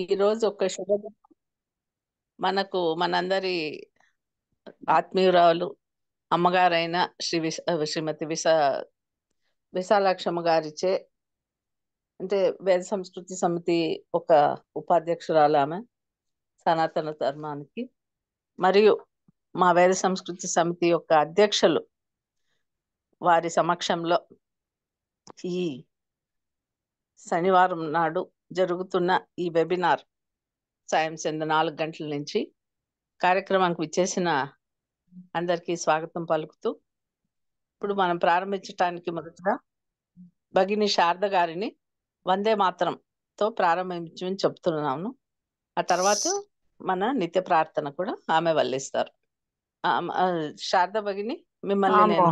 ఈరోజు ఒక మనకు మనందరి ఆత్మీయురాలు అమ్మగారైన శ్రీమతి విశాలాక్షమ్మ గారిచే, అంటే వేద సంస్కృతి సమితి ఒక ఉపాధ్యక్షురాలు ఆమె సనాతన ధర్మానికి, మరియు మా వేద సంస్కృతి సమితి యొక్క అధ్యక్షులు వారి సమక్షంలో ఈ శనివారం నాడు జరుగుతున్న ఈ వెబినార్ సాయం 4 గంటల నుంచి కార్యక్రమానికి విచ్చేసిన అందరికీ స్వాగతం పలుకుతూ, ఇప్పుడు మనం ప్రారంభించడానికి మొదటగా భగిని శారద గారిని వందే మాతరంతో ప్రారంభించమని చెప్తున్నాను. ఆ తర్వాత మన నిత్య ప్రార్థన కూడా ఆమె వల్లిస్తారు. శారద భగిని, మిమ్మల్ని నేను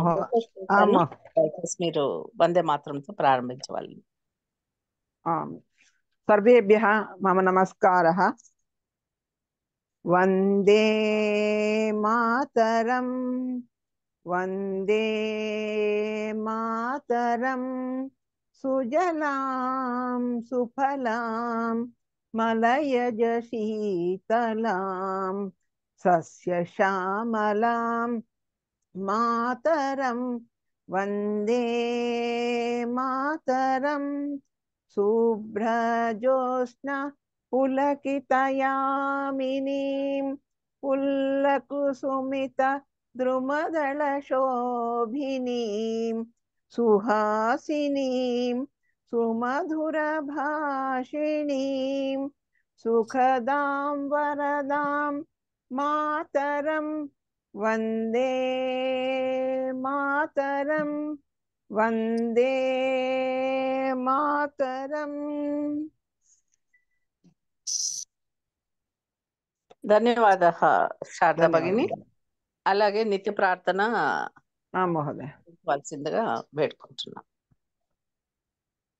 దయచేసి మీరు వందే మాతరంతో ప్రారంభించవాలి. సర్వేభ్యః మమ నమస్కారః. వందే మాతరం వందే మాతరం సుజలాం సుఫలాం మలయజ శీతలాం సస్యశ్యామలాం మాతరం వందే మాతరం. శుభ్రజోత్స్న పులకితయామినీం పుల్లకుసుమిత ద్రుమదళ శోభినీం సుహాసినీం సుమధుర భాషిణీం సుఖదాం వరదాం మాతరం వందే మాతరం వందే మాతరం. ధన్యవాదాలు శారదా భగిని. అలాగే నిత్య ప్రార్థన మహోదయవలసిందిగా వేడుకుంటున్నాం.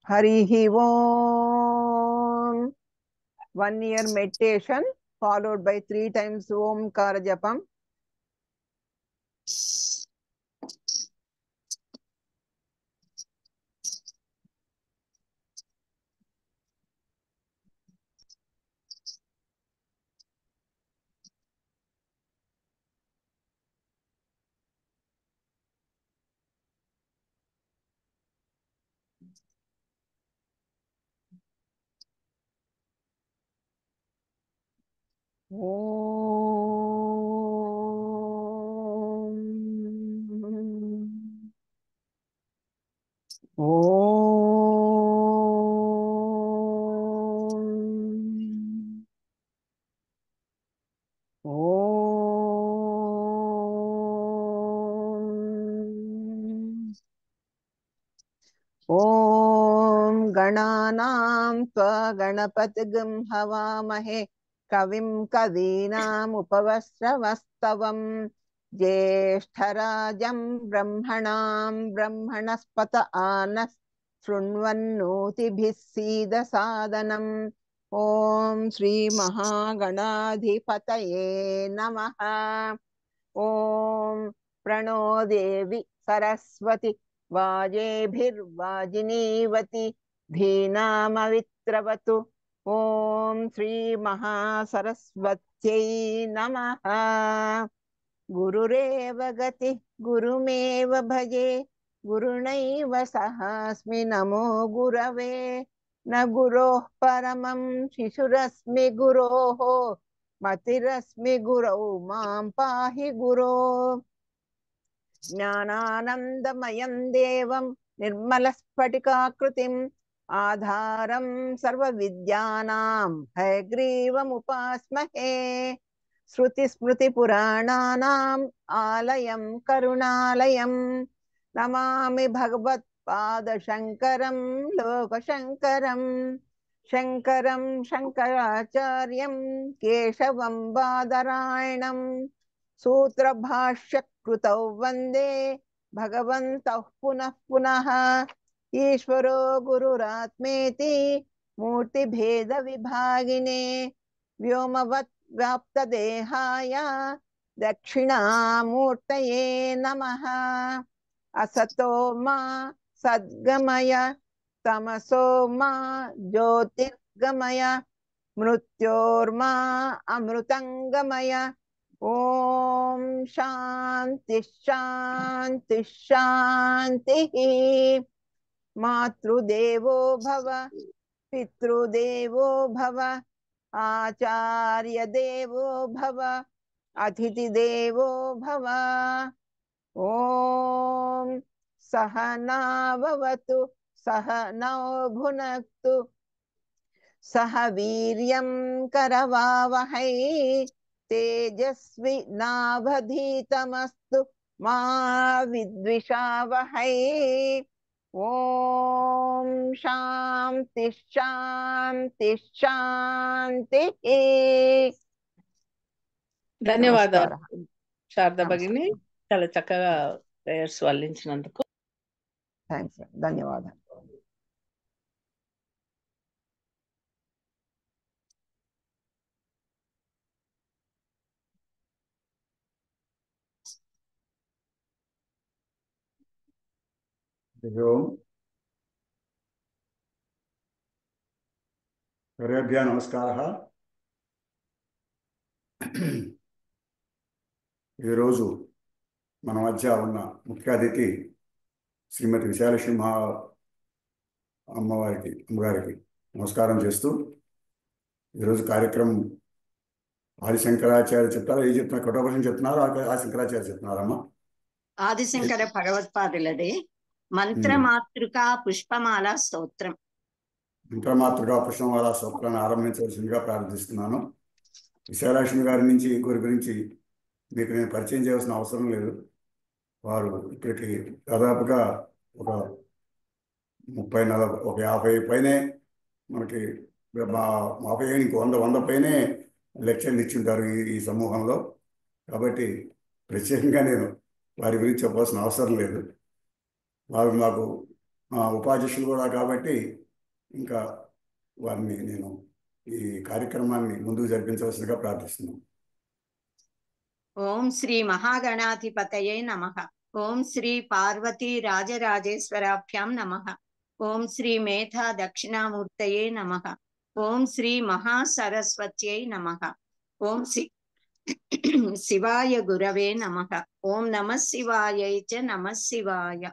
హరి ఓం. 1 year meditation followed by 3 times ఓంకార జపం. ఓం ఓం ఓం గణానాం త్వా గణపతిగం హవామహే కవిం కవీనాముపవస్రవస్తవం జ్యేష్ఠరాజం బ్రహ్మణాం బ్రహ్మణస్పత ఆనః శృణ్వన్నోతిభిः సీదసాదనం. ఓం శ్రీ మహాగణాధిపతయే నమః. ఓం ప్రణో దేవి సరస్వతి వాజేభిర్వాజినీవతి ధీనామవిత్రవతు. ఓం శ్రీ మహాసరస్వత్యై నమః. గురురేవ గతి గురుమేవ భజే గురుణైవ సహాస్మి నమో గురవే. న గురోః పరమం శిశురస్మి గురోః మతిరస్మి గురౌ మాం పాహి గురో. జ్ఞానానందమయం దేవం నిర్మలస్ఫటికాకృతిం ఆధారం సర్వవిద్యానాం హయగ్రీవముపాస్మహే. శృతిస్మృతిపురాణానాం ఆలయం కరుణాలయం నమామి భగవత్పాదశంకరం లోకశంకరం. శంకరం శంకరాచార్యం కేశవం బాదరాయణం సూత్రభాష్యకృతౌ వందే భగవంతః పునః పునః. ఈశ్వరో గురురాత్మేతి మూర్తిభేద విభాగినే వ్యోమవత్ వ్యాప్తదేహాయ దక్షిణామూర్తయే నమః. అసతో మా సద్గమయ తమసో మా జ్యోతిర్గమయ मृत्योर्मा अमृतंगमय। ओम शांति शांति शांति। मातृदेवो भव, पितृदेवो भव, आचार्य देवो भव, अतिथि देवो भव। ओम सहनाववतु सहनौ भुनक्तु सह वीर्यं करवावहै तेजस्वी नावधीतमस्तु मा विद्विषावहै। ओम शांति शांति शांति। ధన్యవాదాలు నమస్కారం. శారదా భగిని, నమస్కారం. చాలా చక్కగా ప్రేయర్స్ వల్లించినందుకు. థ్యాంక్స్. ధన్యవాదాలు. सर्वेभ्यः नमस्कारः। ఈరోజు మన మధ్య ఉన్న ముఖ్య అతిథి శ్రీమతి విశాలక్ష్మి అమ్మగారికి నమస్కారం చేస్తూ, ఈరోజు కార్యక్రమం ఆదిశంకరాచార్య చెప్తారా? ఏం చెప్తున్నారు? కఠోపనిషత్తు చెప్తున్నారు, ఆదిశంకరాచార్య చెప్తున్నారమ్మా? ఆదిశంకర భగవత్పాదులది మంత్రమాతృకా పుష్పమాల స్తోత్రం. మంత్రమాతృకా పుష్పమాల స్తోత్రాన్ని ఆరంభించవలసిందిగా ప్రార్థిస్తున్నాను. విశాలక్ష్మి గారి గురించి మీకు నేను పరిచయం చేయాల్సిన అవసరం లేదు. వారు ఇక్కడికి దాదాపుగా ఒక 50 పైనే మనకి 50 ఇంకో 100 పైనే లెక్చర్లు ఇచ్చింటారు ఈ సమూహంలో. కాబట్టి ప్రత్యేకంగా నేను వారి గురించి చెప్పాల్సిన అవసరం లేదు. వారు నాకు ఉపాధ్యక్షులు కూడా కాబట్టి ఇంకా వారిని నేను ఈ కార్యక్రమాన్ని ముందుకు జరిపించవలసిందిగా ప్రార్థిస్తున్నాను. ఓం శ్రీ మహాగణాధిపతయే నమః. ఓం శ్రీ పార్వతీ రాజరాజేశ్వరాభ్యాం నమః. ఓం శ్రీ మేధా దక్షిణామూర్తయే నమః. ఓం శ్రీ మహాసరస్వత్యై నమః. ఓం శివాయ గురవే నమః. ఓం నమః శివాయై చ నమః శివాయ.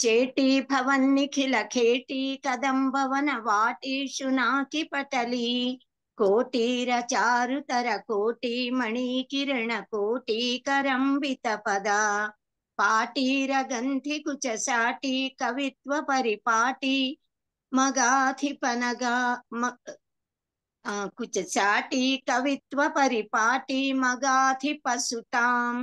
చేటీ భవన్నిఖిల ఖేటీ కదంబవన వాటీషు నాకి పటలీ కోటీర చారుతర కోటి మణి కిరణ కోటి కరంబిత పద పాటీర గంధి కుచ సాటి కవిత్వ పరిపాటి మగాధిపనగా కుచ సాటి కవిత్వ పరిపాటి మగాధిపసుతాం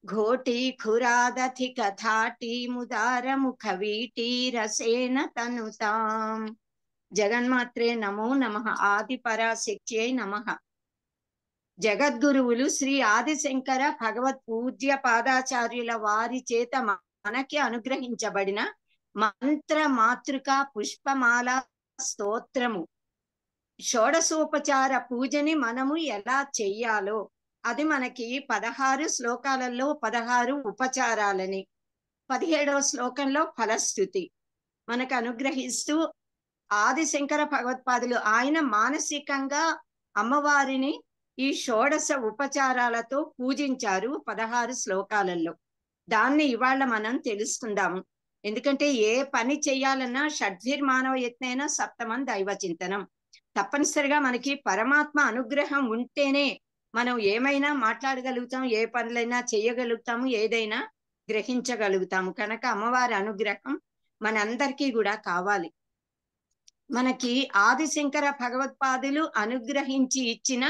ఘోటి ఖురాదధి కథాటి ముదార ముఖ వీటి రసేన తనుతాం. జగన్మాత్రే నమో నమః. ఆది పరాశక్త్యై నమః. జగద్గురువులు శ్రీ ఆదిశంకర భగవత్ పూజ్య పాదాచార్యుల వారి చేత మనకి అనుగ్రహించబడిన మంత్ర మాతృకా పుష్పమాల స్తోత్రము షోడశోపచార పూజని మనము ఎలా చెయ్యాలో, అది మనకి 16 శ్లోకాలలో 16 ఉపచారాలని, 17వ శ్లోకంలో ఫలస్థుతి మనకు అనుగ్రహిస్తూ ఆదిశంకర భగవత్పాదులు ఆయన మానసికంగా అమ్మవారిని ఈ షోడశ ఉపచారాలతో పూజించారు 16 శ్లోకాలలో. దాన్ని ఇవాళ మనం తెలుసుకుందాము. ఎందుకంటే ఏ పని చేయాలన్నా షడ్భిర్మానవ యత్నైన సప్తమం దైవ చింతనం. తప్పనిసరిగా మనకి పరమాత్మ అనుగ్రహం ఉంటేనే మనం ఏమైనా మాట్లాడగలుగుతాం, ఏ పనులైనా చేయగలుగుతాము, ఏదైనా గ్రహించగలుగుతాము. కనుక అమ్మవారి అనుగ్రహం మనందరికీ కూడా కావాలి. మనకి ఆదిశంకర భగవత్పాదులు అనుగ్రహించి ఇచ్చిన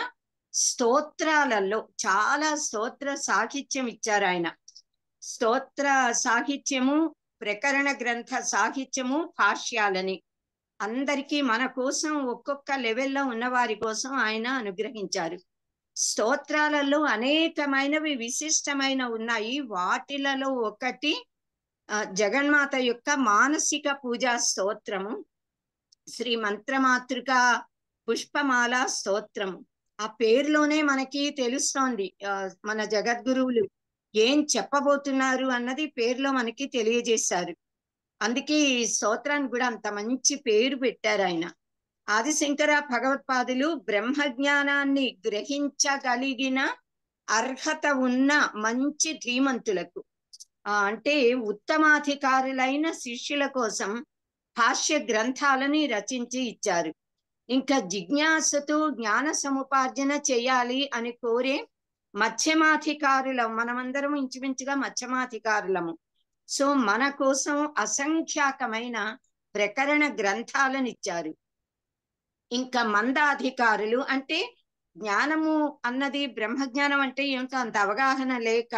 స్తోత్రాలలో చాలా స్తోత్ర సాహిత్యం ఇచ్చారు ఆయన. స్తోత్ర సాహిత్యము, ప్రకరణ గ్రంథ సాహిత్యము, భాష్యాలని అందరికీ మన కోసం ఒక్కొక్క లెవెల్లో ఉన్న వారి కోసం ఆయన అనుగ్రహించారు. స్తోత్రాలలో అనేకమైనవి విశిష్టమైన ఉన్నాయి. వాటిలలో ఒకటి జగన్మాత యొక్క మానసిక పూజా స్తోత్రము, శ్రీ మంత్రమాతృక పుష్పమాల స్తోత్రము. ఆ పేరులోనే మనకి తెలుస్తోంది మన జగద్గురువులు ఏం చెప్పబోతున్నారు అన్నది పేరులో మనకి తెలియజేశారు. అందుకే ఈ స్తోత్రానికి కూడా అంత మంచి పేరు పెట్టారు ఆయన. ఆదిశంకర భగవత్పాదులు బ్రహ్మజ్ఞానాన్ని గ్రహించగలిగిన అర్హత ఉన్న మంచి ధీమంతులకు అంటే ఉత్తమాధికారులైన శిష్యుల కోసం భాష్య గ్రంథాలని రచించి ఇచ్చారు. ఇంకా జిజ్ఞాసతో జ్ఞాన సముపార్జన చేయాలి అని కోరే మధ్యమాధికారులం, మనమందరం ఇంచుమించుగా మధ్యమాధికారులము. సో మన కోసం అసంఖ్యాకమైన ప్రకరణ గ్రంథాలను ఇచ్చారు. ఇంకా మందాధికారులు అంటే జ్ఞానము అన్నది బ్రహ్మజ్ఞానం అంటే ఏమిటో అంత అవగాహన లేక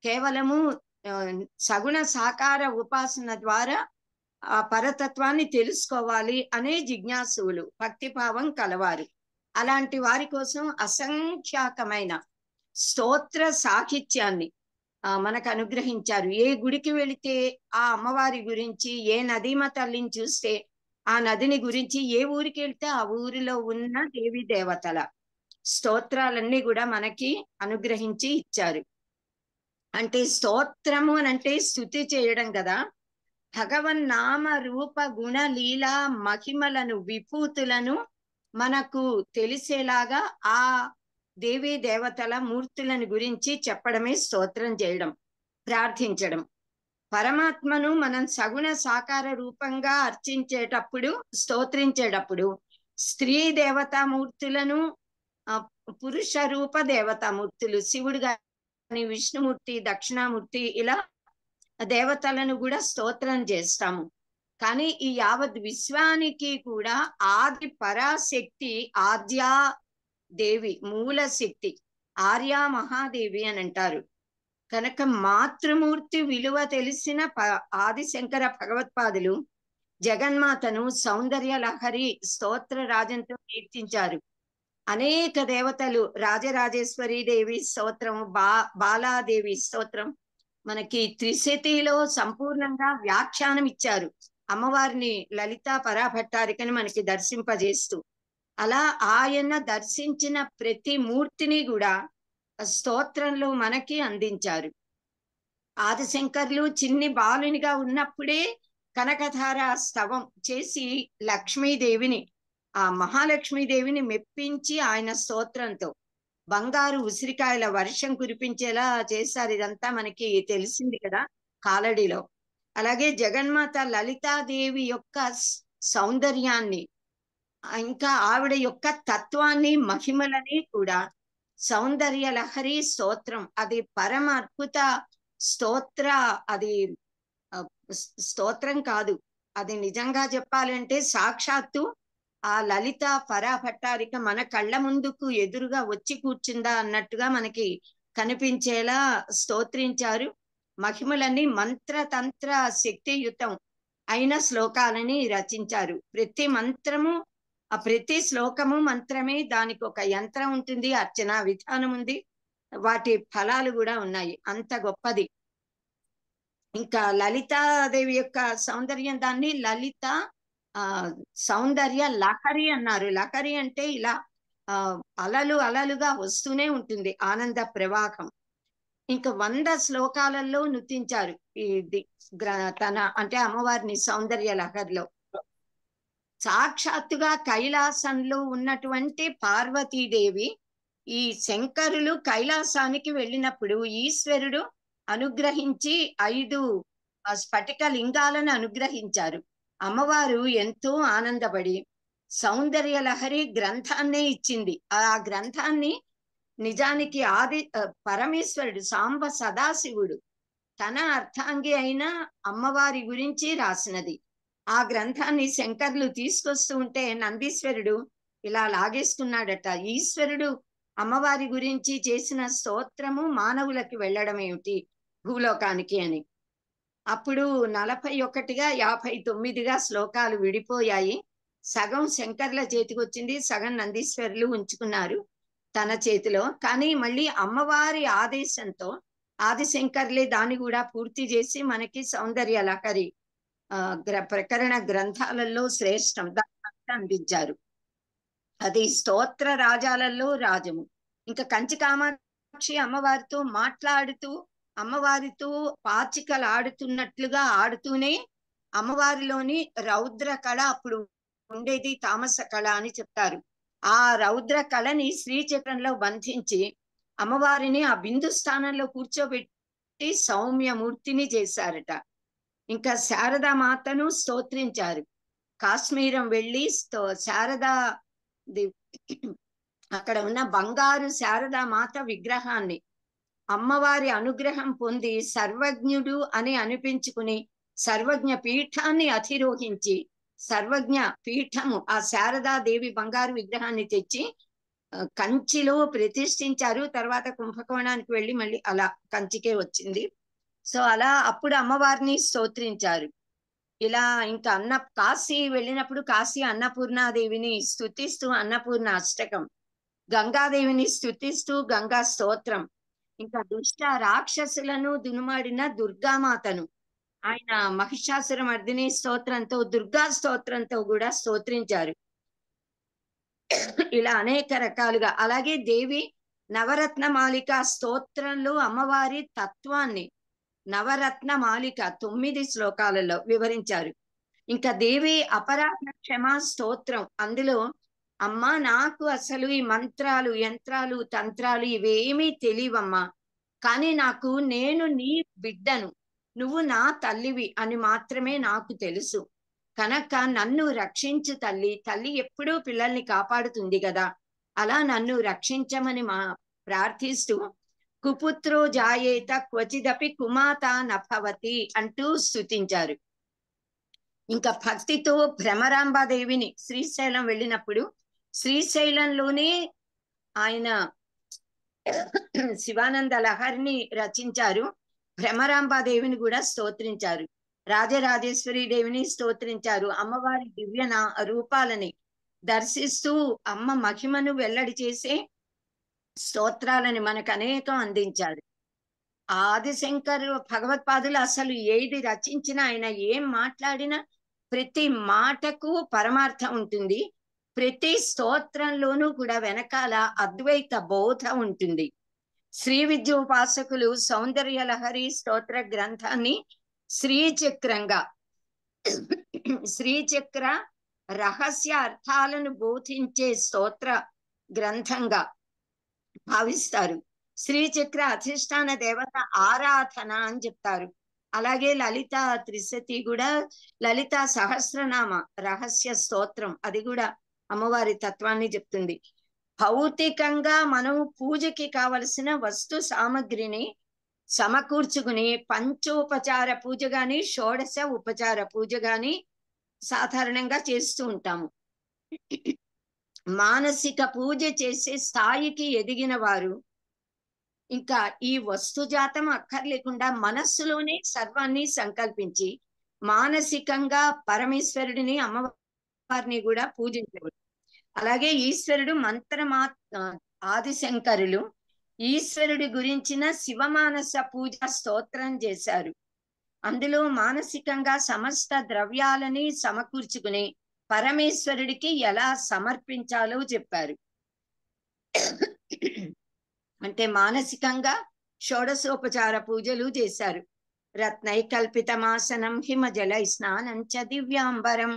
కేవలము సగుణ సాకార ఉపాసన ద్వారా ఆ పరతత్వాన్ని తెలుసుకోవాలి అనే జిజ్ఞాసువులు, భక్తిభావం కలవారు. అలాంటి వారి కోసం అసంఖ్యాకమైన స్తోత్ర సాహిత్యాన్ని మనకు అనుగ్రహించారు. ఏ గుడికి వెళితే ఆ అమ్మవారి గురించి, ఏ నదీమ తల్లిని చూస్తే ఆ నదిని గురించి, ఏ ఊరికి వెళ్తే ఆ ఊరిలో ఉన్న దేవి దేవతల స్తోత్రాలన్నీ కూడా మనకి అనుగ్రహించి ఇచ్చారు. అంటే స్తోత్రము అని అంటే స్తుతి చేయడం కదా. భగవన్ నామ రూప గుణ లీలా మహిమలను, విభూతులను మనకు తెలిసేలాగా ఆ దేవీ దేవతల మూర్తులను గురించి చెప్పడమే స్తోత్రం చేయడం, ప్రార్థించడం. పరమాత్మను మనం సగుణ సాకార రూపంగా అర్చించేటప్పుడు, స్తోత్రించేటప్పుడు స్త్రీ దేవతామూర్తులను, పురుష రూప దేవతామూర్తులు, శివుడు గాని, విష్ణుమూర్తి, దక్షిణామూర్తి, ఇలా దేవతలను కూడా స్తోత్రం చేస్తాము. కానీ ఈ యావత్ విశ్వానికి కూడా ఆది పరాశక్తి ఆద్యా దేవి, మూల శక్తి ఆర్యా మహాదేవి అని అంటారు. కనుక మాతృమూర్తి విలువ తెలిసిన ఆదిశంకర భగవత్పాదులు జగన్మాతను సౌందర్య లహరి స్తోత్ర రాజంతో కీర్తించారు. అనేక దేవతలు, రాజరాజేశ్వరి దేవి స్తోత్రం, బాలాదేవి స్తోత్రం మనకి త్రిశతిలో సంపూర్ణంగా వ్యాఖ్యానం ఇచ్చారు. అమ్మవారిని లలితా పరాభట్టారికని మనకి దర్శింపజేస్తూ, అలా ఆయన దర్శించిన ప్రతి మూర్తిని కూడా స్తోత్రంలో మనకి అందించారు. ఆదిశంకర్లు చిన్ని బాలునిగా ఉన్నప్పుడే కనకధార స్తవం చేసి లక్ష్మీదేవిని, ఆ మహాలక్ష్మీదేవిని మెప్పించి ఆయన స్తోత్రంతో బంగారు ఉసిరికాయల వర్షం కురిపించేలా చేశారు. ఇదంతా మనకి తెలిసింది కదా కాలడిలో. అలాగే జగన్మాత లలితాదేవి యొక్క సౌందర్యాన్ని, ఇంకా ఆవిడ యొక్క తత్వాన్ని, మహిమలని కూడా సౌందర్య లహరి స్తోత్రం, అది పరమ అద్భుత స్తోత్ర. అది స్తోత్రం కాదు, అది నిజంగా చెప్పాలంటే సాక్షాత్తు ఆ లలిత పరాభట్టారిక మన కళ్ళ ముందుకు ఎదురుగా వచ్చి కూర్చుందా అన్నట్టుగా మనకి కనిపించేలా స్తోత్రించారు. మహిమలన్నీ మంత్రతంత్ర శక్తియుతం అయిన శ్లోకాలని రచించారు. ప్రతి మంత్రము, ఆ ప్రతి శ్లోకము మంత్రమే, దానికి ఒక యంత్రం ఉంటుంది, అర్చన విధానం ఉంది, వాటి ఫలాలు కూడా ఉన్నాయి. అంత గొప్పది. ఇంకా లలితాదేవి యొక్క సౌందర్యం, దాన్ని లలిత సౌందర్య లహరి అన్నారు. లహరి అంటే ఇలా అలలు అలలుగా వస్తూనే ఉంటుంది, ఆనంద ప్రవాహం. ఇంకా 100 శ్లోకాలలో నృత్యించారు ఇది తన అంటే అమ్మవారిని సౌందర్య లహరిలో. సాక్షాత్తుగా కైలాసంలో ఉన్నటువంటి పార్వతీదేవి, ఈ శంకరులు కైలాసానికి వెళ్ళినప్పుడు ఈశ్వరుడు అనుగ్రహించి 5 స్ఫటిక లింగాలను అనుగ్రహించారు. అమ్మవారు ఎంతో ఆనందపడి సౌందర్య లహరి గ్రంథాన్నే ఇచ్చింది. ఆ గ్రంథాన్ని నిజానికి ఆది పరమేశ్వరుడు సాంబ సదాశివుడు తన అర్థాంగి అయిన అమ్మవారి గురించి రాసినది. ఆ గ్రంథాన్ని శంకర్లు తీసుకొస్తూ ఉంటే నందీశ్వరుడు ఇలా లాగేసుకున్నాడట. ఈశ్వరుడు అమ్మవారి గురించి చేసిన స్తోత్రము మానవులకి వెళ్ళడం ఏమిటి భూలోకానికి అని. అప్పుడు 41గా 59గా శ్లోకాలు విడిపోయాయి. సగం శంకర్ల చేతికి వచ్చింది, సగం నందీశ్వరులు ఉంచుకున్నారు తన చేతిలో. కానీ మళ్ళీ అమ్మవారి ఆదేశంతో ఆదిశంకర్లే దాన్ని కూడా పూర్తి చేసి మనకి సౌందర్య లహరి ప్రకరణ గ్రంథాలలో శ్రేష్టం దాన్ని అందించారు. అది స్తోత్ర రాజాలలో రాజము. ఇంకా కంచి కామాక్షి అమ్మవారితో మాట్లాడుతూ, అమ్మవారితో పాచికలు ఆడుతున్నట్లుగా ఆడుతూనే అమ్మవారిలోని రౌద్ర కళ అప్పుడు ఉండేది తామస కళ అని చెప్తారు. ఆ రౌద్ర కళని శ్రీచక్రంలో బంధించి అమ్మవారిని ఆ బిందు స్థానంలో కూర్చోబెట్టి సౌమ్యమూర్తిని చేశారట. ఇంకా శారదా మాతను స్తోత్రించారు. కాశ్మీరం వెళ్ళి శారదా అక్కడ ఉన్న బంగారు శారదా మాత విగ్రహాన్ని అమ్మవారి అనుగ్రహం పొంది సర్వజ్ఞుడు అని అనిపించుకుని సర్వజ్ఞ పీఠాన్ని అధిరోహించి సర్వజ్ఞ పీఠము ఆ శారదాదేవి బంగారు విగ్రహాన్ని తెచ్చి కంచిలో ప్రతిష్ఠించారు. తర్వాత కుంభకోణానికి వెళ్ళి మళ్ళీ అలా కంచికే వచ్చింది. సో అలా అప్పుడు అమ్మవారిని స్తోత్రించారు. ఇలా ఇంకా కాశీ వెళ్ళినప్పుడు కాశీ అన్నపూర్ణాదేవిని స్తుతిస్తూ అన్నపూర్ణ అష్టకం, గంగాదేవిని స్తుతిస్తూ గంగా స్తోత్రం, ఇంకా దుష్ట రాక్షసులను దునుమాడిన దుర్గామాతను ఆయన మహిషాసుర మర్దిని స్తోత్రంతో దుర్గా స్తోత్రంతో కూడా స్తోత్రించారు. ఇలా అనేక రకాలుగా. అలాగే దేవి నవరత్న మాలిక స్తోత్రంలో అమ్మవారి తత్వాన్ని నవరత్న మాలిక 9 శ్లోకాలలో వివరించారు. ఇంకా దేవి అపరాధ క్షమా స్తోత్రం, అందులో అమ్మ నాకు అసలు ఈ మంత్రాలు యంత్రాలు తంత్రాలు ఇవేమీ తెలియవమ్మా, కానీ నేను నీ బిడ్డను, నువ్వు నా తల్లివి అని మాత్రమే నాకు తెలుసు, కనుక నన్ను రక్షించు తల్లి. తల్లి ఎప్పుడూ పిల్లల్ని కాపాడుతుంది కదా, అలా నన్ను రక్షించమని ప్రార్థిస్తూ కుపుత్రో జాయేత క్వచిదపి కుమాత నభవతి అంటూ స్తుతించారు. ఇంకా భక్తితో భ్రమరాంబాదేవిని శ్రీశైలం వెళ్ళినప్పుడు శ్రీశైలంలోనే ఆయన శివానంద లహరిని రచించారు. భ్రమరాంబాదేవిని కూడా స్తోత్రించారు. రాజరాజేశ్వరి దేవిని స్తోత్రించారు. అమ్మవారి దివ్య రూపాలని దర్శిస్తూ అమ్మ మహిమను వెల్లడి చేసే స్తోత్రాలని మనకు అనేకం అందించారు. ఆదిశంకర్ భగవత్పాదులు అసలు ఏది రచించినా ఆయన ఏం మాట్లాడినా ప్రతి మాటకు పరమార్థం ఉంటుంది. ప్రతి స్తోత్రంలోనూ కూడా వెనకాల అద్వైత బోధ ఉంటుంది. శ్రీ విద్య ఉపాసకులు సౌందర్య లహరి స్తోత్ర గ్రంథాన్ని శ్రీచక్ర రహస్య అర్థాలను బోధించే స్తోత్ర గ్రంథంగా భావిస్తారు. శ్రీచక్ర అధిష్టాన దేవత ఆరాధన అని చెప్తారు. అలాగే లలిత త్రిశతి కూడా లలిత సహస్రనామ రహస్య స్తోత్రం, అది కూడా అమ్మవారి తత్వాన్ని చెప్తుంది. భౌతికంగా మనం పూజకి కావలసిన వస్తు సామగ్రిని సమకూర్చుకుని పంచోపచార పూజ గాని షోడశ ఉపచార పూజ గాని సాధారణంగా చేస్తూ ఉంటాము. మానసిక పూజ చేసే స్థాయికి ఎదిగిన వారు ఇంకా ఈ వస్తుజాతం అక్కర్లేకుండా మనస్సులోనే సర్వాన్ని సంకల్పించి మానసికంగా పరమేశ్వరుడిని అమ్మవారిని కూడా పూజించవచ్చు. అలాగే ఈశ్వరుడు ఆదిశంకరులు ఈశ్వరుడి గురించిన శివమానస పూజ స్తోత్రం చేశారు. అందులో మానసికంగా సమస్త ద్రవ్యాలని సమకూర్చుకుని పరమేశ్వరుడికి ఎలా సమర్పించాలో చెప్పారు. అంటే మానసికంగా షోడశోపచార పూజలు చేశారు. రత్నైకల్పితమాసనం హిమజలై స్నానం చ దివ్యాంబరం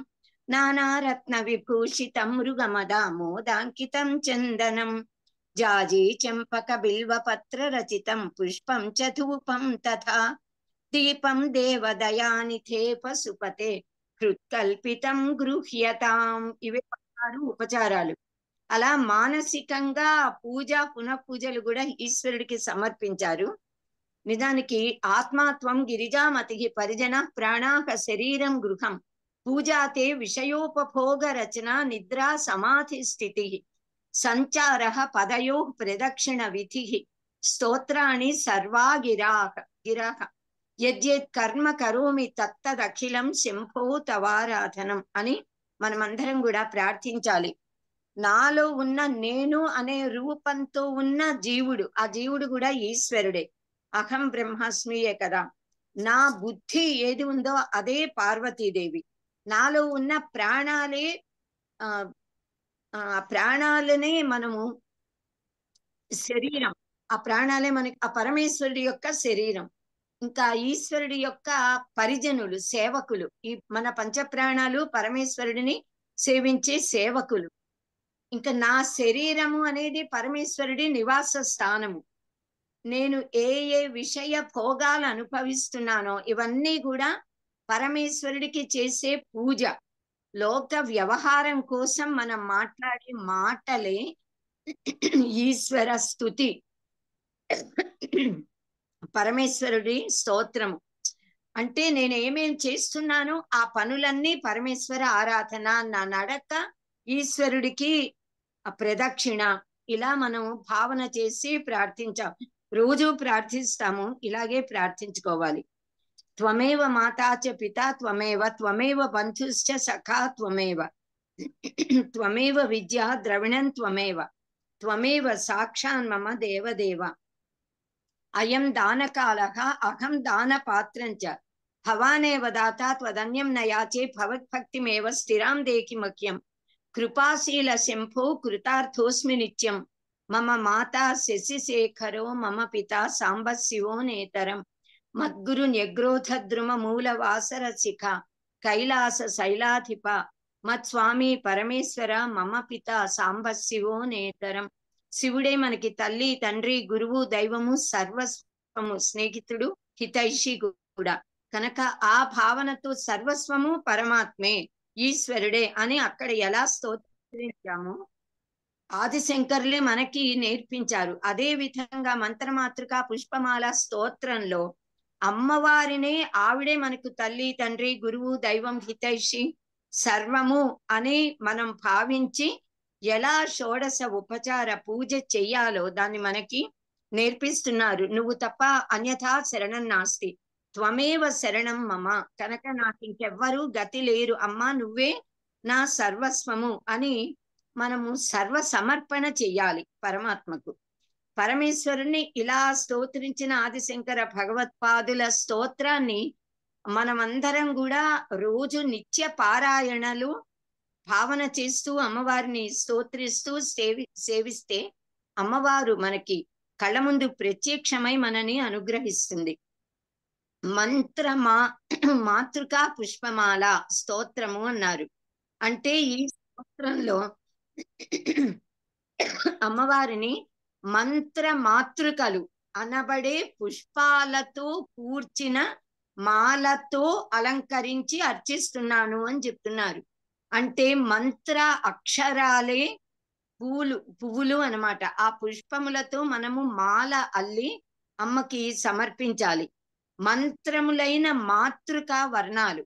నానారత్న విభూషితం మృగమదామోదాంకితం చందనం జాజీ చెంపక బిల్వపత్ర రచితం పుష్పం చ ధూపం తథా దీపం దేవదయానిథే పశుపతే కృత్కల్పితం గృహ్యతాం. ఇవే 16 ఉపచారాలు. అలా మానసికంగా పూజ పునఃపూజలు కూడా ఈశ్వరుడికి సమర్పించారు. నిజానికి ఆత్మాత్వం గిరిజామతి పరిజన ప్రాణాహ శరీరం గృహం పూజాతే విషయోపభోగ రచన నిద్రా సమాధి స్థితి సంచార పదయో ప్రదక్షిణ విధి స్తోత్రాన్ని సర్వా గిరాహ యద్యత్ కర్మ కరోమి తత్తదఖిలం శంభో తవారాధనం అని మనమందరం కూడా ప్రార్థించాలి. నాలో ఉన్న నేను అనే రూపంతో ఉన్న జీవుడు, ఆ జీవుడు కూడా ఈశ్వరుడే. అహం బ్రహ్మాస్మియే కదా. నా బుద్ధి ఏది ఉందో అదే పార్వతీదేవి. నాలో ఉన్న ప్రాణాలనే మనము శరీరం, ఆ ప్రాణాలే మనకి ఆ పరమేశ్వరుడి యొక్క శరీరం. ఇంకా ఈశ్వరుడి యొక్క పరిజనులు సేవకులు. ఈ మన పంచప్రాణాలు పరమేశ్వరుడిని సేవించే సేవకులు. ఇంకా నా శరీరము అనేది పరమేశ్వరుడి నివాస స్థానము. నేను ఏ ఏ విషయ భోగాలు అనుభవిస్తున్నానో ఇవన్నీ కూడా పరమేశ్వరుడికి చేసే పూజ. లోక వ్యవహారం కోసం మనం మాట్లాడే మాటలే ఈశ్వర స్తుతి, పరమేశ్వరుడి స్తోత్రము. అంటే నేను ఏమేం చేస్తున్నానో ఆ పనులన్నీ పరమేశ్వర ఆరాధన, నా నడక ఈశ్వరుడికి ప్రదక్షిణ. ఇలా మనం భావన చేసి ప్రార్థించాం. రోజు ప్రార్థిస్తాము, ఇలాగే ప్రార్థించుకోవాలి. త్వమేవ మాతా చ పితా త్వమేవ, త్వమేవ బంధుశ్చ సఖా త్వమేవ, త్వమేవ విద్యా ద్రవిణం త్వమేవ, త్వమేవ సాక్షాన్ మమ దేవదేవ. అయం దానకాలః అహం దానపాత్రం చ, భవానేవ దాతా త్వదన్యం న యాచే, భవద్భక్తిమేవ స్థిరాం దేకి మహ్యం, కృపాశీల శంభో కృతార్థోస్మి నిత్యం, మమ మాతా శశిశేఖరో మమ పితా సాంబ శివో నేతరం, మద్గురు న్యగ్రోధద్రుమ మూల వాసర శిఖ, కైలాస శైలాధిప మత్స్వామి పరమేశ్వర మమ పిత సాంబ శివో నేతరం. శివుడే మనకి తల్లి, తండ్రి, గురువు, దైవము, సర్వస్వము, స్నేహితుడు, హితైషి కూడా. కనుక ఆ భావనతో సర్వస్వము పరమాత్మే, ఈశ్వరుడే అని అక్కడ ఎలా స్తోత్రించామో ఆదిశంకరులే మనకి నేర్పించారు. అదే విధంగా మంత్రమాతృక పుష్పమాల స్తోత్రంలో అమ్మవారినే, ఆవిడే మనకు తల్లి, తండ్రి, గురువు, దైవం, హితైషి, సర్వము అని మనం భావించి ఎలా షోడశ ఉపచార పూజ చెయ్యాలో దాన్ని మనకి నేర్పిస్తున్నారు. నువ్వు తప్ప అన్యథా శరణం నాస్తి, త్వమేవ శరణం మమ. కనుక నాకు ఇంకెవ్వరూ గతి లేరు అమ్మా, నువ్వే నా సర్వస్వము అని మనము సర్వ సమర్పణ చెయ్యాలి పరమాత్మకు. పరమేశ్వరుణ్ణి ఇలా స్తోత్రించిన ఆదిశంకర భగవత్పాదుల స్తోత్రాన్ని మనమందరం కూడా రోజు నిత్య పారాయణలు భావన చేస్తూ అమ్మవారిని స్తోత్రిస్తూ సేవిస్తే అమ్మవారు మనకి కళ్ళ ముందు ప్రత్యక్షమై మనని అనుగ్రహిస్తుంది. మాతృకా పుష్పమాల స్తోత్రము అన్నారు. అంటే ఈ స్తోత్రంలో అమ్మవారిని మంత్ర మాతృకలు అనబడే పుష్పాలతో కూర్చిన మాలతో అలంకరించి అర్చిస్తున్నాను అని చెప్తున్నారు. అంటే మంత్ర అక్షరాలే పువ్వులు అన్నమాట. ఆ పుష్పములతో మనము మాల అల్లి అమ్మకి సమర్పించాలి. మంత్రములైన మాతృకా వర్ణాలు.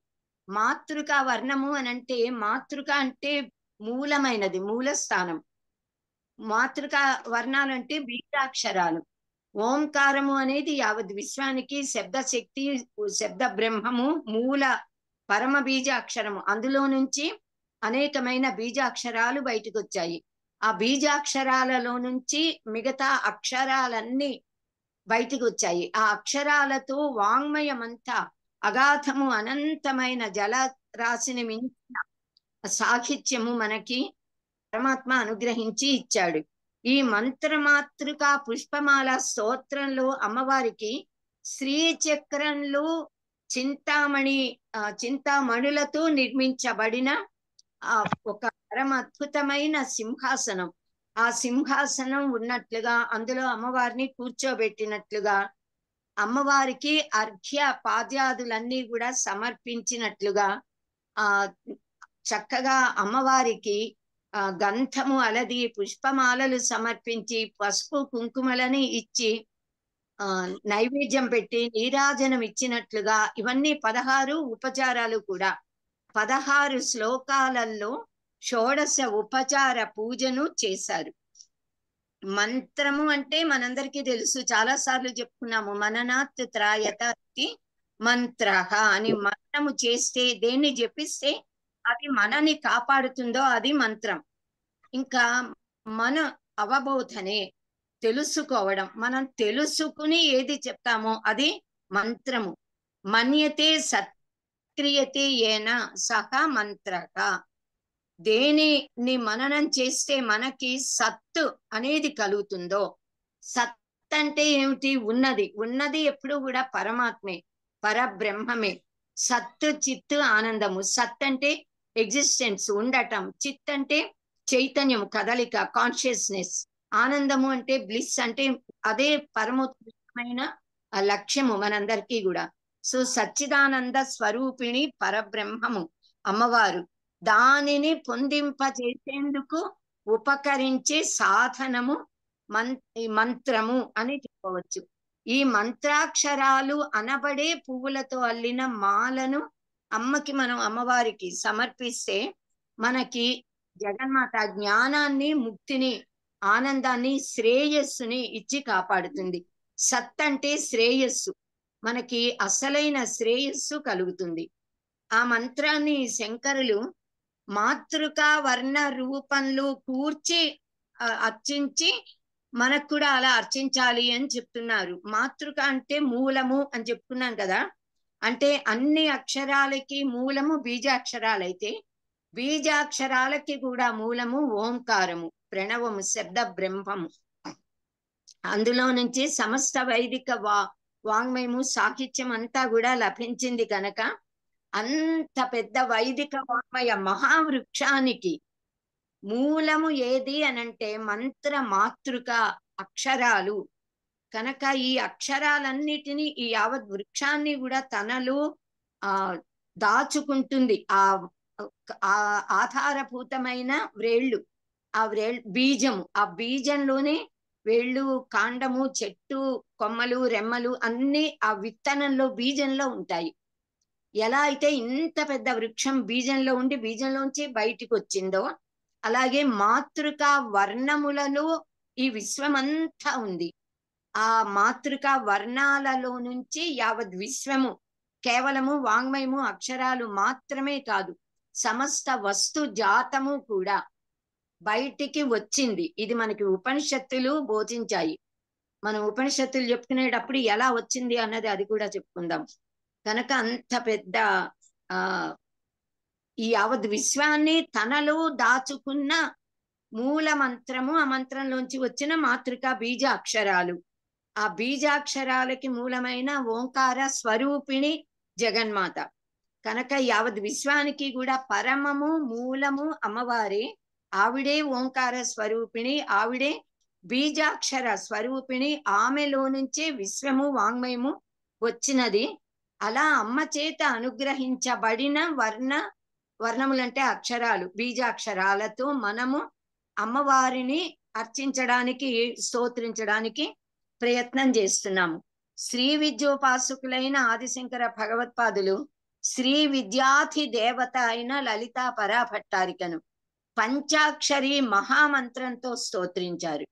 మాతృకా వర్ణము అనంటే, మాతృక అంటే మూలమైనది, మూల స్థానం. మాతృకా వర్ణాలు అంటే బీజాక్షరాలు. ఓంకారము అనేది యావత్ విశ్వానికి శబ్దశక్తి, శబ్ద బ్రహ్మము, మూల పరమ బీజాక్షరము. అందులో నుంచి అనేకమైన బీజాక్షరాలు బయటకు వచ్చాయి. ఆ బీజాక్షరాలలో నుంచి మిగతా అక్షరాలన్నీ బయటకు వచ్చాయి. ఆ అక్షరాలతో వాంగ్మయమంతా అగాధము, అనంతమైన జల రాశిని మించిన సాహిత్యము మనకి పరమాత్మ అనుగ్రహించి ఇచ్చాడు. ఈ మంత్రమాతృక పుష్పమాల స్తోత్రంలో అమ్మవారికి శ్రీచక్రంలో చింతామణులతో నిర్మించబడిన ఒక పరమ అద్భుతమైన సింహాసనం. ఆ సింహాసనం ఉన్నట్లుగా, అందులో అమ్మవారిని కూర్చోబెట్టినట్లుగా, అమ్మవారికి అర్ఘ్య పాద్యాదులన్నీ కూడా సమర్పించినట్లుగా, చక్కగా అమ్మవారికి గంధము అలది పుష్పమాలలు సమర్పించి పసుపు కుంకుమలని ఇచ్చి నైవేద్యం పెట్టి నీరాజనం ఇచ్చినట్లుగా, ఇవన్నీ 16 ఉపచారాలు కూడా 16 శ్లోకాలలో షోడశ ఉపచార పూజను చేశారు. మంత్రము అంటే మనందరికీ తెలుసు, చాలా సార్లు చెప్పుకున్నాము. మననాత్ త్రాయత మంత్ర అని. మంత్రము చేస్తే, దేన్ని జపిస్తే అది మనని కాపాడుతుందో అది మంత్రం. ఇంకా మన అవబోధనే, తెలుసుకోవడం. మనం తెలుసుకుని ఏది చెప్తామో అది మంత్రము. మన్యతే సత్క్రియతే ఏన సహ మంత్రక. దేనిని మననం చేస్తే మనకి సత్తు అనేది కలుగుతుందో. సత్ అంటే ఏమిటి? ఉన్నది ఎప్పుడు కూడా పరమాత్మే, పరబ్రహ్మమే. సత్తు చిత్తు ఆనందము. సత్ అంటే ఎగ్జిస్టెన్స్ ఉండటం. చిత్ అంటే చైతన్యం, కదలిక, కాన్షియస్నెస్. ఆనందము అంటే బ్లిస్, అంటే అదే పరమోత్కృష్టమైన లక్ష్యము మనందరికీ కూడా. సో సచ్చిదానంద స్వరూపిణి పరబ్రహ్మము అమ్మవారు. దానిని పొందింపజేసేందుకు ఉపకరించే సాధనము మంత్రము అని చెప్పవచ్చు. ఈ మంత్రాక్షరాలు అనబడే పువ్వులతో అల్లిన మాలను మనం అమ్మవారికి సమర్పిస్తే మనకి జగన్మాత జ్ఞానాన్ని, ముక్తిని, ఆనందాన్ని, శ్రేయస్సుని ఇచ్చి కాపాడుతుంది. సత్ అంటే శ్రేయస్సు, మనకి అసలైన శ్రేయస్సు కలుగుతుంది. ఆ మంత్రాన్ని శంకరులు మాతృకా వర్ణ రూపంలో కూర్చి అర్చించి మనకు కూడా అలా అర్చించాలి అని చెప్తున్నారు. మాతృక అంటే మూలము అని చెప్పుకున్నాం కదా. అంటే అన్ని అక్షరాలకి మూలము బీజాక్షరాలైతే బీజాక్షరాలకి కూడా మూలము ఓంకారము, ప్రణవము, శబ్ద బ్రహ్మము. అందులో నుంచి సమస్త వైదిక వాంగ్మయము, సాహిత్యం అంతా కూడా లభించింది కనుక అంత పెద్ద వైదిక వాంగ్మయ మహావృక్షానికి మూలము ఏది అనంటే మంత్ర మాతృక అక్షరాలు కనుక ఈ అక్షరాలన్నిటినీ, ఈ యావత్ వృక్షాన్ని కూడా తనలో దాచుకుంటుంది. ఆ ఆధారభూతమైన వ్రేళ్ళు, ఆ బీజము, ఆ బీజంలోనే వేళ్ళు, కాండము, చెట్టు, కొమ్మలు, రెమ్మలు అన్ని ఆ విత్తనంలో, బీజంలో ఉంటాయి. ఎలా అయితే ఇంత పెద్ద వృక్షం బీజంలో ఉండి బీజంలోంచి బయటికి వచ్చిందో, అలాగే మాతృకా వర్ణములలో ఈ విశ్వమంతా ఉంది. ఆ మాతృకా వర్ణాలలో నుంచి యావత్ విశ్వము, కేవలము వాంగ్మయము అక్షరాలు మాత్రమే కాదు, సమస్త వస్తు జాతము కూడా బయటికి వచ్చింది. ఇది మనకి ఉపనిషత్తులు బోధించాయి. మనం ఉపనిషత్తులు చెప్పుకునేటప్పుడు ఎలా వచ్చింది అన్నది అది కూడా చెప్పుకుందాం. కనుక అంత పెద్ద ఈ యావత్ విశ్వాన్ని తనలో దాచుకున్న మూల మంత్రము, ఆ మంత్రంలోంచి వచ్చిన మాతృక బీజ అక్షరాలు. ఆ బీజాక్షరాలకి మూలమైన ఓంకార స్వరూపిణి జగన్మాత కనుక యావత్ విశ్వానికి కూడా పరమము, మూలము అమ్మవారే. ఆవిడే ఓంకార స్వరూపిణి, ఆవిడే బీజాక్షర స్వరూపిణి. ఆమెలో నుంచే విశ్వము, వాంగ్మయము వచ్చినది. అలా అమ్మ చేత అనుగ్రహించబడిన వర్ణములంటే అక్షరాలు, బీజాక్షరాలతో మనము అమ్మవారిని అర్చించడానికి, స్తోత్రించడానికి ప్రయత్నం చేస్తున్నాము. శ్రీ విద్యోపాసకులైన ఆదిశంకర భగవత్పాదులు శ్రీ విద్యాధి దేవత అయిన లలితా పరాభట్టారికను పంచాక్షరి మహామంత్రంతో స్తోత్రించారు.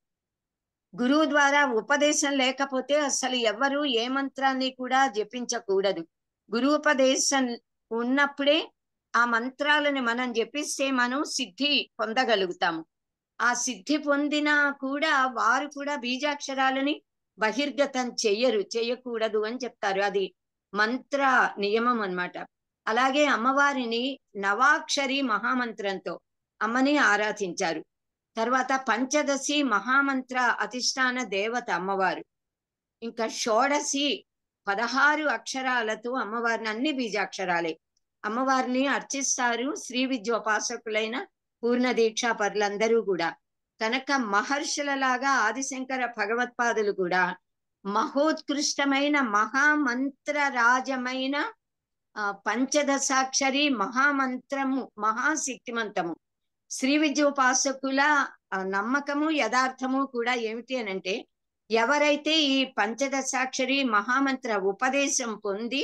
గురువు ద్వారా ఉపదేశం లేకపోతే అసలు ఎవరు ఏ మంత్రాన్ని కూడా జపించకూడదు. గురూపదేశం ఉన్నప్పుడే ఆ మంత్రాలను మనం జపిస్తే మనం సిద్ధి పొందగలుగుతాము. ఆ సిద్ధి పొందినా కూడా వారు కూడా బీజాక్షరాలని బహిర్గతం చెయ్యకూడదు అని చెప్తారు. అది మంత్ర నియమం అన్నమాట. అలాగే అమ్మవారిని నవాక్షరి మహామంత్రంతో అమ్మని ఆరాధించారు. తర్వాత పంచదశి మహామంత్ర అధిష్టాన దేవత అమ్మవారు. ఇంకా షోడశి 16 అక్షరాలతో అమ్మవారిని, అన్ని బీజాక్షరాలే అమ్మవారిని అర్చిస్తారు శ్రీ విద్యోపాసకులైన పూర్ణ దీక్షా పరులందరూ కూడా. కనుక మహర్షులలాగా ఆదిశంకర భగవత్పాదులు కూడా మహోత్కృష్టమైన మహామంత్ర రాజమైన పంచదశాక్షరి మహామంత్రము, మహాశక్తిమంతము. శ్రీ విద్యోపాసకుల నమ్మకము, యథార్థము కూడా ఏమిటి అనంటే, ఎవరైతే ఈ పంచదశాక్షరి మహామంత్ర ఉపదేశం పొంది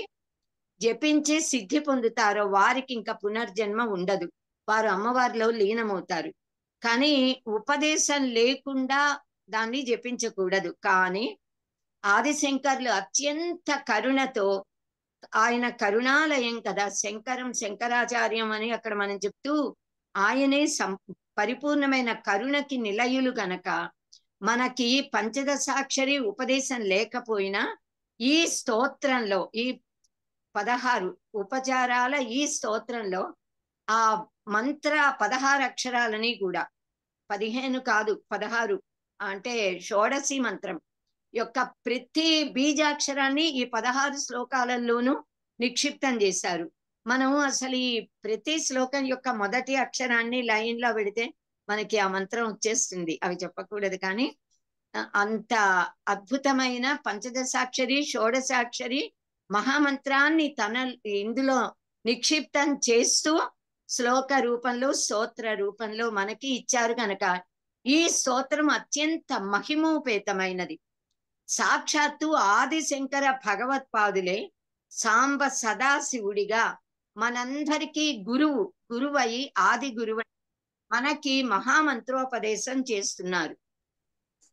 జపించి సిద్ధి పొందుతారో వారికి ఇంకా పునర్జన్మ ఉండదు. వారు అమ్మవారిలో లీనమవుతారు. కానీ ఉపదేశం లేకుండా దాన్ని జపించకూడదు. కానీ ఆదిశంకర్లు అత్యంత కరుణతో, ఆయన కరుణాలయం కదా, శంకరాచార్యం అని అక్కడ మనం చెప్తూ, ఆయనే పరిపూర్ణమైన కరుణకి నిలయులు గనక మనకి పంచదశాక్షరి ఉపదేశం లేకపోయినా ఈ స్తోత్రంలో, ఈ 16 ఉపచారాల ఈ స్తోత్రంలో ఆ మంత్ర 16 అక్షరాలని కూడా, 15 కాదు 16 అంటే షోడశి మంత్రం యొక్క ప్రతి బీజాక్షరాన్ని ఈ 16 శ్లోకాలలోనూ నిక్షిప్తం చేశారు. మనం అసలు ఈ ప్రతి శ్లోకం యొక్క మొదటి అక్షరాన్ని లైన్ లో పెడితే మనకి ఆ మంత్రం వచ్చేస్తుంది. అవి చెప్పకూడదు కానీ అంత అద్భుతమైన పంచదశాక్షరి షోడశాక్షరి మహామంత్రాన్ని ఇందులో నిక్షిప్తం చేస్తూ శ్లోక రూపంలో స్తోత్ర రూపంలో మనకి ఇచ్చారు కనుక ఈ స్తోత్రం అత్యంత మహిమోపేతమైనది. సాక్షాత్తు ఆదిశంకర భగవత్పాదులే సాంబ సదాశివుడిగా మనందరికీ గురువై ఆది గురువై మనకి మహామంత్రోపదేశం చేస్తున్నారు.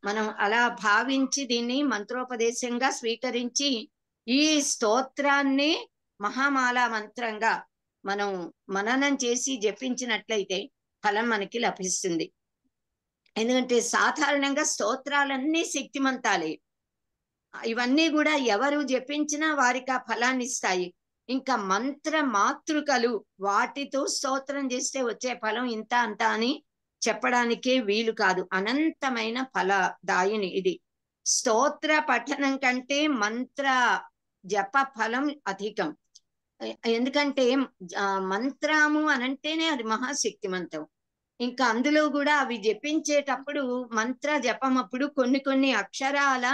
మనం అలా భావించి దీన్ని మంత్రోపదేశంగా స్వీకరించి ఈ స్తోత్రాన్ని మహామాల మంత్రంగా మనం మననం చేసి జపించినట్లయితే ఫలం మనకి లభిస్తుంది. ఎందుకంటే సాధారణంగా స్తోత్రాలన్నీ శక్తిమంతాలే. ఇవన్నీ కూడా ఎవరు జపించినా వారికి ఆ ఫలాన్ని ఇస్తాయి. ఇంకా మంత్ర మాతృకలు వాటితో స్తోత్రం చేస్తే వచ్చే ఫలం ఇంత అంత అని చెప్పడానికే వీలు కాదు. అనంతమైన ఫలదాయిని ఇది. స్తోత్ర పఠనం కంటే మంత్ర జప ఫలం అధికం. ఎందుకంటే మంత్రము అనంటేనే అది మహాశక్తిమంతం. ఇంకా అందులో కూడా అవి జపించేటప్పుడు మంత్ర జపం అప్పుడు కొన్ని అక్షరాల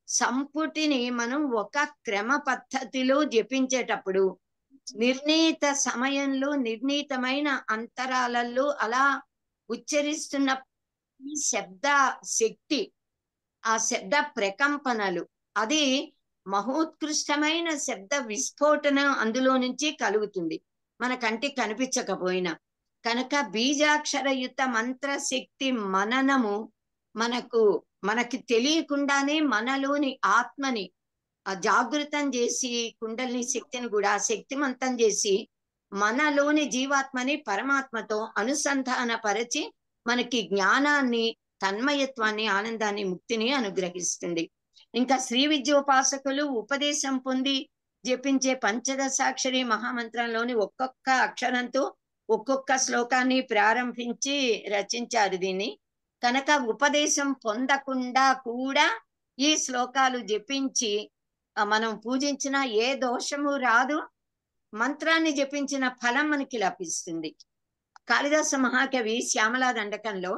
సంపుటిని మనం ఒక క్రమ పద్ధతిలో జపించేటప్పుడు నిర్ణీత సమయంలో నిర్ణీతమైన అంతరాలలో అలా ఉచ్చరిస్తున్న శబ్ద శక్తి, ఆ శబ్ద ప్రకంపనలు, అది మహోత్కృష్టమైన శబ్ద విస్ఫోటనం అందులో నుంచి కలుగుతుంది మన కంటికి కనిపించకపోయినా. కనుక బీజాక్షరయుత మంత్రశక్తి మననము మనకి తెలియకుండానే మనలోని ఆత్మని జాగృతం చేసి కుండలిని శక్తిని కూడా శక్తిమంతం చేసి మనలోని జీవాత్మని పరమాత్మతో అనుసంధాన పరచి మనకి జ్ఞానాన్ని, తన్మయత్వాన్ని, ఆనందాన్ని, ముక్తిని అనుగ్రహిస్తుంది. ఇంకా శ్రీ విద్యోపాసకులు ఉపదేశం పొంది జపించే పంచదశాక్షరి మహామంత్రంలోని ఒక్కొక్క అక్షరంతో ఒక్కొక్క శ్లోకాన్ని ప్రారంభించి రచించారు దీన్ని. కనుక ఉపదేశం పొందకుండా కూడా ఈ శ్లోకాలు జపించి మనం పూజించిన ఏ దోషము రాదు, మంత్రాన్ని జపించిన ఫలం మనకి లభిస్తుంది. కాళిదాస మహాకవి శ్యామలా దండకంలో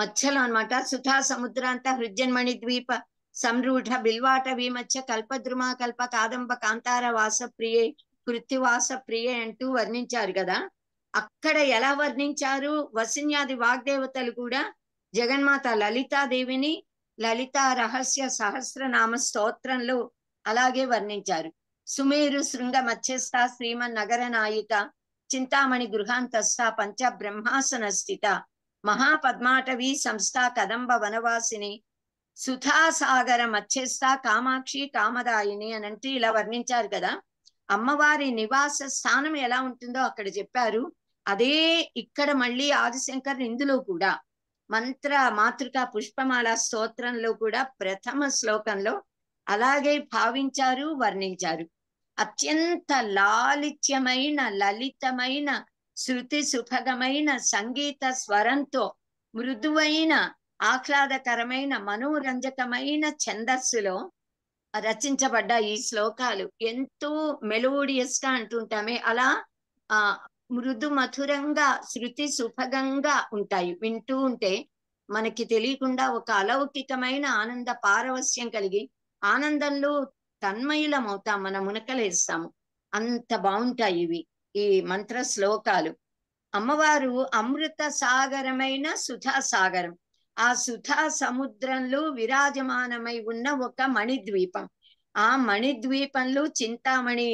మధ్యలో అన్నమాట, సుధా సముద్రాంత హృజ్యన్మణి ద్వీప సంరూఢ బిల్వాట విమధ్య కల్పద్రుమా కల్ప కాదంబ కాంతార వాస ప్రియే కృత్తివాస ప్రియే అంటూ వర్ణించారు కదా. అక్కడ ఎలా వర్ణించారు? వసిన్యాది వాగ్దేవతలు కూడా జగన్మాత లలితాదేవిని లలితా రహస్య సహస్రనామ స్తోత్రంలో అలాగే వర్ణించారు. సుమేరు శృంగ మధ్యస్థ శ్రీమన్ నగర నాయిక చింతామణి గృహాంతస్థ పంచ బ్రహ్మాసన స్థిత మహాపద్మాటవీ సంస్థ కదంబ వనవాసిని సుధాసాగర మధ్యస్థ కామాక్షి కామదాయిని అనంటే ఇలా వర్ణించారు కదా. అమ్మవారి నివాస స్థానం ఎలా ఉంటుందో అక్కడ చెప్పారు. అదే ఇక్కడ మళ్ళీ ఆదిశంకర్ ఇందులో కూడా మంత్ర మాతృక పుష్పమాల స్తోత్రంలో కూడా ప్రథమ శ్లోకంలో అలాగే భావించారు, వర్ణించారు. అత్యంత లాలిత్యమైన లలితమైన శృతి సుభగమైన సంగీత స్వరంతో మృదువైన ఆహ్లాదకరమైన మనోరంజకమైన ఛందస్సులో రచించబడ్డ ఈ శ్లోకాలు ఎంతో మెలోడియస్ గా అంటుంటామే, అలా మృదు మధురంగా శృతి సుభగంగా ఉంటాయి. వింటూ ఉంటే మనకి తెలియకుండా ఒక అలౌకికమైన ఆనంద పారవస్యం కలిగి ఆనందంలో తన్మయులమవుతాం, మన మునకలేస్తాము. అంత బాగుంటాయి ఇవి ఈ మంత్ర శ్లోకాలు. అమ్మవారు అమృత సాగరమైన సుధా సాగరం, ఆ సుధా సముద్రంలో విరాజమానమై ఉన్న ఒక మణిద్వీపం. ఆ మణిద్వీపంలో చింతామణి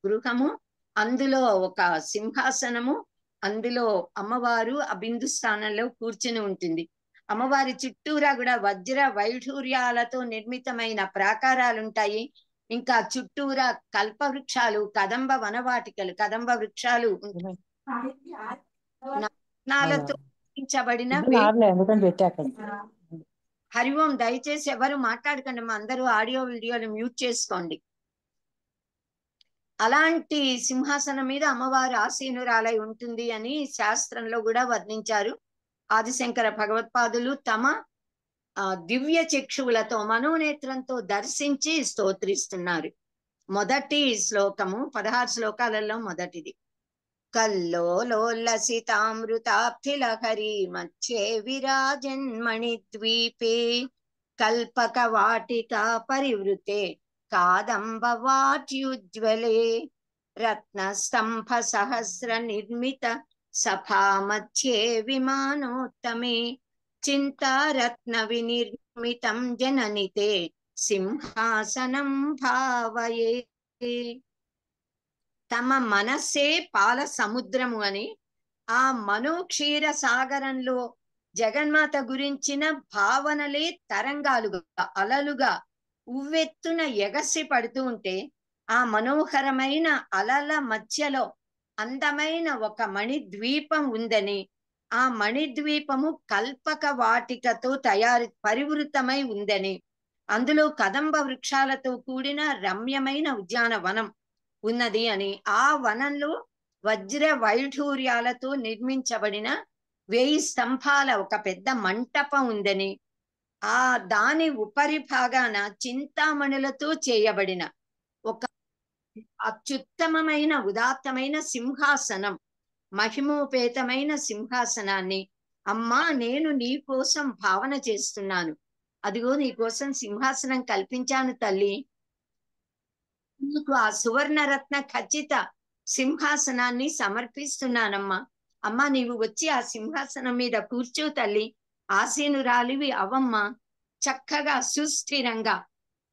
గృహము, అందులో ఒక సింహాసనము, అందులో అమ్మవారు ఆ బిందు స్థానంలో కూర్చుని ఉంటుంది. అమ్మవారి చుట్టూరా కూడా వజ్ర వైఢూర్యాలతో నిర్మితమైన ప్రాకారాలు ఉంటాయి. ఇంకా చుట్టూరా కల్ప వృక్షాలు, కదంబ వనవాటికలు, కదంబ వృక్షాలు రత్నాలతో నిర్మించబడిన హరి ఓం. దయచేసి ఎవరు మాట్లాడకండి, మా అందరూ ఆడియో వీడియోలు మ్యూట్ చేసుకోండి. అలాంటి సింహాసనం మీద అమ్మవారు ఆసీనురాలై ఉంటుంది అని శాస్త్రంలో కూడా వర్ణించారు. ఆదిశంకర భగవత్పాదులు తమ దివ్య చక్షువులతో మనోనేత్రంతో దర్శించి స్తోత్రిస్తున్నారు. మొదటి శ్లోకము 16 శ్లోకాలలో మొదటిది. కల్లోలోల్లసితామృతాబ్ధిలహరి మధ్యే విరాజన్మణి ద్వీపే కల్పక వాటికా పరివృతే కాదంబవాట్యుజ్వలే రత్నస్తంభ సహస్ర నిర్మిత సభా మధ్యే విమానోత్తమే చింతారత్న వినిర్మితం జననితే సింహాసనం భావయే. తమ మనస్సే పాల సముద్రము అని ఆ మనోక్షీర సాగరంలో జగన్మాత గురించిన భావనలే తరంగాలుగా అలలుగా ఉవ్వెత్తున ఎగసి పడుతూ ఉంటే ఆ మనోహరమైన అలల మధ్యలో అందమైన ఒక మణిద్వీపం ఉందని, ఆ మణిద్వీపము కల్పక వాటికతో పరివృతమై ఉందని, అందులో కదంబ వృక్షాలతో కూడిన రమ్యమైన ఉద్యానవనం ఉన్నది అని, ఆ వనంలో వజ్ర వైఢూర్యాలతో నిర్మించబడిన 1000 స్తంభాల ఒక పెద్ద మంటపం ఉందని, ఆ దాని ఉపరి భాగాన చింతామణులతో చేయబడిన ఒక అత్యుత్తమమైన ఉదాత్తమైన సింహాసనం, మహిమోపేతమైన సింహాసనాన్ని అమ్మా నేను నీ కోసం భావన చేస్తున్నాను, అదిగో నీ కోసం సింహాసనం కల్పించాను తల్లి, నీకు ఆ సువర్ణరత్న ఖచ్చిత సింహాసనాన్ని సమర్పిస్తున్నానమ్మా, అమ్మా నీవు వచ్చి ఆ సింహాసనం మీద కూర్చో తల్లి, ఆసీనురాలివి అవమ్మా, చక్కగా సుస్థిరంగా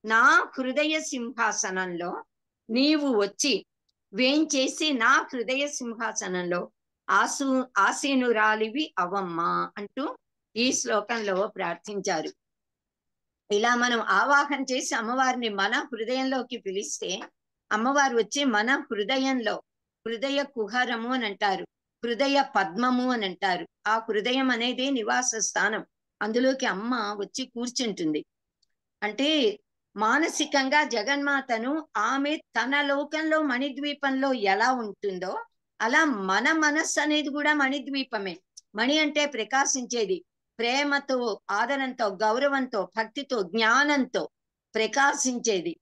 నా హృదయ సింహాసనంలో నీవు వచ్చి వేంచేసి నా హృదయ సింహాసనంలో ఆసీనురాలివి అవమ్మా అంటూ ఈ శ్లోకంలో ప్రార్థించారు. ఇలా మనం ఆవాహన చేసి అమ్మవారిని మన హృదయంలోకి పిలిస్తే అమ్మవారు వచ్చి మన హృదయంలో, హృదయ కుహరము అని అంటారు, హృదయ పద్మము అని అంటారు, ఆ హృదయం అనేది నివాస స్థానం, అందులోకి అమ్మ వచ్చి కూర్చుంటుంది. అంటే మానసికంగా జగన్మాతను ఆమె తన లోకంలో మణిద్వీపంలో ఎలా ఉంటుందో అలా మన మనస్సు అనేది కూడా మణిద్వీపమే. మణి అంటే ప్రకాశించేది, ప్రేమతో, ఆదరంతో, గౌరవంతో, భక్తితో, జ్ఞానంతో ప్రకాశించేది,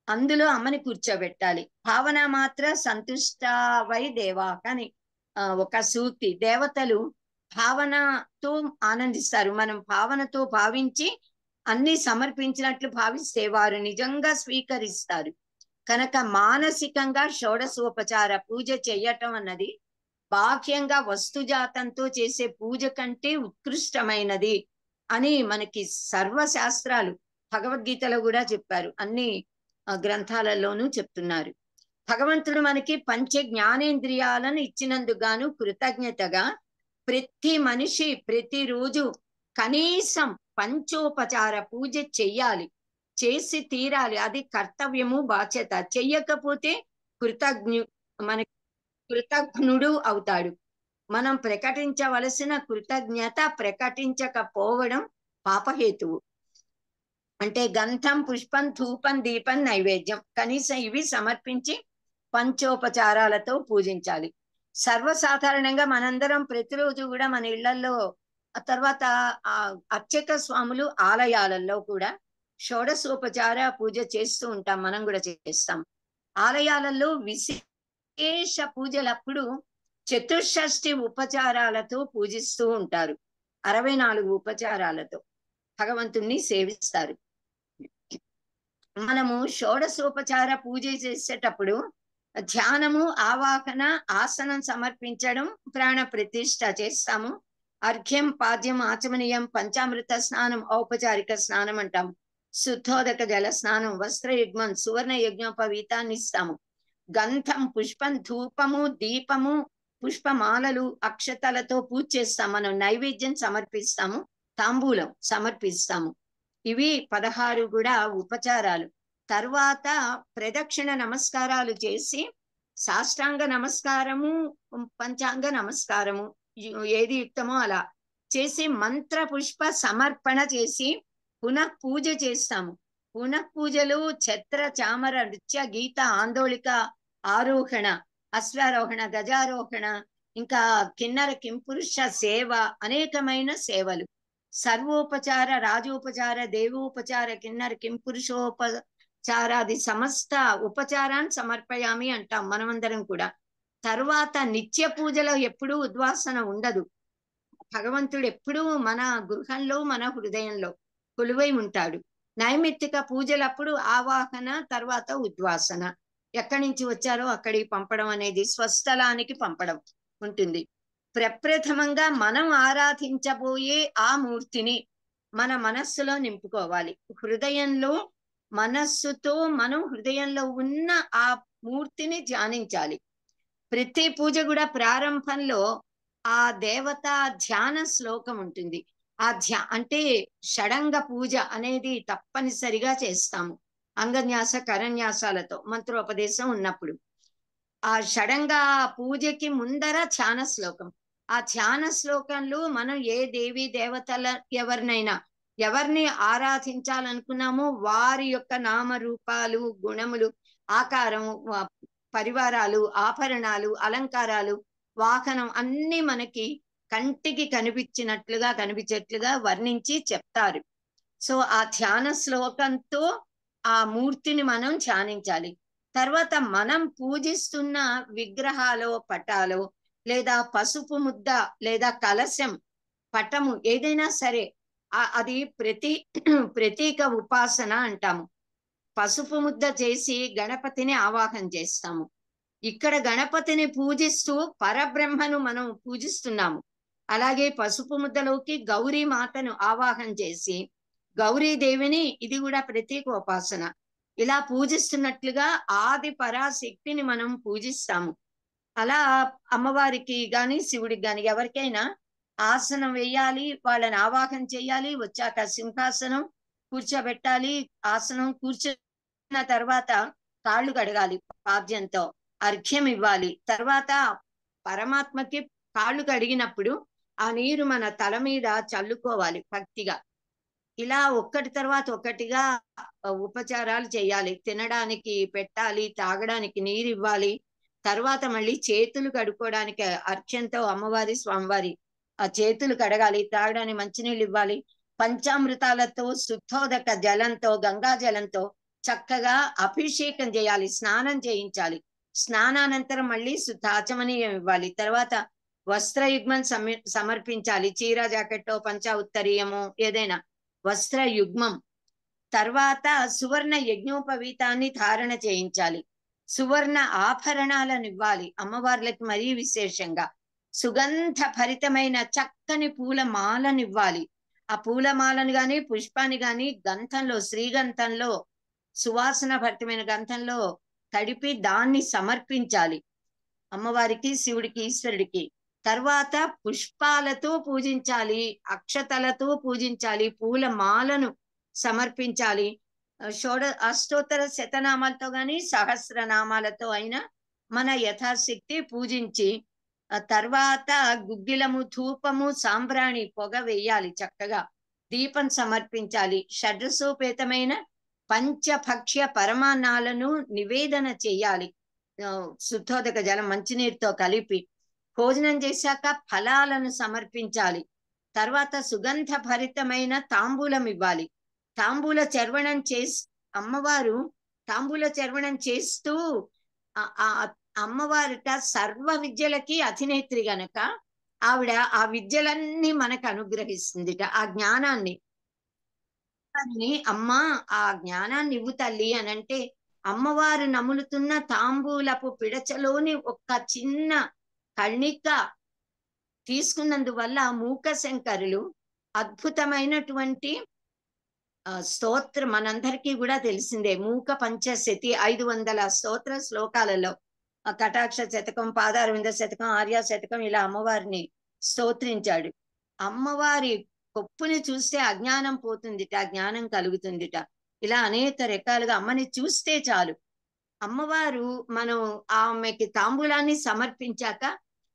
అందులో అమ్మని కూర్చోబెట్టాలి. భావన మాత్ర సంతుష్టావై దేవా అని ఒక సూక్తి. దేవతలు భావనతో ఆనందిస్తారు, మనం భావనతో భావించి అన్ని సమర్పించినట్లు భావిస్తే వారు నిజంగా స్వీకరిస్తారు. కనుక మానసికంగా షోడశోపచార పూజ చెయ్యటం అన్నది బాహ్యంగా వస్తుజాతంతో చేసే పూజ కంటే ఉత్కృష్టమైనది అని మనకి సర్వశాస్త్రాలు, భగవద్గీతలో కూడా చెప్పారు, అన్ని గ్రంథాలలోనూ చెప్తున్నారు. భగవంతుడు మనకి పంచ జ్ఞానేంద్రియాలను ఇచ్చినందుకు కృతజ్ఞతగా ప్రతి మనిషి ప్రతిరోజు కనీసం పంచోపచార పూజ చెయ్యాలి, చేసి తీరాలి, అది కర్తవ్యము, బాధ్యత. చెయ్యకపోతే కృతజ్ఞుడు అవుతాడు. మనం ప్రకటించవలసిన కృతజ్ఞత ప్రకటించకపోవడం పాపహేతువు. అంటే గంధం, పుష్పం, ధూపం, దీపం, నైవేద్యం కనీసం ఇవి సమర్పించి పంచోపచారాలతో పూజించాలి. సర్వసాధారణంగా మనందరం ప్రతిరోజు కూడా మన ఇళ్లలో, ఆ తర్వాత అర్చక స్వాములు ఆలయాలలో కూడా షోడశోపచార పూజ చేస్తూ ఉంటాం, మనం కూడా చేస్తాం. ఆలయాలలో విశేష పూజలప్పుడు చతుషష్ఠి ఉపచారాలతో పూజిస్తూ ఉంటారు, 64 ఉపచారాలతో భగవంతుణ్ణి సేవిస్తారు. మనము షోడశోపచార పూజ చేసేటప్పుడు ధ్యానము, ఆవాహన, ఆసనం సమర్పించడం, ప్రాణ ప్రతిష్ఠ చేస్తాము. అర్ఘ్యం, పాద్యం, ఆచమనీయం, పంచామృత స్నానం, ఔపచారిక స్నానం అంటాము. శుద్ధోదక జల స్నానం, వస్త్రయుగ్మం, సువర్ణ యజ్ఞోపవీతాన్ని ఇస్తాము. గంధం, పుష్పం, ధూపము, దీపము, పుష్పమాలలు, అక్షతలతో పూజ చేస్తాం. మనం నైవేద్యం సమర్పిస్తాము, తాంబూలం సమర్పిస్తాము. ఇవి 16 కూడా ఉపచారాలు. తర్వాత ప్రదక్షిణ నమస్కారాలు చేసి సాష్టాంగ నమస్కారము, పంచాంగ నమస్కారము, ఏది యుక్తమో అలా చేసి మంత్ర పుష్ప సమర్పణ చేసి పునః పూజ చేస్తాము. పునః పూజలు ఛత్ర, చామర, నృత్య, గీత, ఆందోళిక, ఆరోహణ, అశ్వారోహణ, గజారోహణ, ఇంకా కిన్నర కింపురుష సేవ, అనేకమైన సేవలు, సర్వోపచార, రాజోపచార, దేవోపచార, కిన్నర కింపురుషోపచార చారాది సమస్త ఉపచారాన్ని సమర్పయామి అంటాం మనమందరం కూడా. తర్వాత నిత్య పూజలో ఎప్పుడూ ఉద్వాసన ఉండదు. భగవంతుడు ఎప్పుడూ మన గృహంలో మన హృదయంలో కొలువై ఉంటాడు. నైమిత్తిక పూజలప్పుడు ఆవాహన, తర్వాత ఉద్వాసన. ఎక్కడి నుంచి వచ్చారో అక్కడికి పంపడం అనేది, స్వస్థలానికి పంపడం ఉంటుంది. ప్రప్రథమంగా మనం ఆరాధించబోయే ఆ మూర్తిని మన మనస్సులో నింపుకోవాలి. హృదయంలో మనస్సుతో మనం హృదయంలో ఉన్న ఆ మూర్తిని ధ్యానించాలి. ప్రతి పూజ కూడా ప్రారంభంలో ఆ దేవత ధ్యాన శ్లోకం ఉంటుంది. అంటే షడంగ పూజ అనేది తప్పనిసరిగా చేస్తాము. అంగన్యాస కరన్యాసాలతో మంత్రోపదేశం ఉన్నప్పుడు ఆ షడంగ పూజకి ముందర ధ్యాన శ్లోకం. ఆ ధ్యాన శ్లోకంలో మనం ఏ దేవి దేవతల ఎవరిని ఆరాధించాలనుకున్నామో వారి యొక్క నామరూపాలు, గుణములు, ఆకారం, పరివారాలు, ఆభరణాలు, అలంకారాలు, వాహనం అన్ని మనకి కంటికి కనిపించేట్లుగా వర్ణించి చెప్తారు. సో ఆ ధ్యాన శ్లోకంతో ఆ మూర్తిని మనం ధ్యానించాలి. తర్వాత మనం పూజిస్తున్న విగ్రహాలో, పటాలో, లేదా పసుపు ముద్ద, లేదా కలశం, పటము ఏదైనా సరే అది ప్రతీక ఉపాసన అంటాము. పసుపు ముద్ద చేసి గణపతిని ఆవాహన చేస్తాము. ఇక్కడ గణపతిని పూజిస్తూ పరబ్రహ్మను మనం పూజిస్తున్నాము. అలాగే పసుపు ముద్దలోకి గౌరీ మాతను ఆవాహన చేసి గౌరీదేవిని, ఇది కూడా ప్రతీక ఉపాసన, ఇలా పూజిస్తున్నట్లుగా ఆది పరాశక్తిని మనం పూజిస్తాము. అలా అమ్మవారికి గాని శివుడికి గాని ఎవరికైనా ఆసనం వేయాలి, వాళ్ళని ఆవాహన చేయాలి. వచ్చాక సింహాసనం కూర్చోబెట్టాలి. ఆసనం కూర్చున్న తర్వాత కాళ్ళు కడగాలి, పాద్యంతో అర్ఘ్యం ఇవ్వాలి. తర్వాత పరమాత్మకి కాళ్ళు కడిగినప్పుడు ఆ నీరు మన తల మీద చల్లుకోవాలి భక్తిగా. ఇలా ఒక్కటి తర్వాత ఒకటిగా ఉపచారాలు చేయాలి. తినడానికి పెట్టాలి, తాగడానికి నీరు ఇవ్వాలి. తర్వాత మళ్ళీ చేతులు కడుక్కోవడానికి అర్ఘ్యంతో అమ్మవారి స్వామివారి ఆ చేతులు కడగాలి. తాగడానికి మంచినీళ్ళు ఇవ్వాలి. పంచామృతాలతో, శుద్ధోదక జలంతో, గంగా జలంతో చక్కగా అభిషేకం చేయాలి, స్నానం చేయించాలి. స్నానానంతరం మళ్ళీ శుద్ధాచమనీయం ఇవ్వాలి. తర్వాత వస్త్రయుగ్మం సమర్పించాలి. చీర, జాకెట్టో, పంచ ఉత్తరీయమో ఏదైనా వస్త్రయుగ్మం. తర్వాత సువర్ణ యజ్ఞోపవీతాన్ని ధారణ చేయించాలి. సువర్ణ ఆభరణాలను ఇవ్వాలి అమ్మవార్లకి. మరీ విశేషంగా సుగంధ భరితమైన చక్కని పూలమాలను ఇవ్వాలి. ఆ పూలమాలను గాని, పుష్పాన్ని గాని గంధంలో, శ్రీగంధంలో, సువాసన భరితమైన గంధంలో తడిపి దాన్ని సమర్పించాలి అమ్మవారికి, శివుడికి, ఈశ్వరుడికి. తర్వాత పుష్పాలతో పూజించాలి, అక్షతలతో పూజించాలి, పూలమాలను సమర్పించాలి. అష్టోత్తర శతనామాలతో గాని సహస్రనామాలతో అయినా మన యథాశక్తి పూజించి తర్వాత గుగ్గిలము, ధూపము, సాంబ్రాణి పొగ వేయాలి. చక్కగా దీపం సమర్పించాలి. షడ్రసోపేతమైన పంచభక్ష్య పరమాన్నాలను నివేదన చేయాలి. శుద్ధోదక జలం మంచినీరుతో కలిపి భోజనం చేశాక ఫలాలను సమర్పించాలి. తర్వాత సుగంధ భరితమైన తాంబూలం ఇవ్వాలి. తాంబూల చర్వణం అమ్మవారు తాంబూల చర్వణం చేస్తూ అమ్మవారిట సర్వ విద్యలకి అధినేత్రి గనక ఆవిడ ఆ విద్యలన్నీ మనకు అనుగ్రహిస్తుందిట. ఆ జ్ఞానాన్ని అమ్మా ఆ జ్ఞానాన్ని ఇవ్వు తల్లి అని అంటే, అమ్మవారు నములుతున్న తాంబూలపు పిడచలోని ఒక్క చిన్న కణిక తీసుకున్నందువల్ల మూక శంకరులు అద్భుతమైనటువంటి స్తోత్రం, మనందరికీ కూడా తెలిసిందే, మూక పంచశతి 500 స్తోత్ర శ్లోకాలలో కటాక్ష శతకం, పాదారవింద శతకం, ఆర్య శతకం ఇలా అమ్మవారిని స్తోత్రించాడు. అమ్మవారి కొప్పుని చూస్తే అజ్ఞానం పోతుందిట, జ్ఞానం కలుగుతుందిట. ఇలా అనేక రకాలుగా అమ్మని చూస్తే చాలు. అమ్మవారు మనం ఆమెకి తాంబూలాన్ని సమర్పించాక,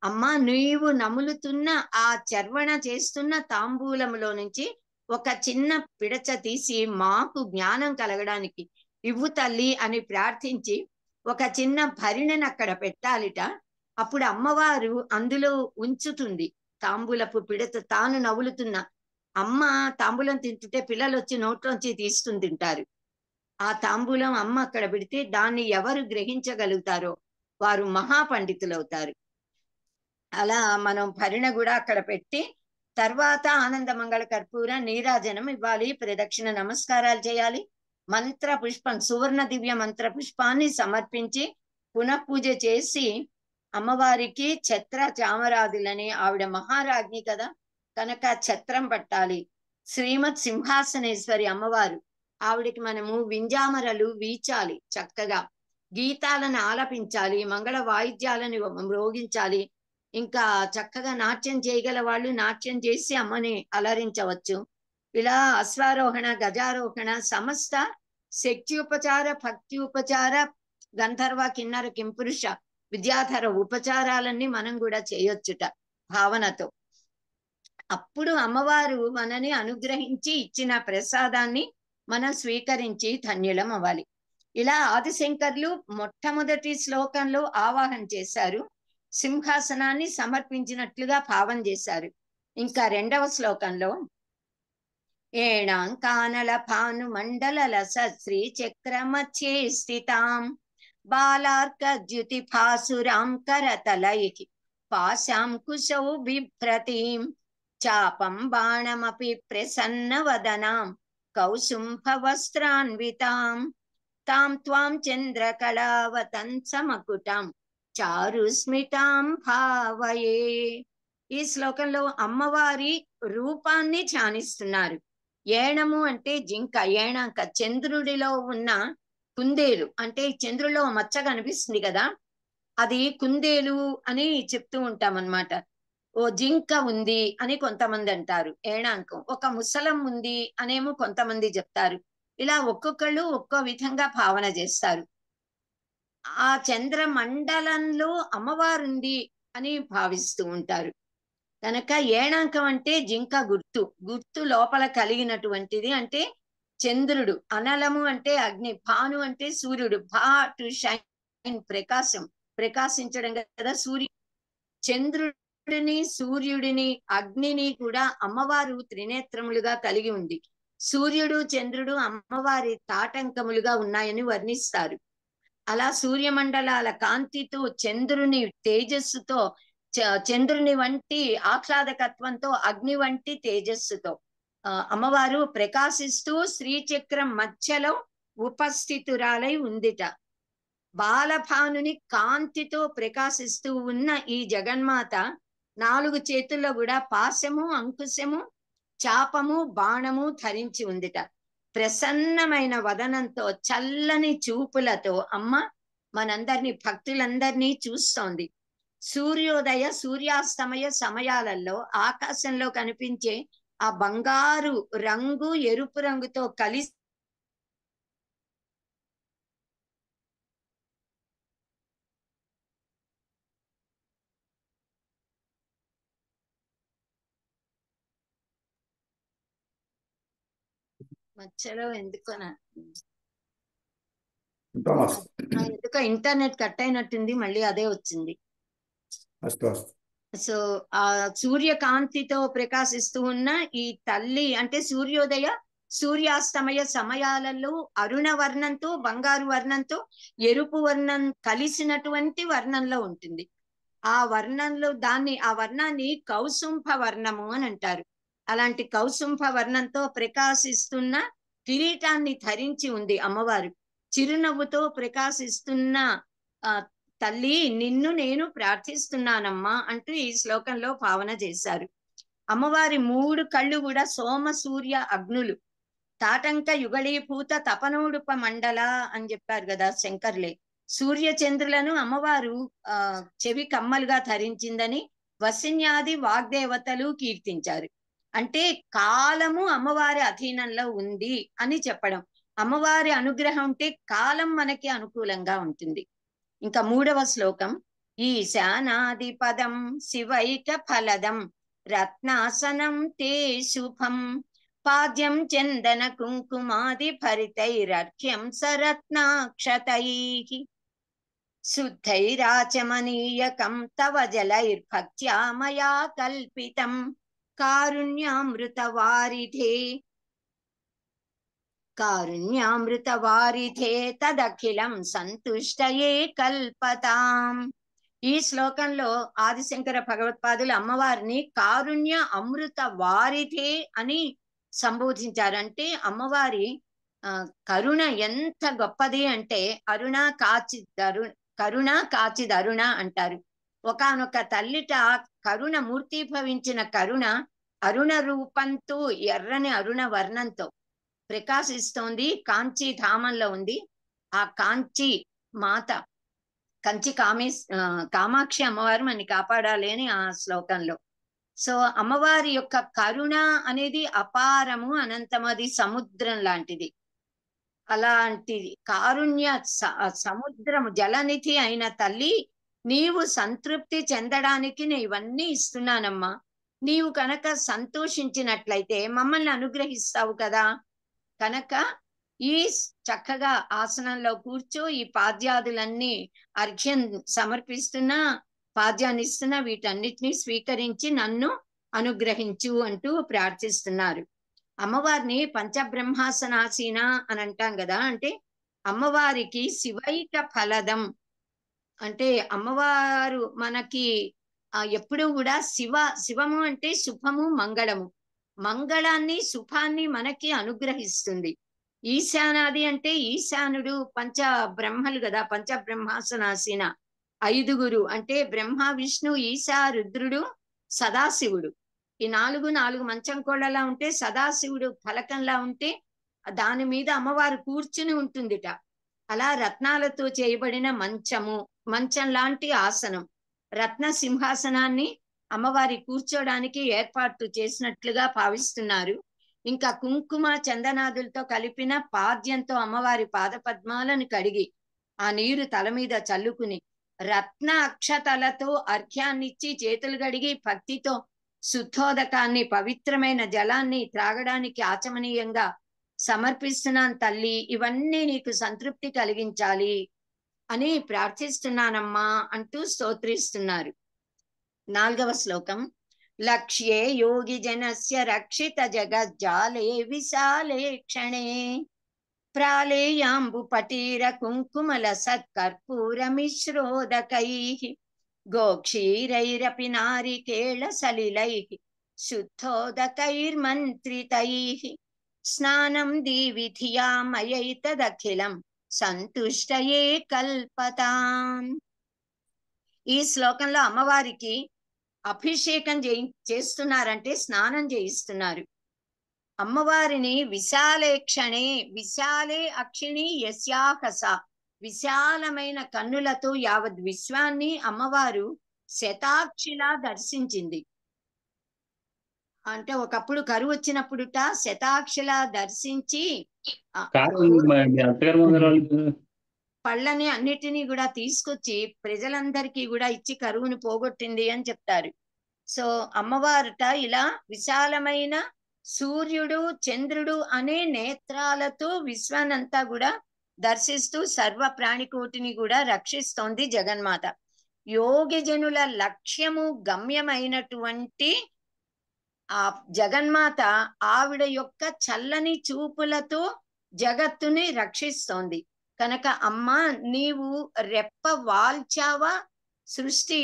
అమ్మ నీవు నములుతున్న ఆ చర్వణ చేస్తున్న తాంబూలంలో నుంచి ఒక చిన్న పిడచ తీసి మాకు జ్ఞానం కలగడానికి ఇవ్వు తల్లి అని ప్రార్థించి ఒక చిన్న భరిణను అక్కడ పెట్టాలిట. అప్పుడు అమ్మవారు అందులో ఉంచుతుంది తాంబూలపు పిడత. తాను నవ్వులుతున్న అమ్మ తాంబూలం తింటుంటే పిల్లలు వచ్చి నోట్లోంచి తీసుకుని తింటారు. ఆ తాంబూలం అమ్మ అక్కడ పెడితే దాన్ని ఎవరు గ్రహించగలుగుతారో వారు మహాపండితులు అవుతారు. అలా మనం భరిణ కూడా అక్కడ పెట్టి తర్వాత ఆనంద మంగళ కర్పూర నీరాజనం ఇవ్వాలి, ప్రదక్షిణ నమస్కారాలు చేయాలి, మంత్ర పుష్పం సువర్ణ దివ్య మంత్ర పుష్పాన్ని సమర్పించి పునః పూజ చేసి అమ్మవారికి ఛత్ర చామరాదులని, ఆవిడ మహారాజ్ఞి కదా కనుక ఛత్రం పట్టాలి. శ్రీమత్ సింహాసనేశ్వరి అమ్మవారు, ఆవిడికి మనము వింజామరలు వీచాలి, చక్కగా గీతాలను ఆలపించాలి, మంగళ వాయిద్యాలను మ్రోగించాలి. ఇంకా చక్కగా నాట్యం చేయగల వాళ్ళు నాట్యం చేసి అమ్మని అలరించవచ్చు. ఇలా అశ్వారోహణ గజారోహణ సమస్త శక్త్యుపచార భక్త్యుపచార గంధర్వ కిన్నర కింపురుష విద్యాధర ఉపచారాలన్నీ మనం కూడా చేయొచ్చుట భావనతో. అప్పుడు అమ్మవారు మనని అనుగ్రహించి ఇచ్చిన ప్రసాదాన్ని మనం స్వీకరించి ధన్యులం అవ్వాలి. ఇలా ఆదిశంకర్లు మొట్టమొదటి శ్లోకంలో ఆవాహన చేశారు, సింహాసనాన్ని సమర్పించినట్లుగా భావం చేశారు. ఇంకా రెండవ శ్లోకంలో ఏణాంకానల భాను మండల శ్రీ చక్రమధ్యే స్థితాం బాలార్కద్యుతి భాసురాం కరతలైకి పాశాం కుశౌ బిభ్రతీం చాపం బాణమపి ప్రసన్న వదనాం కౌసుంభ వస్త్రాన్వితాం తాం త్వాం చంద్రకళావతం సమకుటాం చారు స్మితాం భావయే. ఈ శ్లోకంలో అమ్మవారి రూపాన్ని ధ్యానిస్తున్నారు. ఏణము అంటే జింక, ఏణాంక చంద్రుడిలో ఉన్న కుందేలు, అంటే చంద్రుడిలో మచ్చ కనిపిస్తుంది కదా, అది కుందేలు అని చెప్తూ ఉంటాం అన్నమాట. ఓ జింక ఉంది అని కొంతమంది అంటారు, ఏణాంకం. ఒక ముసలం ఉంది అనేమో కొంతమంది చెప్తారు. ఇలా ఒక్కొక్కళ్ళు ఒక్కో విధంగా భావన చేస్తారు. ఆ చంద్ర మండలంలో అమ్మవారుంది అని భావిస్తూ ఉంటారు. కనుక ఏణాంకం అంటే జింక గుర్తు, గుర్తు లోపల కలిగినటువంటిది. అంటే చంద్రుడు, అనలము అంటే అగ్ని, భాను అంటే సూర్యుడు, భా టు షైన్ ప్రకాశం, ప్రకాశించడం కదా సూర్యుడు. చంద్రుడిని సూర్యుడిని అగ్నిని కూడా అమ్మవారు త్రినేత్రములుగా కలిగి ఉంది. సూర్యుడు చంద్రుడు అమ్మవారి తాటంకములుగా ఉన్నాయని వర్ణిస్తారు. అలా సూర్యమండలాల కాంతితో చంద్రుని తేజస్సుతో, చంద్రుని వంటి ఆహ్లాదకత్వంతో, అగ్ని వంటి తేజస్సుతో అమ్మవారు ప్రకాశిస్తూ శ్రీచక్రం మధ్యలో ఉపస్థితురాలై ఉందిట. బాలభానుని కాంతితో ప్రకాశిస్తూ ఉన్న ఈ జగన్మాత 4 చేతుల్లో కూడా పాశము, అంకుశము, చాపము, బాణము ధరించి ఉందిట. ప్రసన్నమైన వదనంతో, చల్లని చూపులతో అమ్మ మనందరినీ, భక్తులందరినీ చూస్తోంది. సూర్యోదయ సూర్యాస్తమయ సమయాలలో ఆకాశంలో కనిపించే ఆ బంగారు రంగు ఎరుపు రంగుతో కలిసి మధ్యలో ఎందుకోనా ఎందుకో ఇంటర్నెట్ కట్ అయినట్టుంది, మళ్ళీ అదే వచ్చింది. సో ఆ సూర్యకాంతితో ప్రకాశిస్తూ ఉన్న ఈ తల్లి అంటే సూర్యోదయ సూర్యాస్తమయ సమయాలలో అరుణ వర్ణంతో, బంగారు వర్ణంతో, ఎరుపు వర్ణం కలిసినటువంటి వర్ణంలో ఉంటుంది. ఆ వర్ణంలో ఆ వర్ణాన్ని కౌసుంభ వర్ణము అని అంటారు. అలాంటి కౌసుంభ వర్ణంతో ప్రకాశిస్తున్న కిరీటాన్ని ధరించి ఉంది అమ్మవారు. చిరునవ్వుతో ప్రకాశిస్తున్న తల్లి, నిన్ను నేను ప్రార్థిస్తున్నానమ్మా అంటూ ఈ శ్లోకంలో భావన చేశారు. అమ్మవారి 3 కళ్ళు కూడా సోమ సూర్య అగ్నులు, తాటంక యుగళీభూత తపనోడుప మండల అని చెప్పారు కదా శంకర్లే. సూర్య చంద్రులను అమ్మవారు చెవి కమ్మలుగా ధరించిందని వసిన్యాది వాగ్దేవతలు కీర్తించారు. అంటే కాలము అమ్మవారి అధీనంలో ఉంది అని చెప్పడం. అమ్మవారి అనుగ్రహం ఉంటే కాలం మనకి అనుకూలంగా ఉంటుంది. ఇంకా 3వ శ్లోకం, ఈశానాది పదం శివైక ఫలదం రత్నాసనం తే శుభం పాద్యం చందన కుంకుమాది భరితైరర్ఘ్యం సరత్నాక్షతైః శుద్ధైరాచమనీయకం తవ జలైర్భక్త్యా మయా కల్పితం కారుణ్యామృత వారిధే కారుణ్యామృత వారిధే తదఖిలం సంతుష్టయే కల్పతాం. ఈ శ్లోకంలో ఆదిశంకర భగవత్పాదులు అమ్మవారిని కారుణ్య అమృత వారిధే అని సంబోధించారు. అంటే అమ్మవారి కరుణ ఎంత గొప్పది అంటే కరుణ కాచిదరుణ అంటారు. ఒకానొక తల్లిట కరుణ మూర్తిభవించిన కరుణ అరుణ రూపంతో ఎర్రని అరుణ వర్ణంతో ప్రకాశిస్తోంది. కాంచీ ధామంలో ఉంది. ఆ కాంచీ మాత కంచి కామాక్షి అమ్మవారు మనని కాపాడాలి అని ఆ శ్లోకంలో. సో అమ్మవారి యొక్క కరుణ అనేది అపారము, అనంతము, అది సముద్రం లాంటిది. అలాంటిది కారుణ్య సముద్రము జలనిధి అయిన తల్లి, నీవు సంతృప్తి చెందడానికి నేను ఇవన్నీ ఇస్తున్నానమ్మా. నీవు కనుక సంతోషించినట్లయితే మమ్మల్ని అనుగ్రహిస్తావు కదా. కనుక ఈ చక్కగా ఆసనంలో కూర్చో, ఈ పాద్యాదులన్నీ అర్ఘ్యం సమర్పిస్తున్నా, పాద్యాన్ని ఇస్తున్నా, వీటన్నిటిని స్వీకరించి నన్ను అనుగ్రహించు అంటూ ప్రార్థిస్తున్నారు. అమ్మవారిని పంచబ్రహ్మాసనాసీన అని అంటాం కదా. అంటే అమ్మవారికి శివైక ఫలదం. అంటే అమ్మవారు మనకి ఎప్పుడూ కూడా శివము అంటే శుభము, మంగళము. మంగళాన్ని, శుభాన్ని మనకి అనుగ్రహిస్తుంది. ఈశానాది అంటే ఈశానుడు పంచ బ్రహ్మలు కదా, పంచబ్రహ్మాసనాసీన 5 అంటే బ్రహ్మ, విష్ణు, ఈశా, రుద్రుడు, సదాశివుడు. ఈ 4 మంచం కోళ్ళలా ఉంటే, సదాశివుడు ఫలకంలా ఉంటే దాని మీద అమ్మవారు కూర్చుని ఉంటుందిట. అలా రత్నాలతో చేయబడిన మంచం లాంటి ఆసనం, రత్న సింహాసనాన్ని అమ్మవారి కూర్చోడానికి ఏర్పాటు చేసినట్లుగా భావిస్తున్నారు. ఇంకా కుంకుమ చందనాదులతో కలిపిన పాద్యంతో అమ్మవారి పాదపద్మాలను కడిగి ఆ నీరు తల మీద చల్లుకుని రత్న అక్షతలతో అర్ఘ్యాన్నిచ్చి చేతులు కడిగి భక్తితో శుద్ధోదకాన్ని, పవిత్రమైన జలాన్ని త్రాగడానికి ఆచమనీయంగా సమర్పిస్తున్నాను తల్లి. ఇవన్నీ నీకు సంతృప్తి కలిగించాలి అని ప్రార్థిస్తున్నానమ్మా అంటూ స్తోత్రిస్తున్నారు. 4వ శ్లోకం. లక్ష్యే యోగి జనస్య రక్షిత జగజ్జాలే విశాలే క్షణే ప్రాళేయాంబు పటీర కుంకుమల సత్కర్పూర మిశ్రోదకైః గోక్షీరైరపి నారికేళ సలిలైః శుద్ధోదకైర్మంత్రితైః స్నానం దీవిధియామయైతదఖిలం సంతుష్టయే కల్పతాం. ఈ శ్లోకంలో అమ్మవారికి అభిషేకం చేస్తున్నారంటే స్నానం చేయిస్తున్నారు. అమ్మవారిని విశాలేక్షణే, విశాలే అక్షిణి యస్యాహస, విశాలమైన కన్నులతో యావత్ విశ్వాన్ని అమ్మవారు శతాక్షిలా దర్శించింది. అంటే ఒకప్పుడు కరువు వచ్చినప్పుడుట శతాక్షిలా దర్శించి పళ్ళని అన్నిటినీ కూడా తీసుకొచ్చి ప్రజలందరికీ కూడా ఇచ్చి కరువును పోగొట్టింది అని చెప్తారు. సో అమ్మవారుట ఇలా విశాలమైన సూర్యుడు, చంద్రుడు అనే నేత్రాలతో విశ్వానంతా కూడా దర్శిస్తూ సర్వ ప్రాణికోటిని కూడా రక్షిస్తోంది జగన్మాత. యోగి జనుల లక్ష్యము, గమ్యమైనటువంటి ఆ జగన్మాత ఆవిడ యొక్క చల్లని చూపులతో జగత్తుని రక్షిస్తోంది. కనుక అమ్మ నీవు రెప్ప వాల్చావా సృష్టి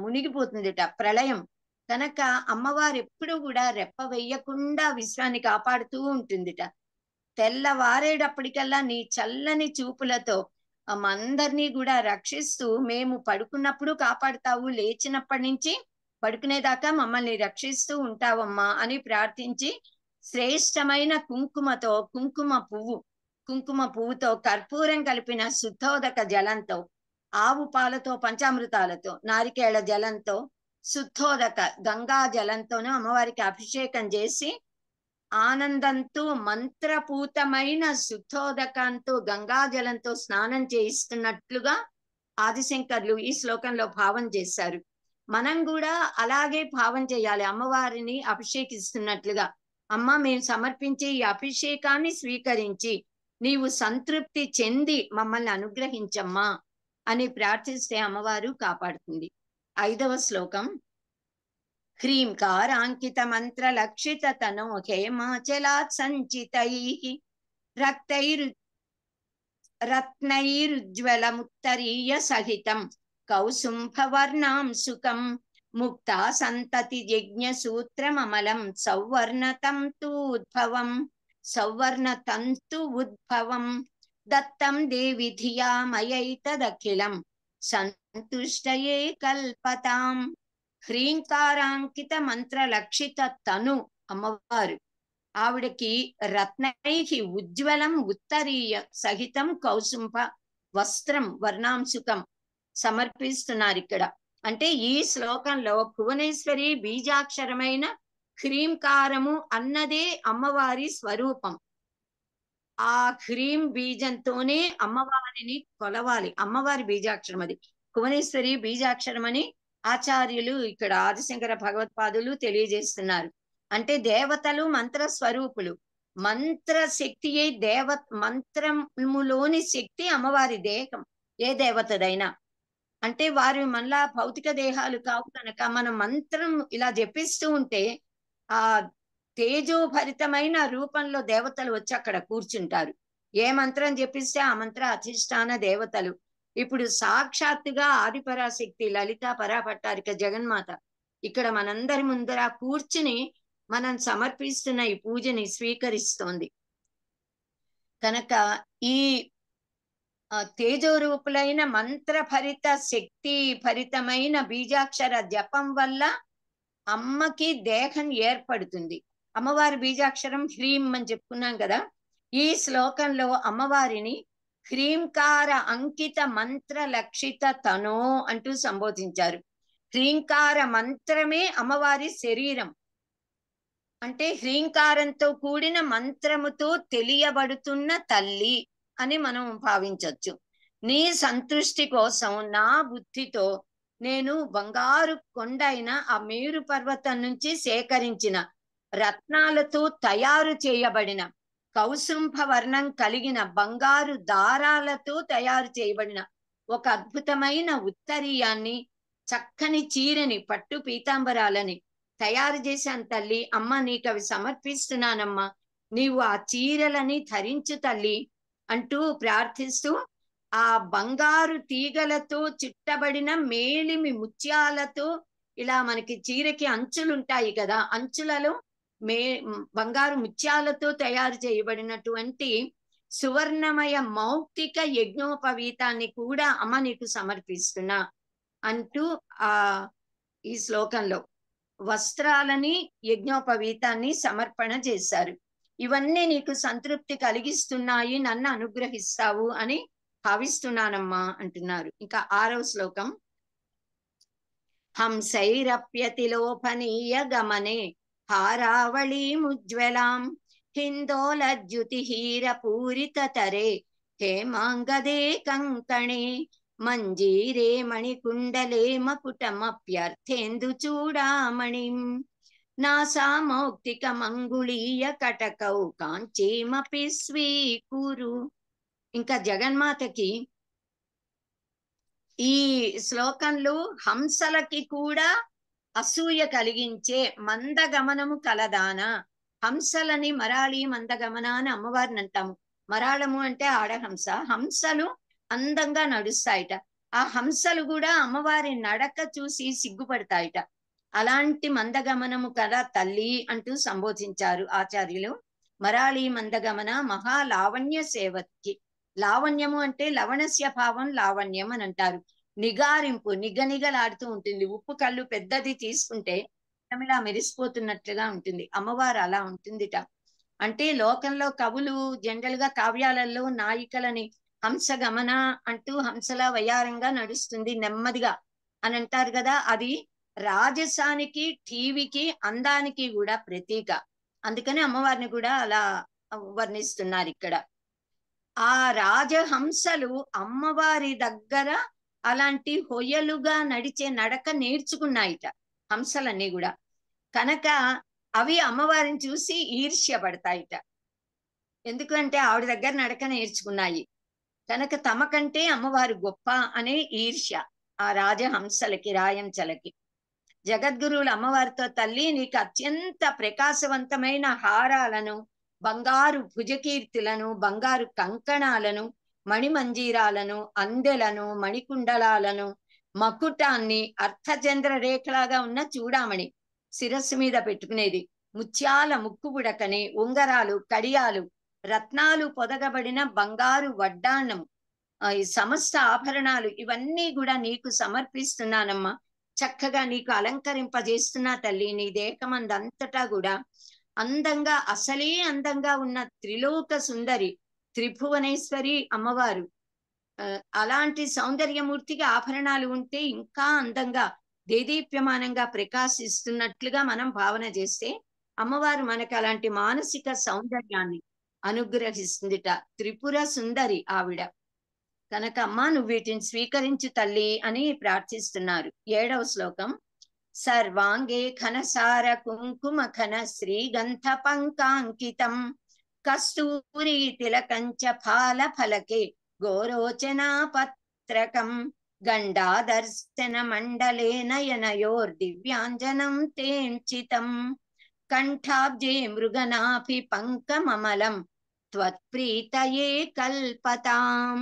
మునిగిపోతుందిట, ప్రళయం. కనుక అమ్మవారు ఎప్పుడు కూడా రెప్ప వెయ్యకుండా విశ్వాన్ని కాపాడుతూ ఉంటుందిట. తెల్లవారేటప్పటికల్లా నీ చల్లని చూపులతో అందరినీ కూడా రక్షిస్తూ, మేము పడుకున్నప్పుడు కాపాడుతావు, లేచినప్పటి నుంచి పడుకునేదాకా మమ్మల్ని రక్షిస్తూ ఉంటావమ్మా అని ప్రార్థించి శ్రేష్టమైన కుంకుమతో, కుంకుమ పువ్వుతో, కర్పూరం కలిపిన శుద్ధోదక జలంతో, ఆవు పాలతో, పంచామృతాలతో, నారికేళ జలంతో, శుద్ధోదక గంగా జలంతోనూ అమ్మవారికి అభిషేకం చేసి ఆనందంతో మంత్రపూతమైన శుద్ధోదకంతో గంగా జలంతో స్నానం చేయిస్తున్నట్లుగా ఆదిశంకర్లు ఈ శ్లోకంలో భావం చేశారు. మనం కూడా అలాగే భావం చేయాలి. అమ్మవారిని అభిషేకిస్తున్నట్లుగా, అమ్మ మేము సమర్పించే ఈ అభిషేకాన్ని స్వీకరించి నీవు సంతృప్తి చెంది మమ్మల్ని అనుగ్రహించమ్మా అని ప్రార్థిస్తే అమ్మవారు కాపాడుతుంది. 5వ శ్లోకం. హ్రీంకారాంకిత మంత్ర లక్షిత తనో హేమాచలాత్ సంచితైః రత్నైరుజ్వలముత్తరీయ సహితం కౌసుంభవర్ణాం సుఖం ముక్తా సంతతి యజ్ఞసూత్రమమలం సౌవర్ణతంతు ఉద్భవం దత్తం దేవి ధియా మయైతదఖిలం సంతుష్టయే కల్పతాం. హ్రీంకారాంకిత మంత్రలక్షిత తను అమ్మవారు. ఆవిడకి రత్నైహి ఉజ్వలం ఉత్తరీయ సహితం కౌసుంభ వస్త్రం వర్ణాంశుకం సమర్పిస్తున్నారు ఇక్కడ. అంటే ఈ శ్లోకంలో భువనేశ్వరి బీజాక్షరమైన హ్రీంకారము అన్నదే అమ్మవారి స్వరూపం. ఆ హ్రీం బీజంతోనే అమ్మవారిని కొలవాలి. అమ్మవారి బీజాక్షరం అది. భువనేశ్వరి బీజాక్షరం అని ఆచార్యులు ఇక్కడ ఆదిశంకర భగవత్పాదులు తెలియజేస్తున్నారు. అంటే దేవతలు మంత్ర స్వరూపులు. మంత్ర శక్తి మంత్రములోని శక్తి అమ్మవారి దేహం ఏ దేవతదైనా. అంటే వారు మనలా భౌతిక దేహాలు కావు కనుక మనం మంత్రం ఇలా జపిస్తూ ఉంటే ఆ తేజోభరితమైన రూపంలో దేవతలు వచ్చి అక్కడ కూర్చుంటారు. ఏ మంత్రం జపిస్తే ఆ మంత్ర అధిష్టాన దేవతలు. ఇప్పుడు సాక్షాత్తుగా ఆదిపరాశక్తి లలిత పరాభట్టారిక జగన్మాత ఇక్కడ మనందరి ముందర కూర్చుని మనం సమర్పిస్తున్న ఈ పూజని స్వీకరిస్తోంది కనుక ఈ తేజోరూపులైన మంత్రభరిత శక్తి భరితమైన బీజాక్షర జపం వల్ల అమ్మకి దేహం ఏర్పడుతుంది. అమ్మవారి బీజాక్షరం హ్రీం అని చెప్పుకున్నాం కదా. ఈ శ్లోకంలో అమ్మవారిని హ్రీంకార అంకిత మంత్ర లక్షిత తనో అంటూ సంబోధించారు. హ్రీంకార మంత్రమే అమ్మవారి శరీరం. అంటే హ్రీంకారంతో కూడిన మంత్రముతో తెలియబడుతున్న తల్లి అని మనం భావించవచ్చు. నీ సంతృష్టి కోసం నా బుద్ధితో నేను బంగారు కొండైన ఆ మేరు పర్వతం నుంచి సేకరించిన రత్నాలతో తయారు చేయబడిన కౌసుంభ వర్ణం కలిగిన బంగారు దారాలతో తయారు చేయబడిన ఒక అద్భుతమైన ఉత్తరీయాన్ని, చక్కని చీరని, పట్టు పీతాంబరాలని తయారు చేశాను తల్లి. అమ్మ నీకు అవి సమర్పిస్తున్నానమ్మా, నీవు ఆ చీరలని ధరించు తల్లి అంటూ ప్రార్థిస్తూ ఆ బంగారు తీగలతో చుట్టబడిన మేలిమి ముత్యాలతో ఇలా మనకి చీరకి అంచులుంటాయి కదా, అంచులలో బంగారు ముత్యాలతో తయారు చేయబడినటువంటి సువర్ణమయ మౌక్తిక యజ్ఞోపవీతాన్ని కూడా అమ్మ నీకు సమర్పిస్తున్నా అంటూ ఈ శ్లోకంలో వస్త్రాలని యజ్ఞోపవీతాన్ని సమర్పణ చేశారు. ఇవన్నీ నీకు సంతృప్తి కలిగిస్తున్నాయి, నన్ను అనుగ్రహిస్తావు అని భావిస్తున్నానమ్మా అంటున్నారు. ఇంకా 6వ శ్లోకం. హంసైరప్యతిలోపనీయ గమనే హారావళీముజ్వలాం హిందోలజ్యుతిహీర పూరిత తరే హేమాంగదే కంకణే మంజీరే మణికుండలే మకుటమప్యర్థేందు చూడామణిం నాసామౌక్తిక మంగుళీయ కటకౌ కాంచీమపి స్వీకురు. ఇంకా జగన్మాతకి ఈ శ్లోకంలో హంసలకి కూడా అసూయ కలిగించే మందగమనము కలదాన. హంసలని మరాళి మందగమన అని అమ్మవారిని అంటాము. మరాళము అంటే ఆడహంస. హంసలు అందంగా నడుస్తాయిట. ఆ హంసలు కూడా అమ్మవారి నడక చూసి సిగ్గుపడతాయిట. అలాంటి మందగమనము కదా తల్లి అంటూ సంబోధించారు ఆచార్యులు. మరాళి మందగమన మహాలావణ్య సేవకి. లావణ్యము అంటే లవణస్య భావం లావణ్యం అని అంటారు. నిగారింపు, నిగనిగలాడుతూ ఉంటుంది. ఉప్పు కళ్ళు పెద్దది తీసుకుంటే ఇలా మెరిసిపోతున్నట్లుగా ఉంటుంది. అమ్మవారు అలా ఉంటుందిట. అంటే లోకంలో కవులు జనరల్ గా కావ్యాలలో నాయికలని హంస గమన అంటూ హంసలా వయారంగా నడుస్తుంది నెమ్మదిగా అని అంటారు కదా. అది రాజసానికి, టీవీకి, అందానికి కూడా ప్రతీక. అందుకని అమ్మవారిని కూడా అలా వర్ణిస్తున్నారు ఇక్కడ. ఆ రాజహంసలు అమ్మవారి దగ్గర అలాంటి హొయలుగా నడిచే నడక నేర్చుకున్నాయిట హంసలన్నీ కూడా. కనుక అవి అమ్మవారిని చూసి ఈర్ష్య పడతాయిట. ఎందుకంటే ఆవిడ దగ్గర నడక నేర్చుకున్నాయి కనుక తమ కంటే అమ్మవారు గొప్ప అనే ఈర్ష్య ఆ రాజహంసలకి, రాయంచలకి. జగద్గురువులు అమ్మవారితో తల్లి నీకు అత్యంత ప్రకాశవంతమైన హారాలను, బంగారు భుజకీర్తులను, బంగారు కంకణాలను, మణిమంజీరాలను, అందెలను, మణికుండలాలను, మకుటాన్ని, అర్ధచంద్ర రేఖలాగా ఉన్న చూడామణి శిరస్సు మీద పెట్టుకునేది, ముత్యాల ముక్కు బుడకని, ఉంగరాలు, కడియాలు, రత్నాలు పొదగబడిన బంగారు వడ్డాణం, ఈ సమస్త ఆభరణాలు ఇవన్నీ కూడా నీకు సమర్పిస్తున్నానమ్మా. చక్కగా నీకు అలంకరింపజేస్తున్నా తల్లి. నీ దేహమందంతటా కూడా అందంగా, అసలే అందంగా ఉన్న త్రిలోక సుందరి త్రిభువనేశ్వరి అమ్మవారు. అలాంటి సౌందర్యమూర్తికి ఆభరణాలు ఉంటే ఇంకా అందంగా దేదీప్యమానంగా ప్రకాశిస్తున్నట్లుగా మనం భావన చేస్తే అమ్మవారు మనకు అలాంటి మానసిక సౌందర్యాన్ని అనుగ్రహిస్తుందిట. త్రిపుర సుందరి ఆవిడ కనుక అమ్మా నువ్వు వీటిని స్వీకరించు తల్లి అని ప్రార్థిస్తున్నారు. 7వ శ్లోకం. సర్వాంగే ఘనసార కుంకుమ ఘన శ్రీగంధ పంకాంకితం కస్తూరి తిలకంచ ఫాల ఫలకే గోరోచనా పత్రకం గండాదర్శన మండలే నయనయోర్ దివ్యాంజనం తేంచితం కంఠాబ్జే మృగనాభి పంకమమలం త్వత్ప్రీతయే కల్పతాం.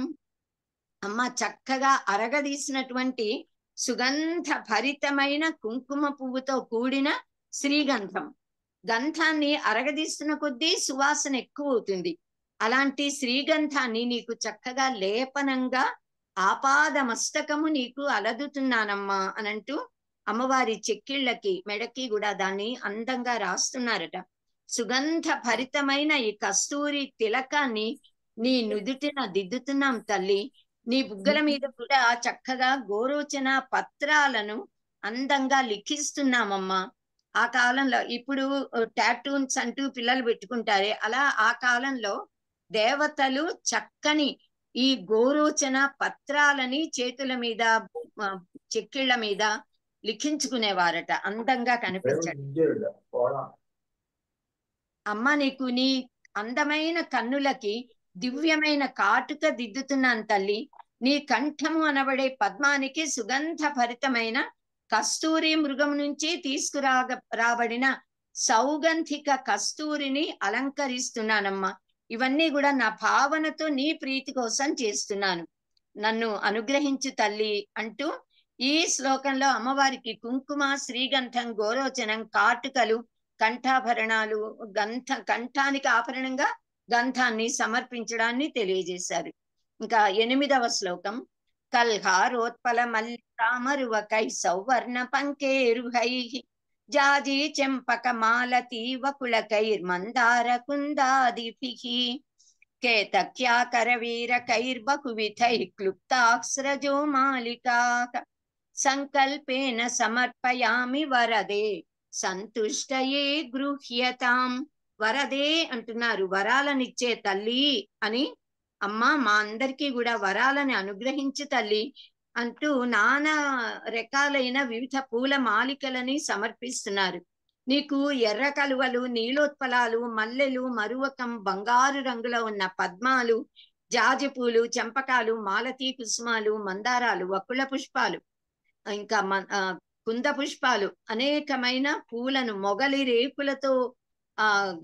అమ్మ చక్కగా అరగదీసినటువంటి సుగంధ భరితమైన కుంకుమ పువ్వుతో కూడిన శ్రీగంధం. గంధాన్ని అరగదీస్తున్న కొద్దీ సువాసన ఎక్కువ అవుతుంది. అలాంటి శ్రీగంధాన్ని నీకు చక్కగా లేపనంగా ఆపాద మస్తకము నీకు అలదుతున్నానమ్మా అనంటూ అమ్మవారి చెక్కిళ్ళకి మెడకి కూడా దాన్ని అందంగా రాస్తున్నారట. సుగంధ భరితమైన ఈ కస్తూరి తిలకాన్ని నీ నుదుటిన దిద్దుతున్నాం తల్లి. నీ బుగ్గల మీద కూడా చక్కగా గోరోచన పత్రాలను అందంగా లిఖిస్తున్నామమ్మా. ఆ కాలంలో ఇప్పుడు టాటూన్స్ అంటూ పిల్లలు పెట్టుకుంటారే, అలా ఆ కాలంలో దేవతలు చక్కని ఈ గోరోచన పత్రాలని చేతుల మీద చెక్కిళ్ళ మీద లిఖించుకునేవారట, అందంగా కనిపించడం. అమ్మ నీకు నీ అందమైన కన్నులకి దివ్యమైన కాటుక దిద్దుతున్నాను తల్లి. నీ కంఠము అనబడే పద్మానికి సుగంధ భరితమైన కస్తూరి మృగం నుంచి రాబడిన సౌగంధిక కస్తూరిని అలంకరిస్తున్నానమ్మా. ఇవన్నీ కూడా నా భావనతో నీ ప్రీతి కోసం చేస్తున్నాను, నన్ను అనుగ్రహించు తల్లి అంటూ ఈ శ్లోకంలో అమ్మవారికి కుంకుమ, శ్రీగంధం, గోరోచనం, కాటుకలు, కంఠాభరణాలు, కంఠానికి ఆభరణంగా గంధాన్ని సమర్పించడాన్ని తెలియజేశారు. ఇంకా 8వ శ్లోకం. కల్హారోత్పల మల్లికామరువకై సౌవర్ణ పంకేరుహై జాజీ చెంపక మాలతీ వకుళకైర్ మందార కుందాదిభిః కేతక్యాకరవీరకైర్బహువిధై క్లుప్తాక్స్రజో మాలికాః సంకల్పేన సమర్పయామి వరదే సంతుష్టయే గృహ్యతాం. వరదే అంటున్నారు, వరాలనిచ్చే తల్లి అని. అమ్మ మా అందరికీ కూడా వరాలని అనుగ్రహించు తల్లి అంటూ నానా రకాలైన వివిధ పూల మాలికలని సమర్పిస్తున్నారు. నీకు ఎర్ర కలువలు, నీలోత్పలాలు, మల్లెలు, మరువకం, బంగారు రంగులో ఉన్న పద్మాలు, జాజి పూలు, చెంపకాలు, మాలతీ కుసుమాలు, మందారాలు, వకుళ పుష్పాలు, ఇంకా కుంద పుష్పాలు, అనేకమైన పూలను, మొగలి రేకులతో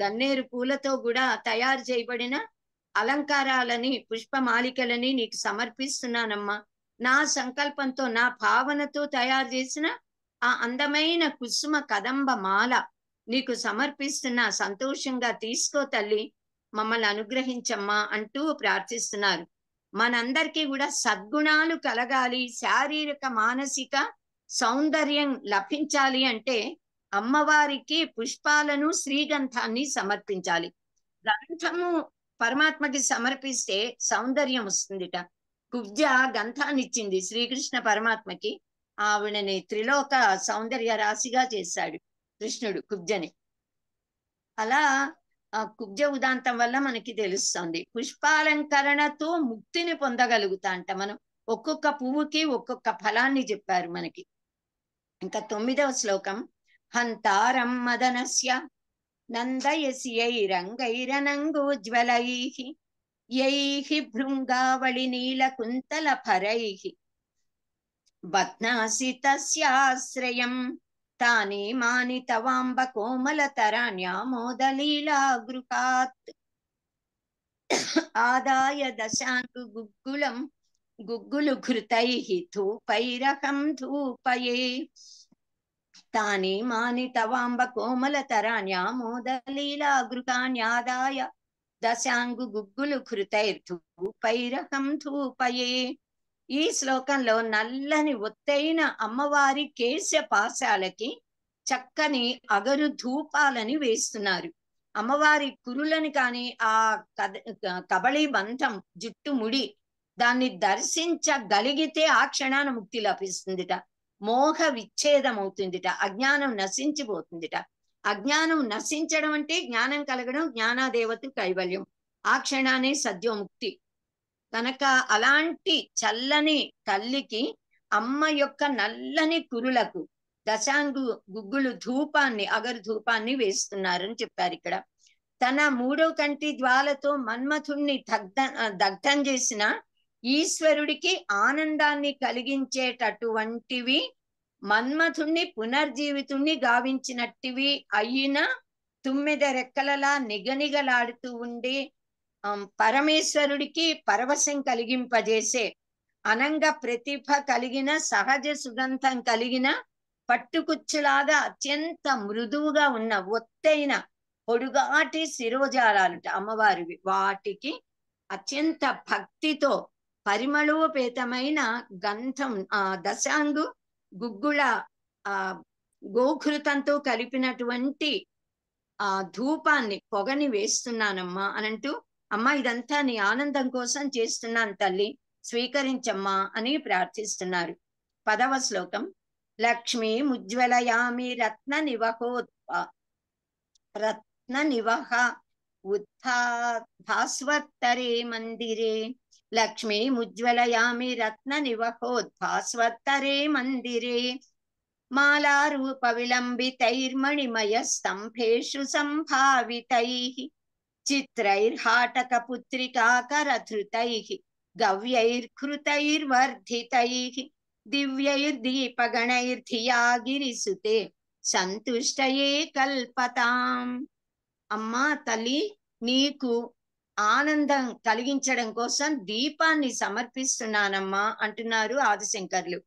గన్నేరు పూలతో కూడా తయారు చేయబడిన అలంకారాలని, పుష్పమాలికలని నీకు సమర్పిస్తున్నానమ్మా. నా సంకల్పంతో, నా భావనతో తయారు చేసిన ఆ అందమైన కుసుమ కదంబ మాల నీకు సమర్పిస్తున్నా, సంతోషంగా తీసుకో తల్లి, మమ్మల్ని అనుగ్రహించమ్మా అంటూ ప్రార్థిస్తున్నారు. మనందరికీ కూడా సద్గుణాలు కలగాలి, శారీరక మానసిక సౌందర్యం లభించాలి అంటే అమ్మవారికి పుష్పాలను, శ్రీగంధాన్ని సమర్పించాలి. గంధము పరమాత్మకి సమర్పిస్తే సౌందర్యం వస్తుందిట. కుబ్జ గంధాన్ని ఇచ్చింది శ్రీకృష్ణ పరమాత్మకి. ఆవిడని త్రిలోక సౌందర్య రాశిగా చేశాడు కృష్ణుడు కుబ్జని. అలా కుబ్జ ఉదాంతం వల్ల మనకి తెలుస్తుంది పుష్పాలంకరణతో ముక్తిని పొందగలుగుతా అంట మనం. ఒక్కొక్క పువ్వుకి ఒక్కొక్క ఫలాన్ని చెప్పారు మనకి. ఇంకా 9వ శ్లోకం. హంతారం మదనస్య నందయస్యైరంగైరనంగోజ్వలైః యైః భృంగావళి నీలకుంతల ఫరైః బధ్నాసి తస్యాశ్రయం తాని మాని తవాంబ కోమలతరాణ్యామోదలీలా గృహాత్ ఆదాయ దశాంగు గుగ్గులు ఘృతైః ధూపైరహం ధూపయే. తాని మాని తవాంబ కోమలతరాణ్యామోదలీలా గృహాన్యాదాయ దశాంగు గుగ్గులు ఘృతైర్ధూపైరహం ధూపయే. ఈ శ్లోకంలో నల్లని ఒత్తైన అమ్మవారి కేశ పాశాలకి చక్కని అగరు ధూపాలని వేస్తున్నారు. అమ్మవారి కురులని కానీ ఆ కబళి బంధం జుట్టు ముడి దాన్ని దర్శించగలిగితే ఆ క్షణాన ముక్తి లభిస్తుందిట. మోహ విచ్ఛేదం అవుతుందిట. అజ్ఞానం నశించిపోతుందిట. అజ్ఞానం నశించడం అంటే జ్ఞానం కలగడం, జ్ఞానాదేవత కైవల్యం. ఆ క్షణానే సద్యోముక్తి. కనుక అలాంటి చల్లని తల్లికి అమ్మ యొక్క నల్లని కురులకు దశాంగు గుగ్గులు ధూపాన్ని అగరు ధూపాన్ని వేస్తున్నారని చెప్పారు ఇక్కడ. తన 3వ కంటి జ్వాలతో మన్మథుణ్ణి దగ్ధం చేసిన ఈశ్వరుడికి ఆనందాన్ని కలిగించేటటువంటివి, మన్మథుణ్ణి పునర్జీవితుణ్ణి గావించినట్టివి అయిన 9 రెక్కలలా నిగనిగలాడుతూ ఉండే పరమేశ్వరుడికి పరవశం కలిగింపజేసే, అనంగ ప్రతిభ కలిగిన, సహజ సుగంధం కలిగిన, పట్టుకుచ్చులాగా అత్యంత మృదువుగా ఉన్న ఒత్తైన పొడుగాటి శిరోజాలాలుట అమ్మవారివి. వాటికి అత్యంత భక్తితో పరిమళోపేతమైన గంధం దశాంగు గుగ్గుల గోఘృతంతో కలిపినటువంటి ధూపాన్ని పొగని వేస్తున్నానమ్మా అనంటూ, అమ్మా ఇదంతా నీ ఆనందం కోసం చేస్తున్నాను తల్లి, స్వీకరించమ్మా అని ప్రార్థిస్తున్నారు. 10వ శ్లోకం. లక్ష్మీ ముజ్వలయామి రత్న నివహ ఉద్భాస్వత్తరే మందిరే. లక్ష్మీ ముజ్వలయామి రత్న నివహోద్భాస్వత్తరే మందిరే. మాలారూప విలంబితైర్మణిమయ స్తంభేషు సంభావితైః చిత్రైర్హాటక పుత్రికాకరధృతైః గవ్యైర్కృతైర్వర్ధితైః దివ్యైర్దీపగణైర్ధియా గిరిసుతే సంతుష్టయే కల్పతాం. అమ్మా తల్లి, నీకు ఆనందం కలిగించడం కోసం దీపాన్ని సమర్పిస్తున్నానమ్మా అంటున్నారు ఆదిశంకర్లు.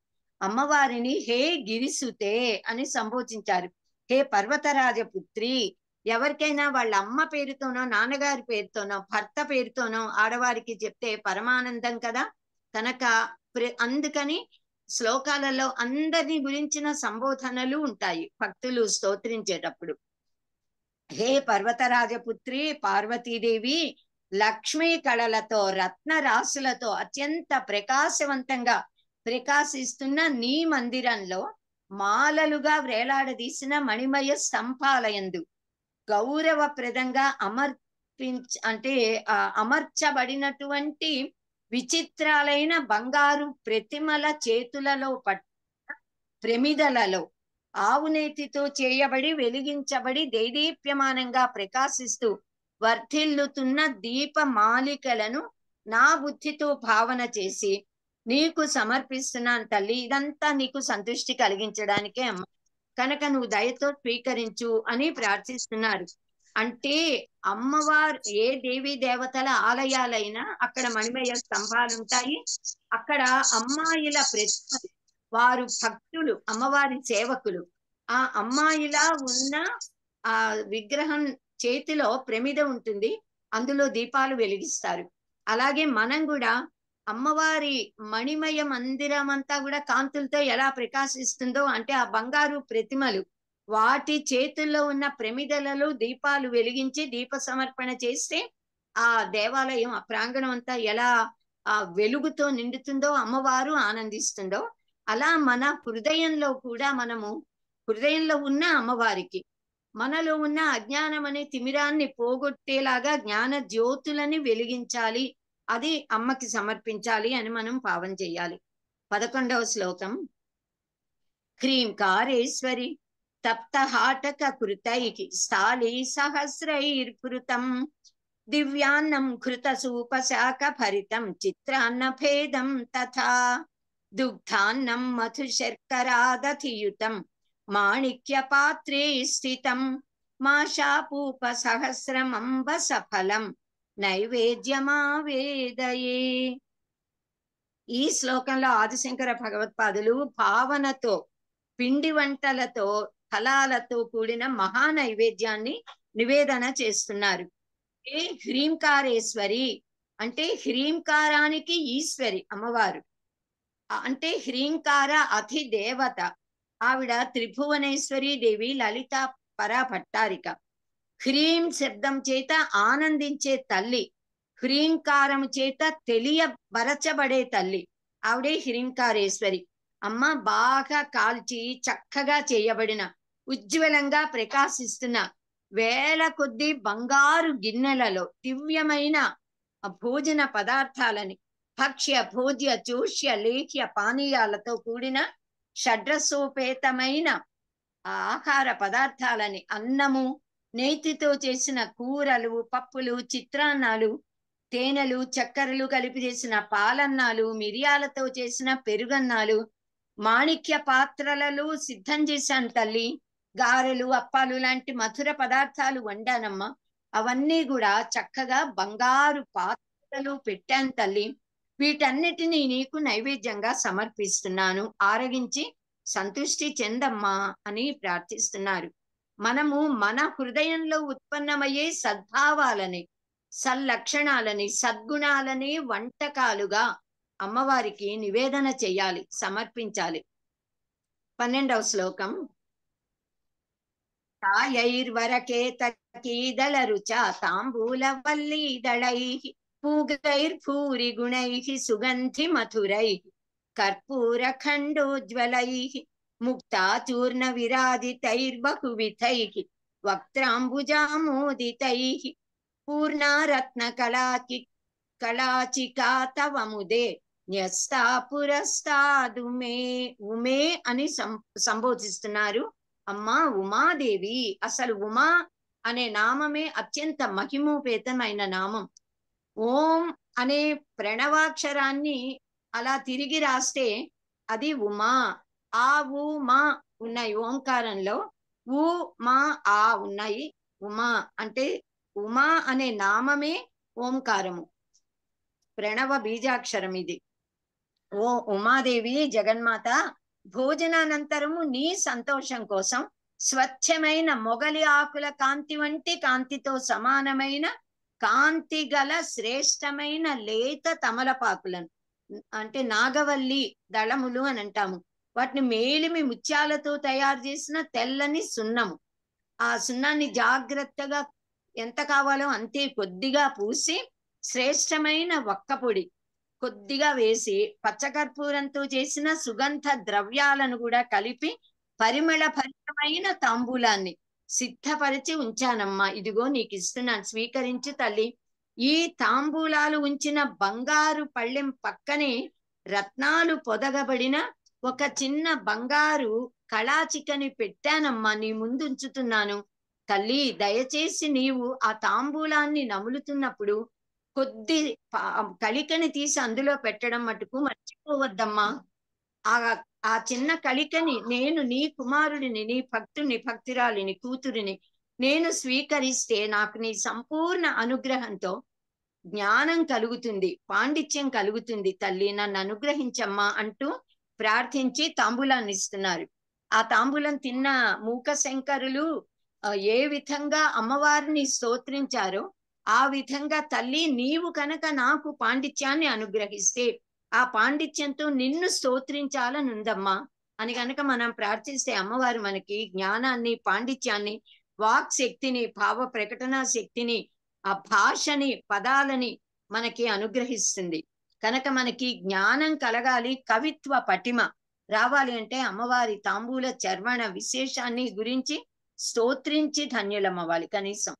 అమ్మవారిని హే గిరిసుతే అని సంబోధించారు. హే పర్వతరాజపుత్రి. ఎవరికైనా వాళ్ళ అమ్మ పేరుతోనో, నాన్నగారి పేరుతోనో, భర్త పేరుతోనో ఆడవారికి చెప్తే పరమానందం కదా. కనుక అందుకని శ్లోకాలలో అందరిని గురించిన సంబోధనలు ఉంటాయి భక్తులు స్తోత్రించేటప్పుడు. హే పర్వతరాజపుత్రి పార్వతీదేవి, లక్ష్మీ కళలతో రత్న రాశులతో అత్యంత ప్రకాశవంతంగా ప్రకాశిస్తున్న నీ మందిరంలో మాలలుగా వేలాడదీసిన మణిమయ స్తంభాలయందు గౌరవప్రదంగా అమర్చబడినటువంటి విచిత్రాలైన బంగారు ప్రతిమల చేతులలో ప్రమిదలలో ఆవునేతితో చేయబడి వెలిగించబడి దేదీప్యమానంగా ప్రకాశిస్తూ వర్ధిల్లుతున్న దీప మాలికలను నా బుద్ధితో భావన చేసి నీకు సమర్పిస్తున్నాను తల్లి. ఇదంతా నీకు సంతృష్టి కలిగించడానికే అమ్మ, కనుక నువ్వు దయతో స్వీకరించు అని ప్రార్థిస్తున్నారు. అంటే అమ్మవారు ఏ దేవీ దేవతల ఆలయాలైనా అక్కడ మణిమయ స్తంభాలు ఉంటాయి. అక్కడ అమ్మాయిల ప్రతిమలు, వారు భక్తులు, అమ్మవారి సేవకులు. ఆ అమ్మాయిలా ఉన్న ఆ విగ్రహం చేతిలో ప్రమిద ఉంటుంది, అందులో దీపాలు వెలిగిస్తారు. అలాగే మనం కూడా అమ్మవారి మణిమయ మందిరం అంతా కూడా కాంతులతో ఎలా ప్రకాశిస్తుందో, అంటే ఆ బంగారు ప్రతిమలు వాటి చేతుల్లో ఉన్న ప్రమిదలలో దీపాలు వెలిగించి దీప సమర్పణ చేస్తే ఆ దేవాలయం, ఆ ప్రాంగణం అంతా ఎలా ఆ వెలుగుతో నిండుతుందో, అమ్మవారు ఆనందిస్తుందో, అలా మన హృదయంలో కూడా మనము హృదయంలో ఉన్న అమ్మవారికి మనలో ఉన్న అజ్ఞానం అనే తిమిరాన్ని పోగొట్టేలాగా జ్ఞాన జ్యోతులని వెలిగించాలి, అది అమ్మకి సమర్పించాలి అని మనం భావం చేయాలి. 11వ శ్లోకం. హ్రీంకారేశ్వరి తప్తహాటక కృతైః స్థాళీ సహస్రైర్భృతం దివ్యాన్నం ఘృత సూపశాక భరితం చిత్రాన్న భేదం తథా దుగ్ధాన్నం మధు శర్కరాదధియుతం మాణిక్య పాత్రే స్థితం మాషాపూప సహస్రమంబ సఫలం నైవేద్యమావేదయే. ఈ శ్లోకంలో ఆదిశంకర భగవత్పాదులు భావనతో, పిండి వంటలతో, ఫలాలతో కూడిన మహా నైవేద్యాన్ని నివేదన చేస్తున్నారు. హ్రీంకారేశ్వరి అంటే హ్రీంకారానికి ఈశ్వరి అమ్మవారు. అంటే హ్రీంకార అధిదేవత. ఆవిడ త్రిభువనేశ్వరి దేవి, లలిత పరాభట్టారిక. హ్రీం శబ్దం చేత ఆనందించే తల్లి, హ్రీంకారము చేత తెలియబరచబడే తల్లి. ఆవిడే హ్రీంకారేశ్వరి. అమ్మ బాగా కాల్చి చక్కగా చేయబడిన, ఉజ్వలంగా ప్రకాశిస్తున్న వేల కొద్ది బంగారు గిన్నెలలో దివ్యమైన భోజన పదార్థాలని, భక్ష్య భోజ్య చూష్య లేఖ్య పానీయాలతో కూడిన షడ్రసోపేతమైన ఆహార పదార్థాలని, అన్నము, నేతితో చేసిన కూరలు, పప్పులు, చిత్రాన్నాలు, తేనెలు, చక్కెరలు కలిపి చేసిన పాలన్నాలు, మిరియాలతో చేసిన పెరుగన్నాలు, మాణిక్య పాత్రలలో సిద్ధం చేశాను తల్లి. గారెలు, అప్పాలు లాంటి మధుర పదార్థాలు వండానమ్మా. అవన్నీ కూడా చక్కగా బంగారు పాత్రలు పెట్టాను తల్లి. వీటన్నిటినీ నీకు నైవేద్యంగా సమర్పిస్తున్నాను, ఆరగించి సంతుష్టి చెందమ్మా అని ప్రార్థిస్తున్నారు. మనము మన హృదయంలో ఉత్పన్నమయ్యే సద్భావాలని, సల్లక్షణాలని, సద్గుణాలని వంటకాలుగా అమ్మవారికి నివేదన చెయ్యాలి, సమర్పించాలి. 12వ శ్లోకం. తాయైర్వరకేతకీదళ రుచా తాంబూల వల్లీదళైః పూగైర్భూరి గుణైః సుగంధి మధురైః కర్పూర ఖండోజ్వలైః ముక్తాచూర్ణ విరాజితైర్బహువిధైః వక్త్రాంబుజామోదితైః పూర్ణారత్న కళాచికా తవ ముదే న్యస్తా పురస్తాదుమే. ఉమే అని సంబోధిస్తున్నారు అమ్మా ఉమాదేవి. అసలు ఉమా అనే నామమే అత్యంత మహిమోపేతమైన నామం. ఓం అనే ప్రణవాక్షరాన్ని అలా తిరిగి రాస్తే అది ఉమా. ఆ ఊ మా ఉన్నాయి ఓంకారంలో, ఊ మా ఆ ఉన్నాయి. ఉమా అంటే ఉమా అనే నామమే ఓంకారము, ప్రణవ బీజాక్షరం ఇది. ఓ ఉమాదేవి జగన్మాత, భోజనానంతరము నీ సంతోషం కోసం స్వచ్ఛమైన మొగలి ఆకుల కాంతి వంటి కాంతితో సమానమైన కాంతి గల శ్రేష్టమైన లేత తమలపాకులను, అంటే నాగవల్లి దళములు అని అంటాము, వాటిని మేలిమి ముత్యాలతో తయారు చేసిన తెల్లని సున్నము. ఆ సున్నాన్ని జాగ్రత్తగా ఎంత కావాలో అంతే కొద్దిగా పూసి, శ్రేష్టమైన వక్కపొడి కొద్దిగా వేసి, పచ్చకర్పూరంతో చేసిన సుగంధ ద్రవ్యాలను కూడా కలిపి పరిమళ భరితమైన తాంబూలాన్ని సిద్ధపరిచి ఉంచానమ్మా. ఇదిగో నీకు ఇస్తున్నాను, స్వీకరించు తల్లి. ఈ తాంబూలాలు ఉంచిన బంగారు పళ్ళెం పక్కనే రత్నాలు పొదగబడిన ఒక చిన్న బంగారు కళాచికని పెట్టానమ్మా, నీ ముందు ఉంచుతున్నాను తల్లి. దయచేసి నీవు ఆ తాంబూలాన్ని నములుతున్నప్పుడు కొద్ది కళికని తీసి అందులో పెట్టడం మటుకు మర్చిపోవద్దమ్మా. ఆ చిన్న కళికని నేను నీ కుమారుడిని, నీ భక్తుని, భక్తురాలిని, కూతురిని నేను స్వీకరిస్తే నాకు నీ సంపూర్ణ అనుగ్రహంతో జ్ఞానం కలుగుతుంది, పాండిత్యం కలుగుతుంది తల్లి, నన్ను అనుగ్రహించమ్మా అంటూ ప్రార్థించి తాంబూలాన్ని ఇస్తున్నారు. ఆ తాంబూలం తిన్న మూక శంకరులు ఏ విధంగా అమ్మవారిని స్తోత్రించారో ఆ విధంగా తల్లి నీవు కనుక నాకు పాండిత్యాన్ని అనుగ్రహిస్తే ఆ పాండిత్యంతో నిన్ను స్తోత్రించాలనుందమ్మా అని కనుక మనం ప్రార్థిస్తే అమ్మవారు మనకి జ్ఞానాన్ని, పాండిత్యాన్ని, వాక్ శక్తిని, భావ ప్రకటన శక్తిని, ఆ భాషని, పదాలని మనకి అనుగ్రహిస్తుంది. కనుక మనకి జ్ఞానం కలగాలి, కవిత్వ పటిమ రావాలి అంటే అమ్మవారి తాంబూల చర్వణ విశేషాన్ని గురించి స్తోత్రించి ధన్యులమ్మవాలి కనీసం.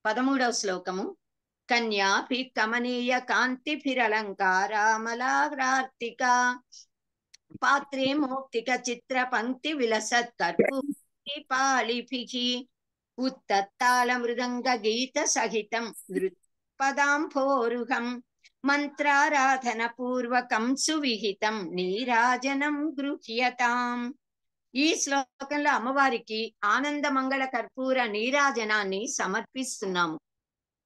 13వ శ్లోకము. కన్యాభి కమనీయ కాంతిభిరలంకారామలార్తిక పాత్రే మౌక్తిక చిత్ర పంక్తి విలసత్ కర్పూపాళిభిః ఉత్తత్తాళ మృదంగ గీత సహితం నృత్పదాంభోరుహం మంత్రారాధన పూర్వకం సువిహితం నీరాజనం గృహ్యతాం. ఈ శ్లోకంలో అమ్మవారికి ఆనంద మంగళ కర్పూర నీరాజనాన్ని సమర్పిస్తున్నాము.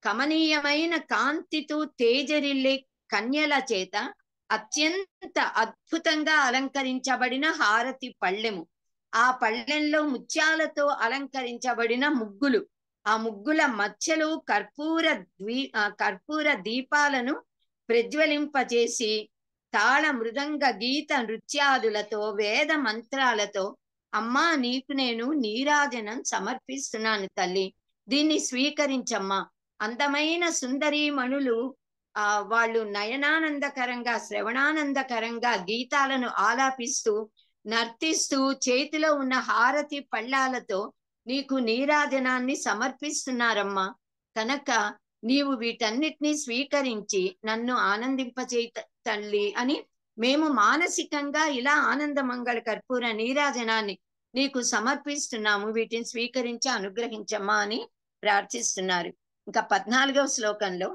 కమనీయమైన కాంతితో తేజరిల్లే కన్యల చేత అత్యంత అద్భుతంగా అలంకరించబడిన హారతి పళ్ళెము, ఆ పళ్ళెంలో ముత్యాలతో అలంకరించబడిన ముగ్గులు, ఆ ముగ్గుల మధ్యలో కర్పూర దీపాలను ప్రజ్వలింపజేసి తాళ మృదంగ గీత నృత్యాదులతో వేద మంత్రాలతో అమ్మా నీకు నేను నీరాజనం సమర్పిస్తున్నాను తల్లి, దీన్ని స్వీకరించమ్మా. అందమైన సుందరీమణులు వాళ్ళు నయనానందకరంగా శ్రవణానందకరంగా గీతాలను ఆలాపిస్తూ నర్తిస్తూ చేతిలో ఉన్న హారతి పళ్ళాలతో నీకు నీరాజనాన్ని సమర్పిస్తున్నారమ్మా. కనుక నీవు వీటన్నిటినీ స్వీకరించి నన్ను ఆనందింపచేయ తల్లి అని మేము మానసికంగా ఇలా ఆనంద మంగళ కర్పూర నీరాజనాన్ని నీకు సమర్పిస్తున్నాము, వీటిని స్వీకరించి అనుగ్రహించమ్మా అని ప్రార్థిస్తున్నారు. ఇంకా 14వ శ్లోకంలో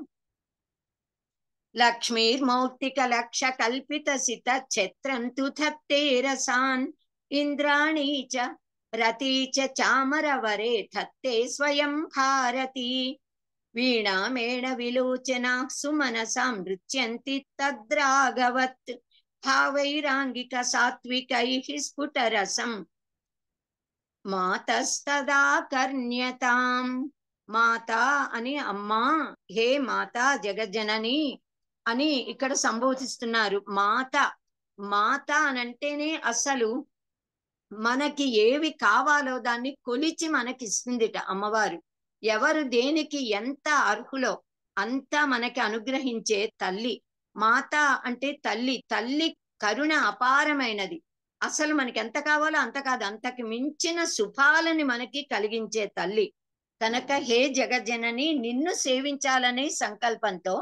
లక్ష్మీర్మౌక్తిక లక్ష కల్పిత సిత ఛత్రంతు ధత్తే రసాన్ ఇంద్రాణీ చ రతి చ చామరవరే ధత్తే స్వయం భారతి వీణా మేణ విలోచనా సుమనసాం నృత్యంతి తద్రాగవత్ భావైరాంగిక సాత్వికైః స్ఫుటరసం మాతస్తదా కర్ణ్యతాం. మాత అని అమ్మా, హే మాత జగజ్జనని అని ఇక్కడ సంబోధిస్తున్నారు. మాత అనంటేనే అసలు మనకి ఏవి కావాలో దాన్ని కొలిచి మనకి ఇస్తుందిట అమ్మవారు. ఎవరు దేనికి ఎంత అర్హులో అంతా మనకి అనుగ్రహించే తల్లి. మాత అంటే తల్లి, తల్లి కరుణ అపారమైనది. అసలు మనకి ఎంత కావాలో అంత కాదు, అంతకు మించిన శుభాలని మనకి కలిగించే తల్లి. కనుక హే జగజ్జనని నిన్ను సేవించాలనే సంకల్పంతో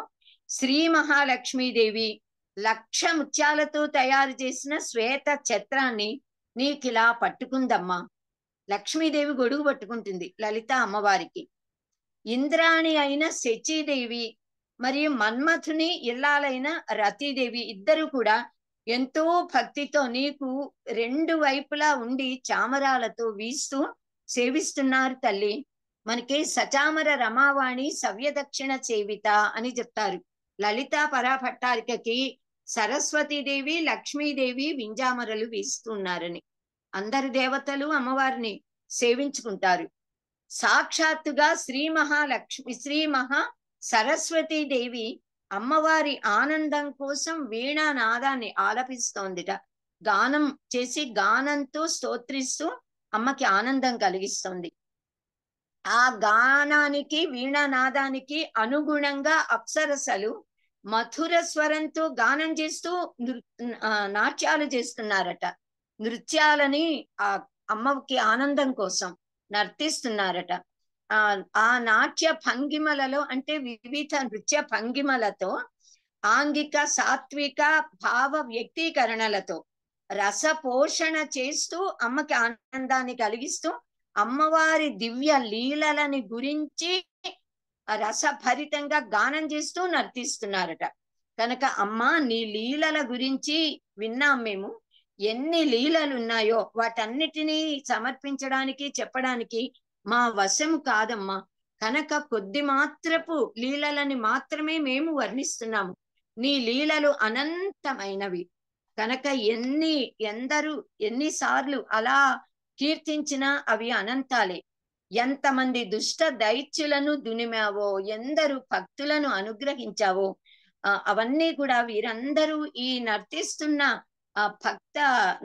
శ్రీ మహాలక్ష్మీదేవి 1,00,000 ముత్యాలతో తయారు చేసిన శ్వేత ఛత్రాన్ని నీకిలా పట్టుకుందమ్మా. లక్ష్మీదేవి గొడుగు పట్టుకుంటుంది లలిత అమ్మవారికి. ఇంద్రాణి అయిన శచీదేవి మరియు మన్మథుని ఇల్లాలైన రతీదేవి ఇద్దరు కూడా ఎంతో భక్తితో నీకు 2 వైపులా ఉండి చామరాలతో వీస్తూ సేవిస్తున్నారు తల్లి. మనకి సచామర రమావాణి సవ్యదక్షిణ సేవిత అని చెప్తారు. లలితా పరాభట్టారికకి సరస్వతీదేవి లక్ష్మీదేవి వింజామరలు వీస్తున్నారని. అందరి దేవతలు అమ్మవారిని సేవించుకుంటారు. సాక్షాత్తుగా శ్రీ మహా సరస్వతీదేవి అమ్మవారి ఆనందం కోసం వీణానాదాన్ని ఆలపిస్తోందిట. గానం చేసి గానంతో స్తోత్రిస్తూ అమ్మకి ఆనందం కలిగిస్తోంది. ఆ గానానికి వీణానాదానికి అనుగుణంగా అప్సరసలు మధుర స్వరంతో గానం చేస్తూ నాట్యాలు చేస్తున్నారట. నృత్యాలని ఆ అమ్మకి ఆనందం కోసం నర్తిస్తున్నారట. ఆ నాట్య భంగిమలలో అంటే వివిధ నృత్య భంగిమలతో ఆంగిక సాత్విక భావ వ్యక్తీకరణలతో రసపోషణ చేస్తూ అమ్మకి ఆనందాన్ని కలిగిస్తూ అమ్మవారి దివ్య లీలలని గురించి రసభరితంగా గానం చేస్తూ నర్తిస్తున్నారట. కనుక అమ్మ నీ లీలల గురించి విన్నాం మేము. ఎన్ని లీలలు ఉన్నాయో వాటన్నిటినీ సమర్పించడానికి చెప్పడానికి మా వశము కాదమ్మా. కనుక కొద్ది మాత్రపు లీలలని మాత్రమే మేము వర్ణిస్తున్నాము. నీ లీలలు అనంతమైనవి. కనుక ఎన్నిసార్లు అలా కీర్తించినా అవి అనంతాలే. ఎంతమంది దుష్ట దైత్యులను దునిమావో, ఎందరు భక్తులను అనుగ్రహించావో అవన్నీ కూడా వీరందరూ ఈ నర్తిస్తున్న భక్త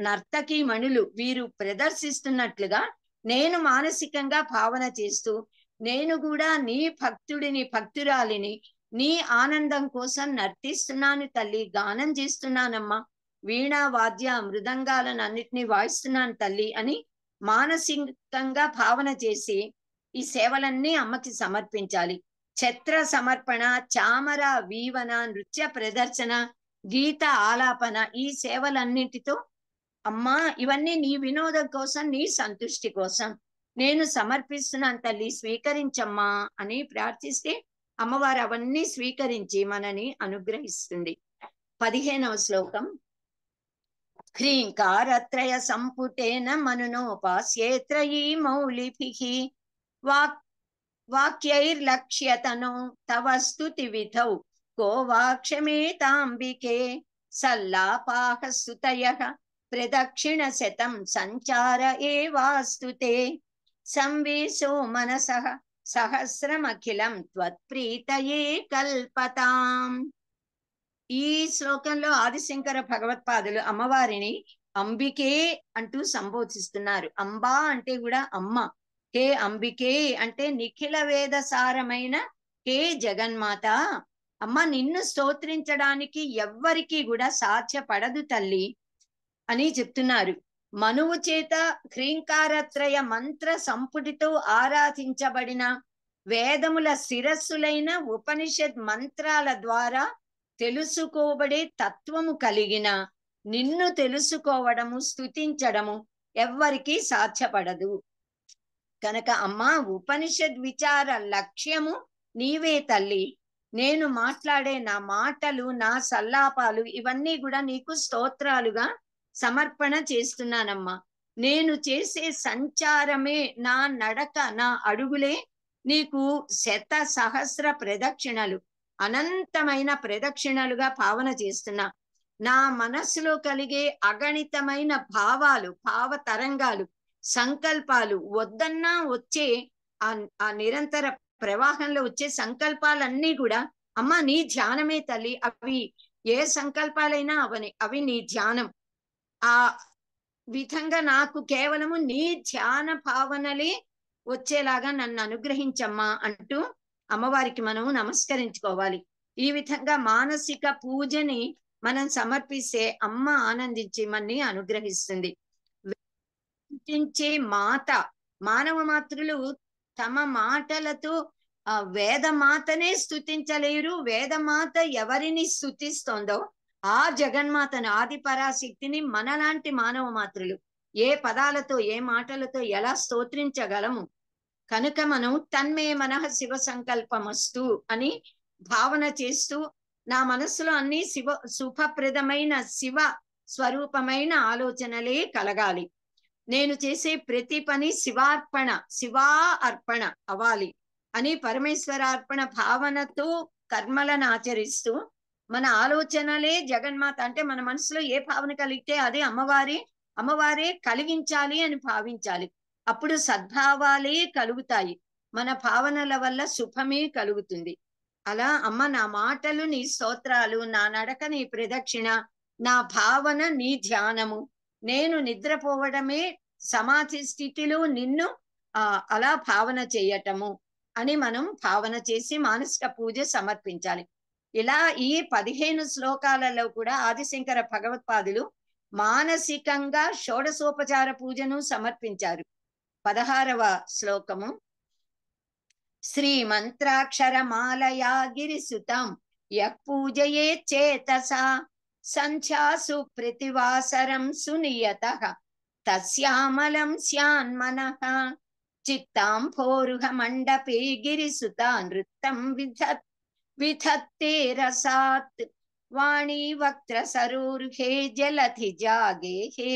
నర్తకీ మణులు వీరు ప్రదర్శిస్తున్నట్లుగా నేను మానసికంగా భావన చేస్తూ నేను కూడా నీ భక్తుడిని భక్తురాలిని నీ ఆనందం కోసం నర్తిస్తున్నాను తల్లి, గానం చేస్తున్నానమ్మా, వీణా వాద్య మృదంగాలను అన్నిటినీ వాయిస్తున్నాను తల్లి అని మానసికంగా భావన చేసి ఈ సేవలన్నీ అమ్మకి సమర్పించాలి. ఛత్ర సమర్పణ, చామర వీవన, నృత్య ప్రదర్శన, గీత ఆలాపన, ఈ సేవలన్నింటితో అమ్మా ఇవన్నీ నీ వినోదం కోసం, నీ సంతుష్టి కోసం నేను సమర్పిస్తున్నాను తల్లి, స్వీకరించమ్మా అని ప్రార్థిస్తే అమ్మవారు అవన్నీ స్వీకరించి మనని అనుగ్రహిస్తుంది. 15వ శ్లోకం. హ్రీంకారత్రయ సంపుటేన మనునోపాస్యేత్రయీ మౌలిభిః వాక్యైర్లక్ష్యతనో తవ స్తుతి విధౌ కో వా క్షమేతాంబికే సల్లాపాః స్తుతయః ప్రదక్షిణ శతం సంచార ఏవాస్తుతే సంవేశో మనసః సహస్రమఖిలం త్వత్ప్రీతయే కల్పతాం. ఈ శ్లోకంలో ఆదిశంకర భగవత్పాదులు అమ్మవారిని అంబికే అంటూ సంబోధిస్తున్నారు. అంబా అంటే కూడా అమ్మ. హే అంబికే అంటే నిఖిల వేద సారమైన హే జగన్మాత, అమ్మ నిన్ను స్తోత్రించడానికి ఎవ్వరికీ కూడా సాధ్యపడదు తల్లి అని చెప్తున్నారు. మనువు చేత హ్రీంకారత్రయ మంత్ర సంపుటితో ఆరాధించబడిన వేదముల శిరస్సులైన ఉపనిషద్ మంత్రాల ద్వారా తెలుసుకోబడే తత్వము కలిగిన నిన్ను తెలుసుకోవడము, స్తుతించడము ఎవ్వరికీ సాధ్యపడదు. కనుక అమ్మ ఉపనిషద్ విచార లక్ష్యము నీవే తల్లి. నేను మాట్లాడే నా మాటలు, నా సల్లాపాలు ఇవన్నీ కూడా నీకు స్తోత్రాలుగా సమర్పణ చేస్తున్నానమ్మా. నేను చేసే సంచారమే, నా నడక, నా అడుగులే నీకు శత సహస్ర ప్రదక్షిణలు, అనంతమైన ప్రదక్షిణలుగా భావన చేస్తున్నా. నా మనస్సులో కలిగే అగణితమైన భావాలు, భావ తరంగాలు, సంకల్పాలు, వద్దన్నా వచ్చే ఆ నిరంతర ప్రవాహంలో వచ్చే సంకల్పాలన్నీ కూడా అమ్మ నీ ధ్యానమే తల్లి. అవి ఏ సంకల్పాలైనా అవి నీ ధ్యానం. ఆ విధంగా నాకు కేవలము నీ ధ్యాన భావనలే వచ్చేలాగా నన్ను అనుగ్రహించమ్మా అంటూ అమ్మవారికి మనం నమస్కరించుకోవాలి. ఈ విధంగా మానసిక పూజని మనం సమర్పిస్తే అమ్మ ఆనందించి మన్ని అనుగ్రహిస్తుంది. మాత, మానవ మాతృలు తమ మాటలతో వేదమాతనే స్తుతించలేరు. వేదమాత ఎవరిని స్తుతిస్తోందో ఆ జగన్మాతను, ఆది పరాశక్తిని మనలాంటి మానవ మాతృలు ఏ పదాలతో, ఏ మాటలతో ఎలా స్తోత్రించగలము? కనుక మనం తన్మే మనః శివ సంకల్పమస్తు అని భావన చేస్తూ నా మనస్సులో అన్ని శుభప్రదమైన శివ స్వరూపమైన ఆలోచనలే కలగాలి. నేను చేసే ప్రతి పని శివా అర్పణ అవ్వాలి అని పరమేశ్వరార్పణ భావనతో కర్మలను ఆచరిస్తూ మన ఆలోచనలే జగన్మాత అంటే మన మనసులో ఏ భావన కలిగితే అదే అమ్మవారే కలిగించాలి అని భావించాలి. అప్పుడు సద్భావాలే కలుగుతాయి. మన భావనల వల్ల శుభమే కలుగుతుంది. అలా అమ్మ నా మాటలు నీ స్తోత్రాలు, నా నడక నీ ప్రదక్షిణ, నా భావన నీ ధ్యానము, నేను నిద్రపోవడమే సమాధి స్థితిలో నిన్ను అలా భావన చేయటము అని మనం భావన చేసి మానసిక పూజ సమర్పించాలి. ఇలా ఈ 15 శ్లోకాలలో కూడా ఆదిశంకర భగవత్పాదులు మానసికంగా షోడశోపచార పూజను సమర్పించారు. 16వ శ్లోకము శ్రీమంత్రాక్షరమాలయా గిరిసుతం యః పూజయే చేతసా సంధ్యాసు ప్రతివాసరం సునియతః తస్యామలం స్యాన్మనః చిత్తాంభోరుహ మండపే గిరిసుతా నృత్తం విధత్తే రసాత్ వాణీ వక్త్ర సరోరుహే జలధి జాగేహే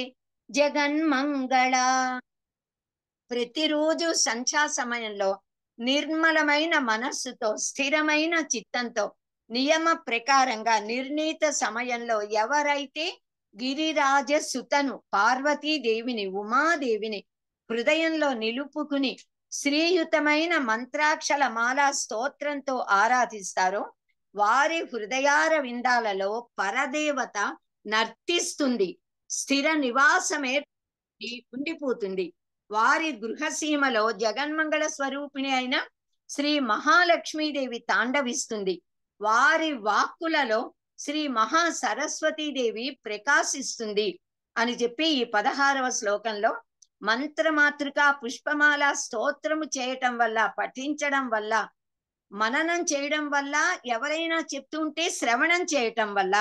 జగన్మంగళ. ప్రతిరోజు సంధ్యా సమయంలో నిర్మలమైన మనస్సుతో, స్థిరమైన చిత్తంతో, నియమ ప్రకారంగా నిర్ణీత సమయంలో ఎవరైతే గిరిరాజ సుతను పార్వతీదేవిని, ఉమాదేవిని హృదయంలో నిలుపుకుని శ్రీయుతమైన మంత్రాక్షల మాలా స్తోత్రంతో ఆరాధిస్తారో వారి హృదయార విందాలలో పరదేవత నర్తిస్తుంది, స్థిర నివాసమే ఉండిపోతుంది. వారి గృహసీమలో జగన్మంగళ స్వరూపిణి అయిన శ్రీ మహాలక్ష్మీదేవి తాండవిస్తుంది. వారి వాక్కులలో శ్రీ మహా సరస్వతీదేవి ప్రకాశిస్తుంది అని చెప్పి ఈ 16వ శ్లోకంలో మంత్రమాతృక పుష్పమాల స్తోత్రము చేయటం వల్ల, పఠించడం వల్ల, మననం చేయడం వల్ల, ఎవరైనా చెప్తుంటే శ్రవణం చేయటం వల్ల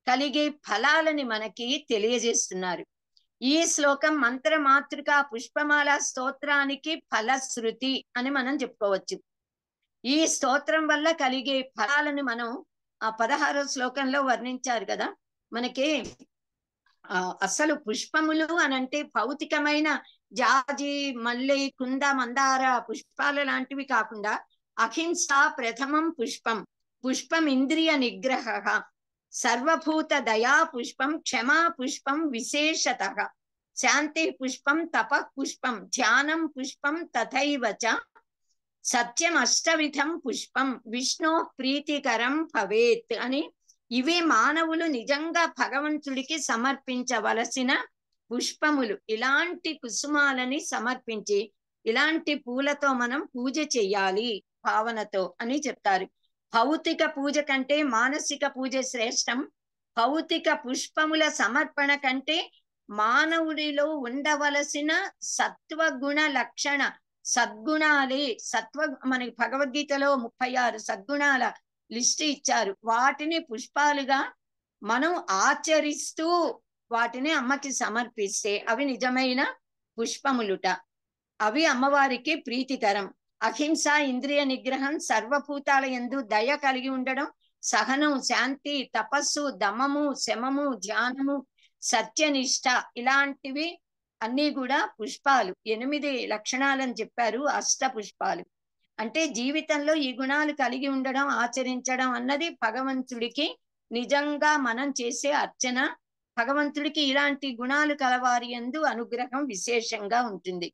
కలిగే ఫలాలని మనకి తెలియజేస్తున్నారు. ఈ శ్లోకం మంత్రమాతృక పుష్పమాల స్తోత్రానికి ఫలశ్రుతి అని మనం చెప్పుకోవచ్చు. ఈ స్తోత్రం వల్ల కలిగే ఫలాలను మనం ఆ 16వ శ్లోకంలో వర్ణించారు కదా. మనకి అసలు పుష్పములు అనంటే భౌతికమైన జాజి, మల్లె, కుంద, మందార పుష్పాల లాంటివి కాకుండా అహింస ప్రథమం పుష్పం, పుష్పం ఇంద్రియ నిగ్రహ, సర్వభూత దయా పుష్పం, క్షమా పుష్పం విశేషత, శాంతి పుష్పం, తప పుష్పం, ధ్యానం పుష్పం, తథైవ చ సత్యం అష్టవిధం పుష్పం విష్ణు ప్రీతికరం భవేత్ అని. ఇవే మానవులు నిజంగా భగవంతుడికి సమర్పించవలసిన పుష్పములు. ఇలాంటి కుసుమాలని సమర్పించి ఇలాంటి పూలతో మనం పూజ చెయ్యాలి భావనతో అని చెప్తారు. భౌతిక పూజ కంటే మానసిక పూజ శ్రేష్టం. భౌతిక పుష్పముల సమర్పణ కంటే మానవుడిలో ఉండవలసిన సత్వగుణ లక్షణ సద్గుణాలే మనకి భగవద్గీతలో 36 సద్గుణాల లిస్ట్ ఇచ్చారు. వాటిని పుష్పాలుగా మనం ఆచరిస్తూ వాటిని అమ్మకి సమర్పిస్తే అవి నిజమైన పుష్పములుట. అవి అమ్మవారికి ప్రీతికరం. అహింస, ఇంద్రియ నిగ్రహం, సర్వభూతాల యందు దయ కలిగి ఉండడం, సహనం, శాంతి, తపస్సు, దమము, శమము, ధ్యానము, సత్యనిష్ట ఇలాంటివి అన్నీ కూడా పుష్పాలు. 8 లక్షణాలని చెప్పారు, అష్ట పుష్పాలు. అంటే జీవితంలో ఈ గుణాలు కలిగి ఉండడం, ఆచరించడం అన్నది భగవంతుడికి నిజంగా మనం చేసే అర్చన. భగవంతుడికి ఇలాంటి గుణాలు కలవారి యందు అనుగ్రహం విశేషంగా ఉంటుంది.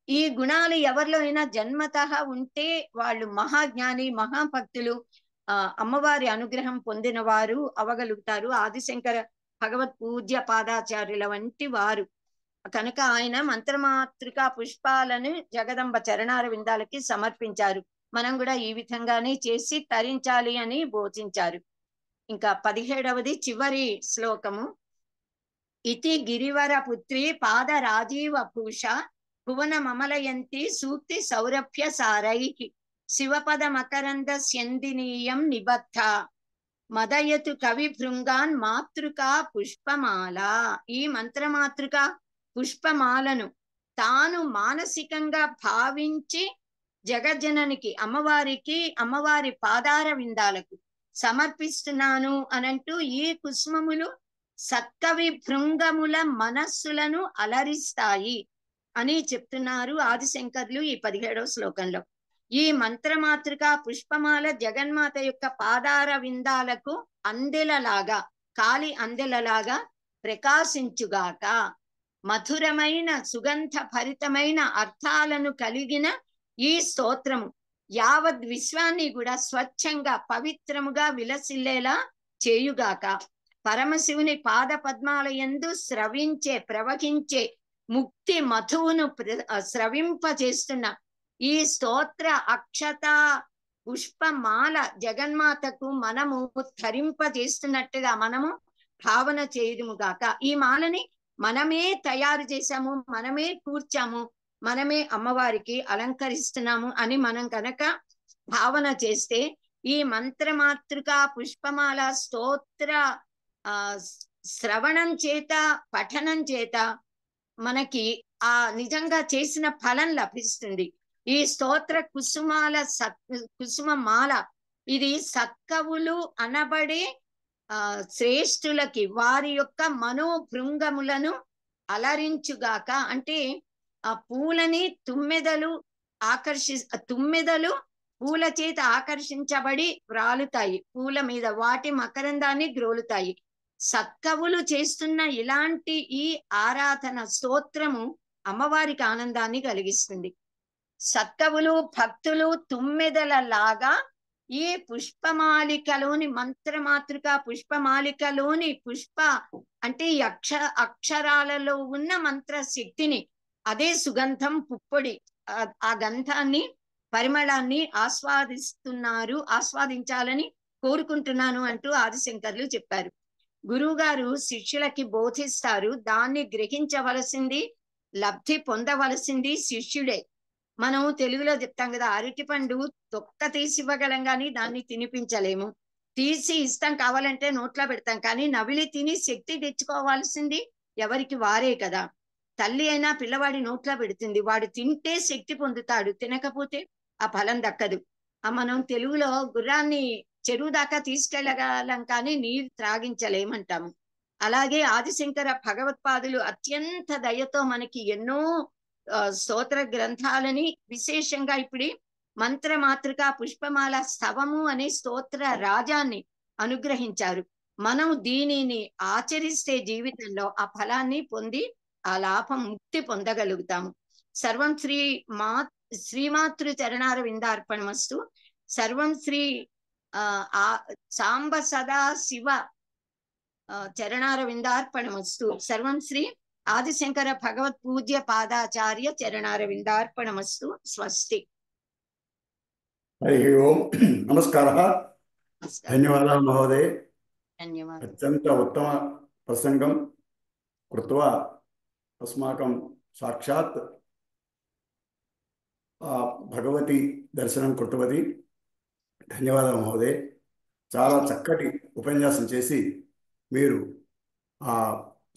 ఈ గుణాలు ఎవరిలో అయినా జన్మతః ఉంటే వాళ్ళు మహాజ్ఞాని, మహాభక్తులు, అమ్మవారి అనుగ్రహం పొందిన వారు అవగలుగుతారు. ఆదిశంకర భగవత్ పూజ్య పాదాచార్యుల వంటి వారు కనుక ఆయన మంత్రమాతృకా పుష్పాలను జగదంబ చరణార విందాలకి సమర్పించారు. మనం కూడా ఈ విధంగానే చేసి తరించాలి అని బోధించారు. ఇంకా 17వది చివరి శ్లోకము. ఇతి గిరివర పుత్రి పాద రాజీవ భూష భువన మమలయంతి సూక్తి సౌరభ్య సారైకి శివపద మకరంద స్యందినీయం నిబద్ధ మదయతు కవి భృంగాన్ మాతృకా పుష్పమాల. ఈ మంత్రమాతృక పుష్పమాలను తాను మానసికంగా భావించి జగజ్జననికి అమ్మవారికి, అమ్మవారి పాదార విందాలకు సమర్పిస్తున్నాను అనంటూ ఈ కుసుమములు సత్కవి భృంగముల మనస్సులను అలరిస్తాయి అని చెప్తున్నారు ఆదిశంకర్లు ఈ 17వ శ్లోకంలో. ఈ మంత్రమాతృక పుష్పమాల జగన్మాత యొక్క పాదార విందాలకు అందెలలాగా, కాలి అందెలలాగా ప్రకాశించుగాక. మధురమైన సుగంధ భరితమైన అర్థాలను కలిగిన ఈ స్తోత్రము యావత్ విశ్వాన్ని కూడా స్వచ్ఛంగా పవిత్రముగా విలసిల్లేలా చేయుగాక. పరమశివుని పాద పద్మాల యందు స్రవించే ప్రవహించే ముక్తి మధువును స్రవింపజేస్తున్న ఈ స్తోత్ర అక్షత పుష్పమాల జగన్మాతకు మనము ధరింపజేస్తున్నట్టుగా మనము భావన చేయదుముగాక. ఈ మాలని మనమే తయారు చేశాము, మనమే కూర్చాము, మనమే అమ్మవారికి అలంకరిస్తున్నాము అని మనం కనుక భావన చేస్తే ఈ మంత్రమాతృక పుష్పమాల స్తోత్ర శ్రవణం చేత, పఠనం చేత మనకి ఆ నిజంగా చేసిన ఫలం లభిస్తుంది. ఈ స్తోత్ర కుసుమమాల ఇది సత్కవులు అనబడే శ్రేష్ఠులకి వారి యొక్క మనోభృంగములను అలరించుగాక. అంటే ఆ పూలని తుమ్మెదలు పూల చేత ఆకర్షించబడి రాలుతాయి పూల మీద, వాటి మకరందాన్ని గ్రోలుతాయి. సత్కవులు చేస్తున్న ఇలాంటి ఈ ఆరాధన స్తోత్రము అమ్మవారికి ఆనందాన్ని కలిగిస్తుంది. సత్కవులు భక్తులు తుమ్మెదల లాగా ఈ పుష్పమాలికలోని మంత్రమాతృక పుష్పమాలికలోని పుష్ప అంటే ఈ అక్షరాలలో ఉన్న మంత్ర శక్తిని, అదే సుగంధం పుప్పొడి, ఆ గంధాన్ని పరిమళాన్ని ఆస్వాదించాలని కోరుకుంటున్నాను అంటూ ఆదిశంకర్లు చెప్పారు. గురువు గారు శిష్యులకి బోధిస్తారు. దాన్ని గ్రహించవలసింది, లబ్ధి పొందవలసింది శిష్యుడే. మనం తెలుగులో చెప్తాం కదా, అరటి పండు తొక్క తీసి ఇవ్వగలం కానీ దాన్ని తినిపించలేము. తీసి ఇస్తాం, కావాలంటే నోట్లో పెడతాం, కానీ నవిలి తిని శక్తి తెచ్చుకోవాల్సింది ఎవరికి వారే కదా. తల్లి అయినా పిల్లవాడి నోట్లో పెడుతుంది, వాడు తింటే శక్తి పొందుతాడు, తినకపోతే ఆ ఫలం దక్కదు. మనం తెలుగులో గుర్రాన్ని చెరువు దాకా తీసుకెళ్ళగలం కానీ నీరు త్రాగించలేమంటాము. అలాగే ఆదిశంకర భగవత్పాదులు అత్యంత దయతో మనకి ఎన్నో స్తోత్ర గ్రంథాలని, విశేషంగా ఇప్పుడు మంత్రమాతృక పుష్పమాల స్తవము అనే స్తోత్ర రాజాన్ని అనుగ్రహించారు. మనం దీనిని ఆచరిస్తే జీవితంలో ఆ ఫలాన్ని పొంది ఆ లాభం ముక్తి పొందగలుగుతాము. సర్వం శ్రీమాతృ చరణార విందార్పణమస్తు. సర్వం శ్రీ సాంబ సదా శివ చరణార విందార్పణమస్తు. సర్వం శ్రీ ఆదిశంకర భగవత్ పూజ్య పాదాచార్య చరణార విందార్పణమస్తు. స్వస్తి. హరి ఓం. నమస్కారः. ధన్యవాదాలు మహోదయ. ధన్యవాదాలు. అత్యంత ఉత్తమ ప్రసంగం కృత్వా అస్మాకం సాక్షాత్ భగవతి దర్శనం కృతవతి. ధన్యవాదాలు మహోదయ. చాలా చక్కటి ఉపన్యాసం చేసి మీరు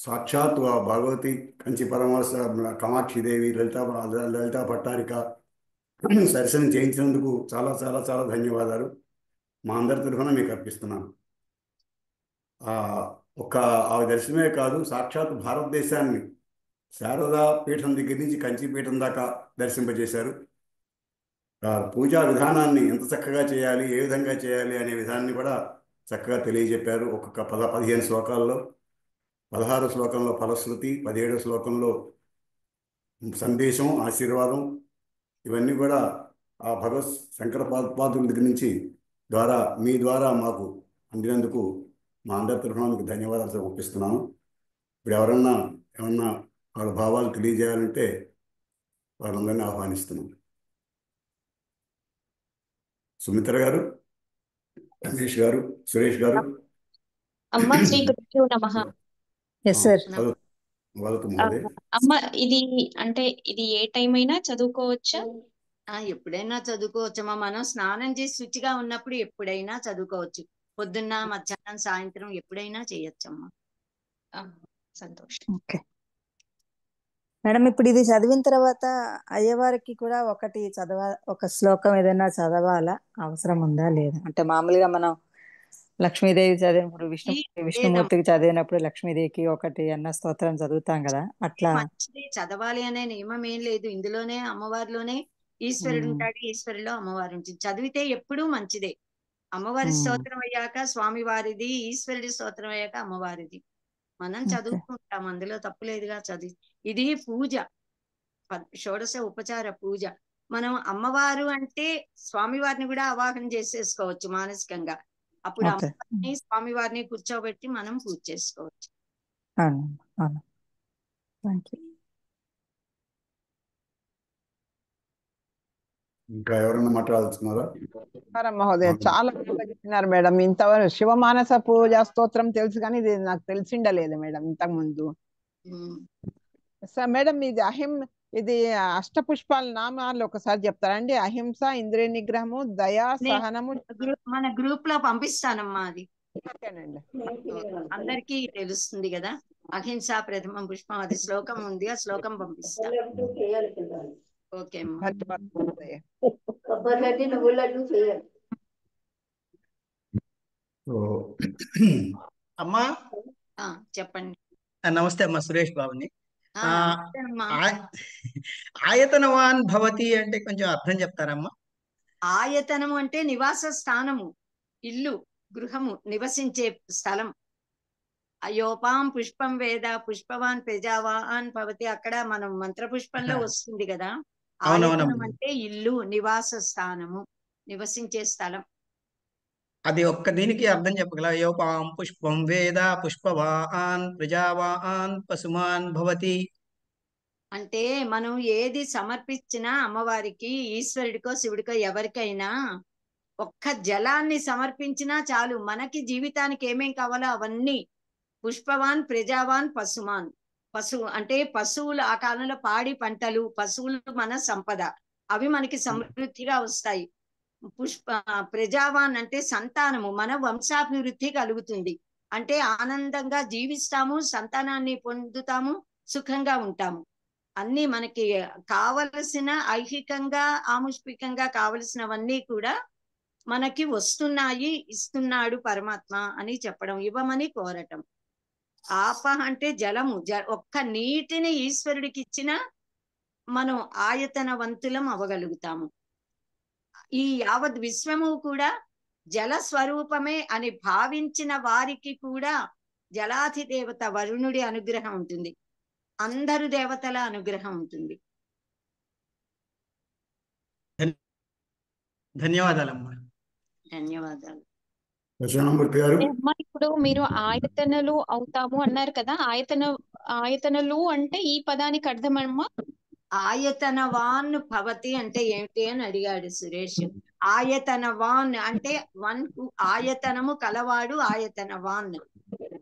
సాక్షాత్ భగవతి కంచి పరమహంస కామాక్షిదేవి లలితా భట్టారిక దర్శనం చేయించినందుకు చాలా చాలా చాలా ధన్యవాదాలు. మా అందరి తరఫున మీకు అర్పిస్తున్నాను. ఆ దర్శనమే కాదు, సాక్షాత్ భారతదేశాన్ని శారదా పీఠం దగ్గర నుంచి కంచి పీఠం దాకా దర్శింపజేశారు. పూజా విధానాన్ని ఎంత చక్కగా చేయాలి, ఏ విధంగా చేయాలి అనే విధానాన్ని కూడా చక్కగా తెలియజెప్పారు. ఒక్కొక్క 15 శ్లోకాల్లో, 16 శ్లోకంలో ఫలశ్రుతి, 17 శ్లోకంలో సందేశం, ఆశీర్వాదం, ఇవన్నీ కూడా ఆ భగవత్ శంకర పాదుల దగ్గర నుంచి మీ ద్వారా మాకు అందినందుకు మా అందరి తరఫున మీకు ధన్యవాదాలు సమర్పిస్తున్నాను. ఇప్పుడు ఏమన్నా వాళ్ళ భావాలు తెలియజేయాలంటే వాళ్ళందరినీ ఆహ్వానిస్తున్నాం. సుమిత్ర గారు, రమేష్ గారు, సురేష్ గారు. అమ్మ శ్రీ గురుభ్యో నమః. అమ్మ ఇది ఏ టైం అయినా చదువుకోవచ్చా? ఎప్పుడైనా చదువుకోవచ్చమ్మా. మనం స్నానం చేసి శుచిగా ఉన్నప్పుడు ఎప్పుడైనా చదువుకోవచ్చు. పొద్దున్న, మధ్యాహ్నం, సాయంత్రం ఎప్పుడైనా చేయొచ్చమ్మా. సంతోషం. ఓకే మేడం, ఇప్పుడు ఇది చదివిన తర్వాత అయ్యవారికి కూడా ఒక శ్లోకం ఏదైనా చదవాలా, అవసరం ఉందా లేదా? అంటే మామూలుగా మనం లక్ష్మీదేవి చదివినప్పుడు విష్ణుమూర్తికి చదివినప్పుడు లక్ష్మీదేవికి ఒకటి అన్న స్తోత్రం చదువుతాం కదా, అట్లా మంచిది. చదవాలి అనే నియమం ఏం లేదు. ఇందులోనే అమ్మవారిలోనే ఈశ్వరుడు ఉంటాడు, ఈశ్వరులో అమ్మవారు ఉంటుంది. చదివితే ఎప్పుడూ మంచిదే. అమ్మవారి స్తోత్రం అయ్యాక స్వామి వారిది, ఈశ్వరుడి స్తోత్రం అయ్యాక అమ్మవారిది మనం చదువుతూ ఉంటాం. అందులో తప్పులేదుగా. ఇది పూజ, షోడశ ఉపచార పూజ. మనం అమ్మవారు అంటే స్వామివారిని కూడా ఆవాహన చేసేసుకోవచ్చు మానసికంగా. అప్పుడు అమ్మవారిని, స్వామివారిని కూర్చోబెట్టి మనం పూజ చేసుకోవచ్చు. ఇంకా ఎవరైనా మాట్లాడుతున్నారా? మహోదయ, చాలా బాగా చెప్పినారు మేడం. ఇంతవరకు శివమానస పూజా స్తోత్రం తెలుసు కానీ ఇది నాకు తెలిసిండలేదు మేడం ఇంతకు ముందు. మేడం, ఇది అష్టపుష్పాల నామాలు ఒకసారి చెప్తారండి? అహింస, ఇంద్రియ నిగ్రహము, దయా, సహనము. మన గ్రూప్ లో పంపిస్తానమ్మా. అది అందరికీ తెలుస్తుంది కదా. అహింస ప్రథమం పుష్పం, అది శ్లోకం ఉంది. ఆ శ్లోకం పంపిస్తా. ఓకే అమ్మా. చెప్పండి. నమస్తే అమ్మా, సురేష్ బాబుని. ఆయతనవాన్ భవతి అంటే కొంచెం అర్థం చెప్తారమ్మా? ఆయతనము అంటే నివాస స్థానము, ఇల్లు, గృహము, నివసించే స్థలం. అయోపాం పుష్పం వేద పుష్పవాన్ ప్రజావాన్ భవతి. అక్కడ మనం మంత్రపుష్పంలో వస్తుంది కదా. ఆయతనం అంటే ఇల్లు, నివాస స్థానము, నివసించే స్థలం. అది ఒక్క దీనికి అర్థం చెప్పగల? యోపాం పుష్పం వేద పుష్పవాన్ ప్రజావాన్ పశుమాన్ భవతి అంటే మనం ఏది సమర్పించినా అమ్మవారికి, ఈశ్వరుడికో శివుడికో ఎవరికైనా ఒక్క జలాన్ని సమర్పించినా చాలు. మనకి జీవితానికి ఏమేం కావాలో అవన్నీ. పుష్పవాన్ ప్రజావాన్ పశుమాన్. పశువు అంటే పశువులు, ఆ కాలంలో పాడి పంటలు, పశువులు మన సంపద. అవి మనకి సమృద్ధిగా వస్తాయి. ప్రజావాన్ అంటే సంతానము, మన వంశాభివృద్ధి కలుగుతుంది. అంటే ఆనందంగా జీవిస్తాము, సంతానాన్ని పొందుతాము, సుఖంగా ఉంటాము. అన్ని మనకి కావలసిన ఐహికంగా, ఆముష్మికంగా కావలసినవన్నీ కూడా మనకి వస్తున్నాయి, ఇస్తున్నాడు పరమాత్మ అని చెప్పడం, ఇవ్వమని కోరటం. ఆపహ అంటే జలము, ఒక్క నీటిని ఈశ్వరుడికి ఇచ్చిన మనం ఆయతనవంతులం అవ్వగలుగుతాము. ఈ యావత్ విశ్వము కూడా జల స్వరూపమే అని భావించిన వారికి కూడా జలాధిదేవత వరుణుడి అనుగ్రహం ఉంటుంది, అందరు దేవతల అనుగ్రహం ఉంటుంది. ధన్యవాదాలమ్మా. ధన్యవాదాలు. దక్షిణామూర్తి గారు, అమ్మా ఇప్పుడు మీరు ఆయతనలు అవుతాము అన్నారు కదా, ఆయతనలు అంటే ఈ పదానికి అర్థమమ్మా? ఆయతనవాన్ భవతి అంటే ఏమిటి అని అడిగాడు సురేష్. ఆయతనవాన్ అంటే ఆయతనము కలవాడు ఆయతనవాన్.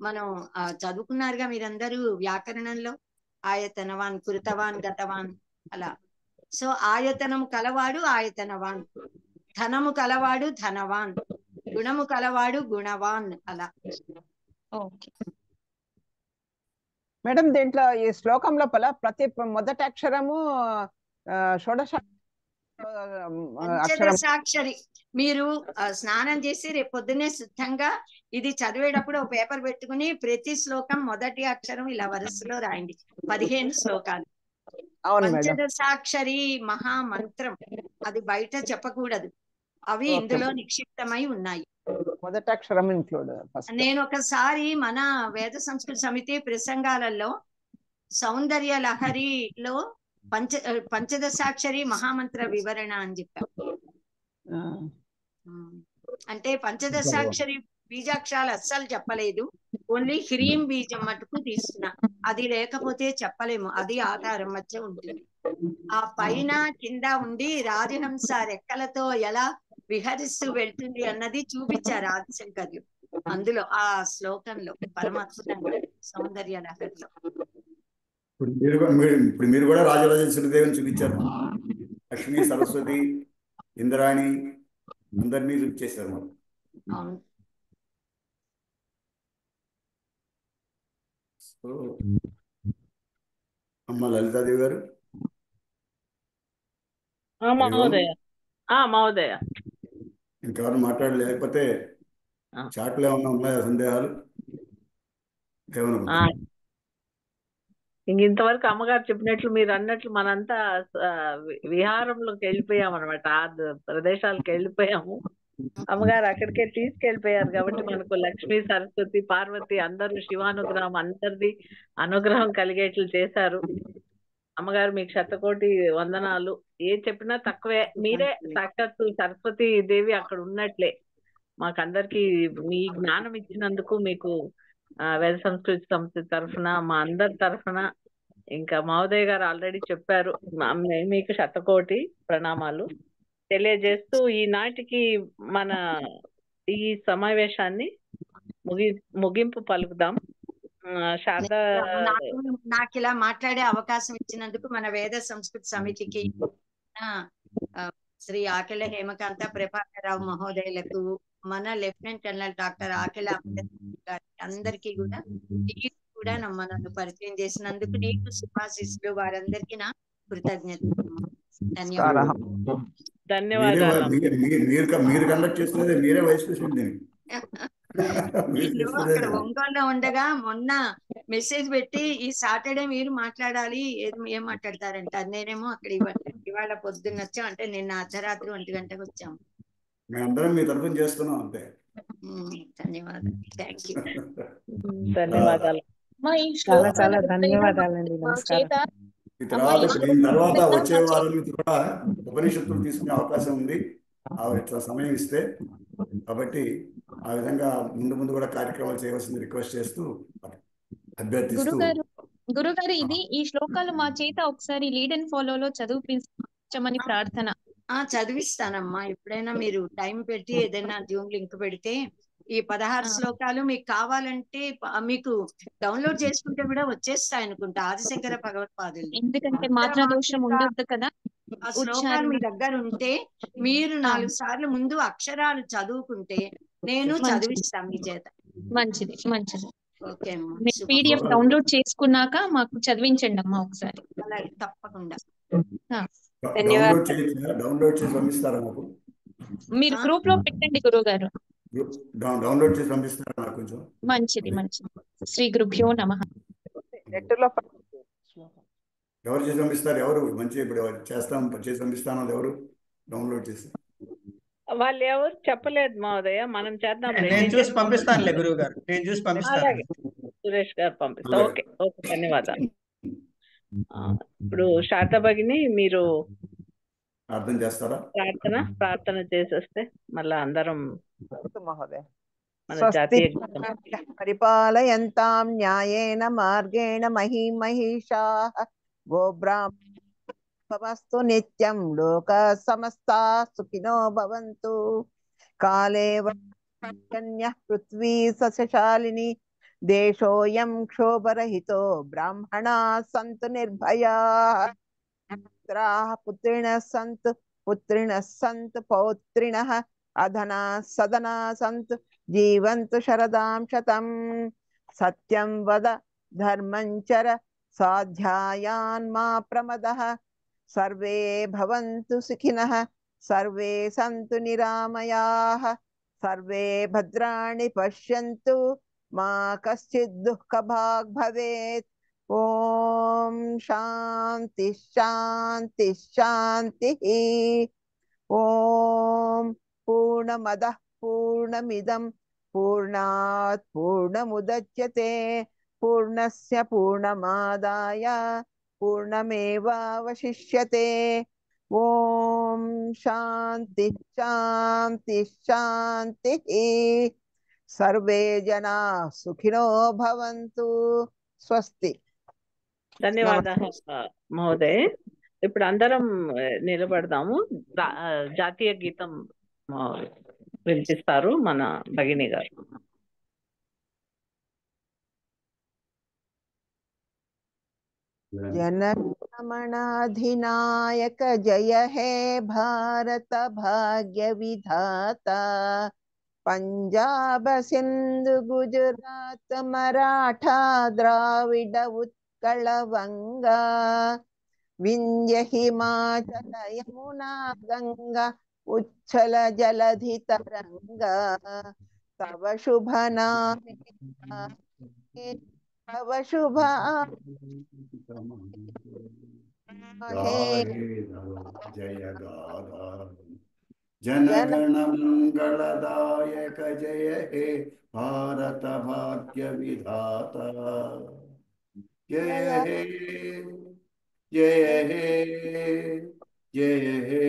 మనం చదువుకున్నారుగా మీరందరూ వ్యాకరణంలో, ఆయతనవాన్, కృతవాన్, గతవాన్ అలా. సో ఆయతనము కలవాడు ఆయతనవాన్, ధనము కలవాడు ధనవాన్, గుణము కలవాడు గుణవాన్ అలా. ఓకే మేడం, దీంట్లో ఈ శ్లోకం లోపల ప్రతి మొదటి అక్షరము షోడశ అక్షరం. సాక్షరి మీరు స్నానం చేసి రేపు పొద్దున్నే సిద్ధంగా ఇది చదివేటప్పుడు ఒక పేపర్ పెట్టుకుని ప్రతి శ్లోకం మొదటి అక్షరం ఇలా వరుసలో రాయండి. 15 శ్లోకాలు. పంచదశాక్షరి మహామంత్రం, అది బయట చెప్పకూడదు, అవి ఇందులో నిక్షిప్తమై ఉన్నాయి. మొదటి అక్షరం ఇంక్లూడ్. నేను ఒకసారి మన వేద సంస్కృతి సమితి ప్రసంగాలలో సౌందర్య లహరిలో పంచదశాక్షరి మహామంత్ర వివరణ అని చెప్పాం. అంటే పంచదశాక్షరి బీజాక్షరాలు అస్సలు చెప్పలేదు, ఓన్లీ హ్రీం బీజం మటుకు తీసుకున్నా. అది లేకపోతే చెప్పలేము, అది ఆధారం మధ్య ఉంటుంది. ఆ పైన కింద ఉండి రాజహంస రెక్కలతో ఎలా విహరిస్తూ వెళ్తుంది అన్నది చూపించారు ఆదిశంకర్లు అందులో ఆ శ్లోకంలో, పరమాత్మకంగా సౌందర్య లహరిలో. ఇప్పుడు మీరు కూడా రాజరాజేశ్వరి దేవిని చూపించారు. లక్ష్మి, సరస్వతి, ఇంద్రాణి అందరినీ చూపించేశారు మనం. అవును. సో అమ్మ లలితాదేవి గారు. మహోదయ. మహోదయ ఇంకెవరు మాట్లాడలేకపోతే చాట్లో ఏమన్నా ఉన్నాయా సందేహాలు? ఏమన్నా ఇంతవరకు అమ్మగారు చెప్పినట్లు మీరు అన్నట్లు మనంతా విహారంలోకి వెళ్ళిపోయామన్నమాట, ఆ ప్రదేశాలకు వెళ్ళిపోయాము. అమ్మగారు అక్కడికే తీసుకెళ్ళిపోయారు కాబట్టి మనకు లక్ష్మి, సరస్వతి, పార్వతి అందరూ శివానుగ్రహం, అందరిది అనుగ్రహం కలిగేట్లు చేశారు. అమ్మగారు మీకు శతకోటి వందనాలు. ఏ చెప్పినా తక్కువే, మీరే సాక్షాత్తు సరస్వతి దేవి అక్కడ ఉన్నట్లే. మాకందరికి మీ జ్ఞానం ఇచ్చినందుకు మీకు వేద సంస్కృతి సమితి తరఫున, మా అందరి తరఫున, ఇంకా మహోదయ్ గారు ఆల్రెడీ చెప్పారు, మీకు శతకోటి ప్రణామాలు తెలియజేస్తూ ఈనాటికి మన ఈ సమావేశాన్ని ముగింపు పలుకుదాం. శారదా, నాకు ఇలా మాట్లాడే అవకాశం ఇచ్చినందుకు మన వేద సంస్కృతి సమితికి, శ్రీ ఆకెల హేమకాంత ప్రభాకరరావు మహోదయులకు, మన లెఫ్టినెంట్ కర్నల్ డాక్టర్ ఆకెల అందరికీ కూడా నన్ను పరిచయం చేసినందుకు నీకు శుభాశీస్సులు, వారందరికీ నా కృతజ్ఞతలు. ధన్యవాదాలు. మీరు కండక్ట్ చేస్తున్నది మీరే వైస్ ప్రెసిడెంట్. అక్కడ ఒంగోలులో ఉండగా మొన్న మెసేజ్ పెట్టి ఈ సాటర్డే మీరు మాట్లాడాలి, ఏం మాట్లాడతారంట. నేనేమో అక్కడ ఇవాళ పొద్దున్న వచ్చాం, అంటే నిన్న అర్ధరాత్రి 1 గంటకు వచ్చాము. మేమందరం మీ తరఫున చేస్తున్నాం అంతే. ధన్యవాదాలు. Thank you. ధన్యవాదాలు. చాలా చాలా ధన్యవాదాలండి. నమస్కారం. ఈ తర్వాత వచ్చే వారం నుంచి కూడా ఉపనిషత్తులు తీసుకునే అవకాశం ఉంది, ఇట్లా సమయం ఇస్తే. కాబట్టి ఆ విధంగా ముందు కూడా కార్యక్రమాలు చేయవలసింది రిక్వెస్ట్ చేస్తూ అభ్యర్థిస్తూ. గురుగారు ఇది ఈ శ్లోకాలు మా చేత ఒకసారి లీడ్ అండ్ ఫాలోలో చదివించమని ప్రార్థన. చదివిస్తానమ్మా, ఎప్పుడైనా మీరు టైం పెట్టి ఏదైనా జూమ్ లింక్ పెడితే ఈ 16 శ్లోకాలు మీకు కావాలంటే మీకు డౌన్లోడ్ చేసుకుంటే కూడా వచ్చేస్తాయి అనుకుంటా, ఆదిశంకర భగవత్పాదులు. ఎందుకంటే మాత్రా దోషం ఉండొద్దు కదా. ఆ శ్లోకాలు మీ దగ్గర ఉంటే మీరు 4 సార్లు ముందు అక్షరాలు చదువుకుంటే నేను చదివిస్తాను మీ చేత. మంచిది మంచిది. ఓకే అమ్మా. PDF డౌన్లోడ్ చేసుకున్నాక మాకు చదివించండి అమ్మా ఒకసారి. అలాగే, తప్పకుండా. డౌన్లోడ్ చేసి పంపిస్తారా మాకు? మీరు గ్రూప్ లో పెట్టండి గురువు గారు. డౌన్లోడ్ చేసి పంపిస్తారా నాకు కొంచెం? మంచిది మంచిది. శ్రీ గురుభ్యో నమః. నెట్లో ఎవరు చేసి పంపిస్తారు? ఎవరు మంచి ఇప్పుడు చేసి పంపిస్తాను ఎవరు డౌన్లోడ్ చేసి? వాళ్ళు ఎవరు చెప్పలేదు మహోదయ, మనం చేద్దాం. నేను చూసి పంపిస్తానులే గురువు గారు, నేను చూసి పంపిస్తాను. అలాగే సురేష్ గారు పంపిస్తా. ఓకే ఓకే, ధన్యవాదాలు. ఇప్పుడు శారదా భగిని మీరు అర్థం చేస్తారా? ప్రార్థన చేసేస్తే మళ్ళా అందరం మహోదయ. మన స్వస్తి జాతీయ గీతం. పరిపాలయంతాం న్యాయేన మార్గేణ మహిమహీషాః గోబ్రాహ్మణస్తు నిత్యం లోకా సమస్తా సుఖినో భవంతు. కాలే పర్జన్యః పృథ్వీ సస్యశాలిని దేశోऽयं క్షోభరహితో బ్రాహ్మణాः సంతు నిర్భయాః. పుత్రిణः సంతు పౌత్రిణः అధనా సదనా సంతు జీవంతు శరదాం శతం. సత్యం వద ధర్మం చర స్వాధ్యాయాన్ మా ప్రమదః. సర్వే భవంతు సుఖినః సర్వే సంతు నిరామయాః. సర్వే భద్రాణి పశ్యంతు మా కశ్చిద్ దుఃఖభాగ్ భవేత్. ఓం శాంతి శాంతి శాంతి. ఓం పూర్ణమదః పూర్ణమిదం పూర్ణాత్ పూర్ణముదచ్యతే పూర్ణస్య పూర్ణమాదాయ పూర్ణమేవావశిష్యతే. ఓం శాంతి శాంతి శాంతి. సర్వే జనా సుఖినో భవంతు. స్వస్తి. ధన్యవాదాలు మహోదయ్. ఇప్పుడు అందరం నిలబడదాము. జాతీయ గీతం వినిపిస్తారు మన భగిని గారు. జనగణమనాధినాయక జయ హే భారత భాగ్య విధాత. పంజాబ సింధు గుజరాత్ మరాఠా ద్రావిడ ఉత్కళ వంగా వింధ్య హిమాచల యమునా గంగా ఉచ్ఛల జలధి తరంగా. తవ శుభ నామే తవ శుభ జయ గాథా జనగణ మంగళదాయక జయ హే భారత భాగ్య విధాత. జయ హే జయ హే జయ హే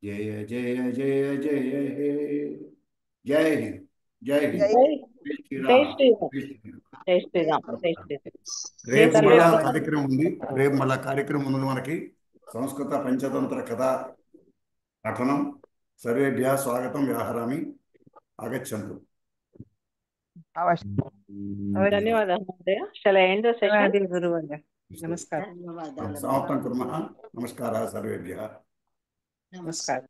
జయ జయ జయ జయ హే. జై హింద్, జై హింద్, జై శ్రీరామ్, జై శ్రీరామ్, జై శ్రీరామ్. రేపు మళ్ళా కార్యక్రమం ఉంది. మనకి సంస్కృత పంచతంత్ర కథా పఠనం. సర్వేభ్యः స్వాగతం వ్యాహరామి. ఆగచ్చంతు. ధన్యవాదాలు మహోదయ. Shall I end the session? నమస్కారం. సమాప్తం కుర్మః. నమస్కారः సర్వేభ్యः. నమస్కారం.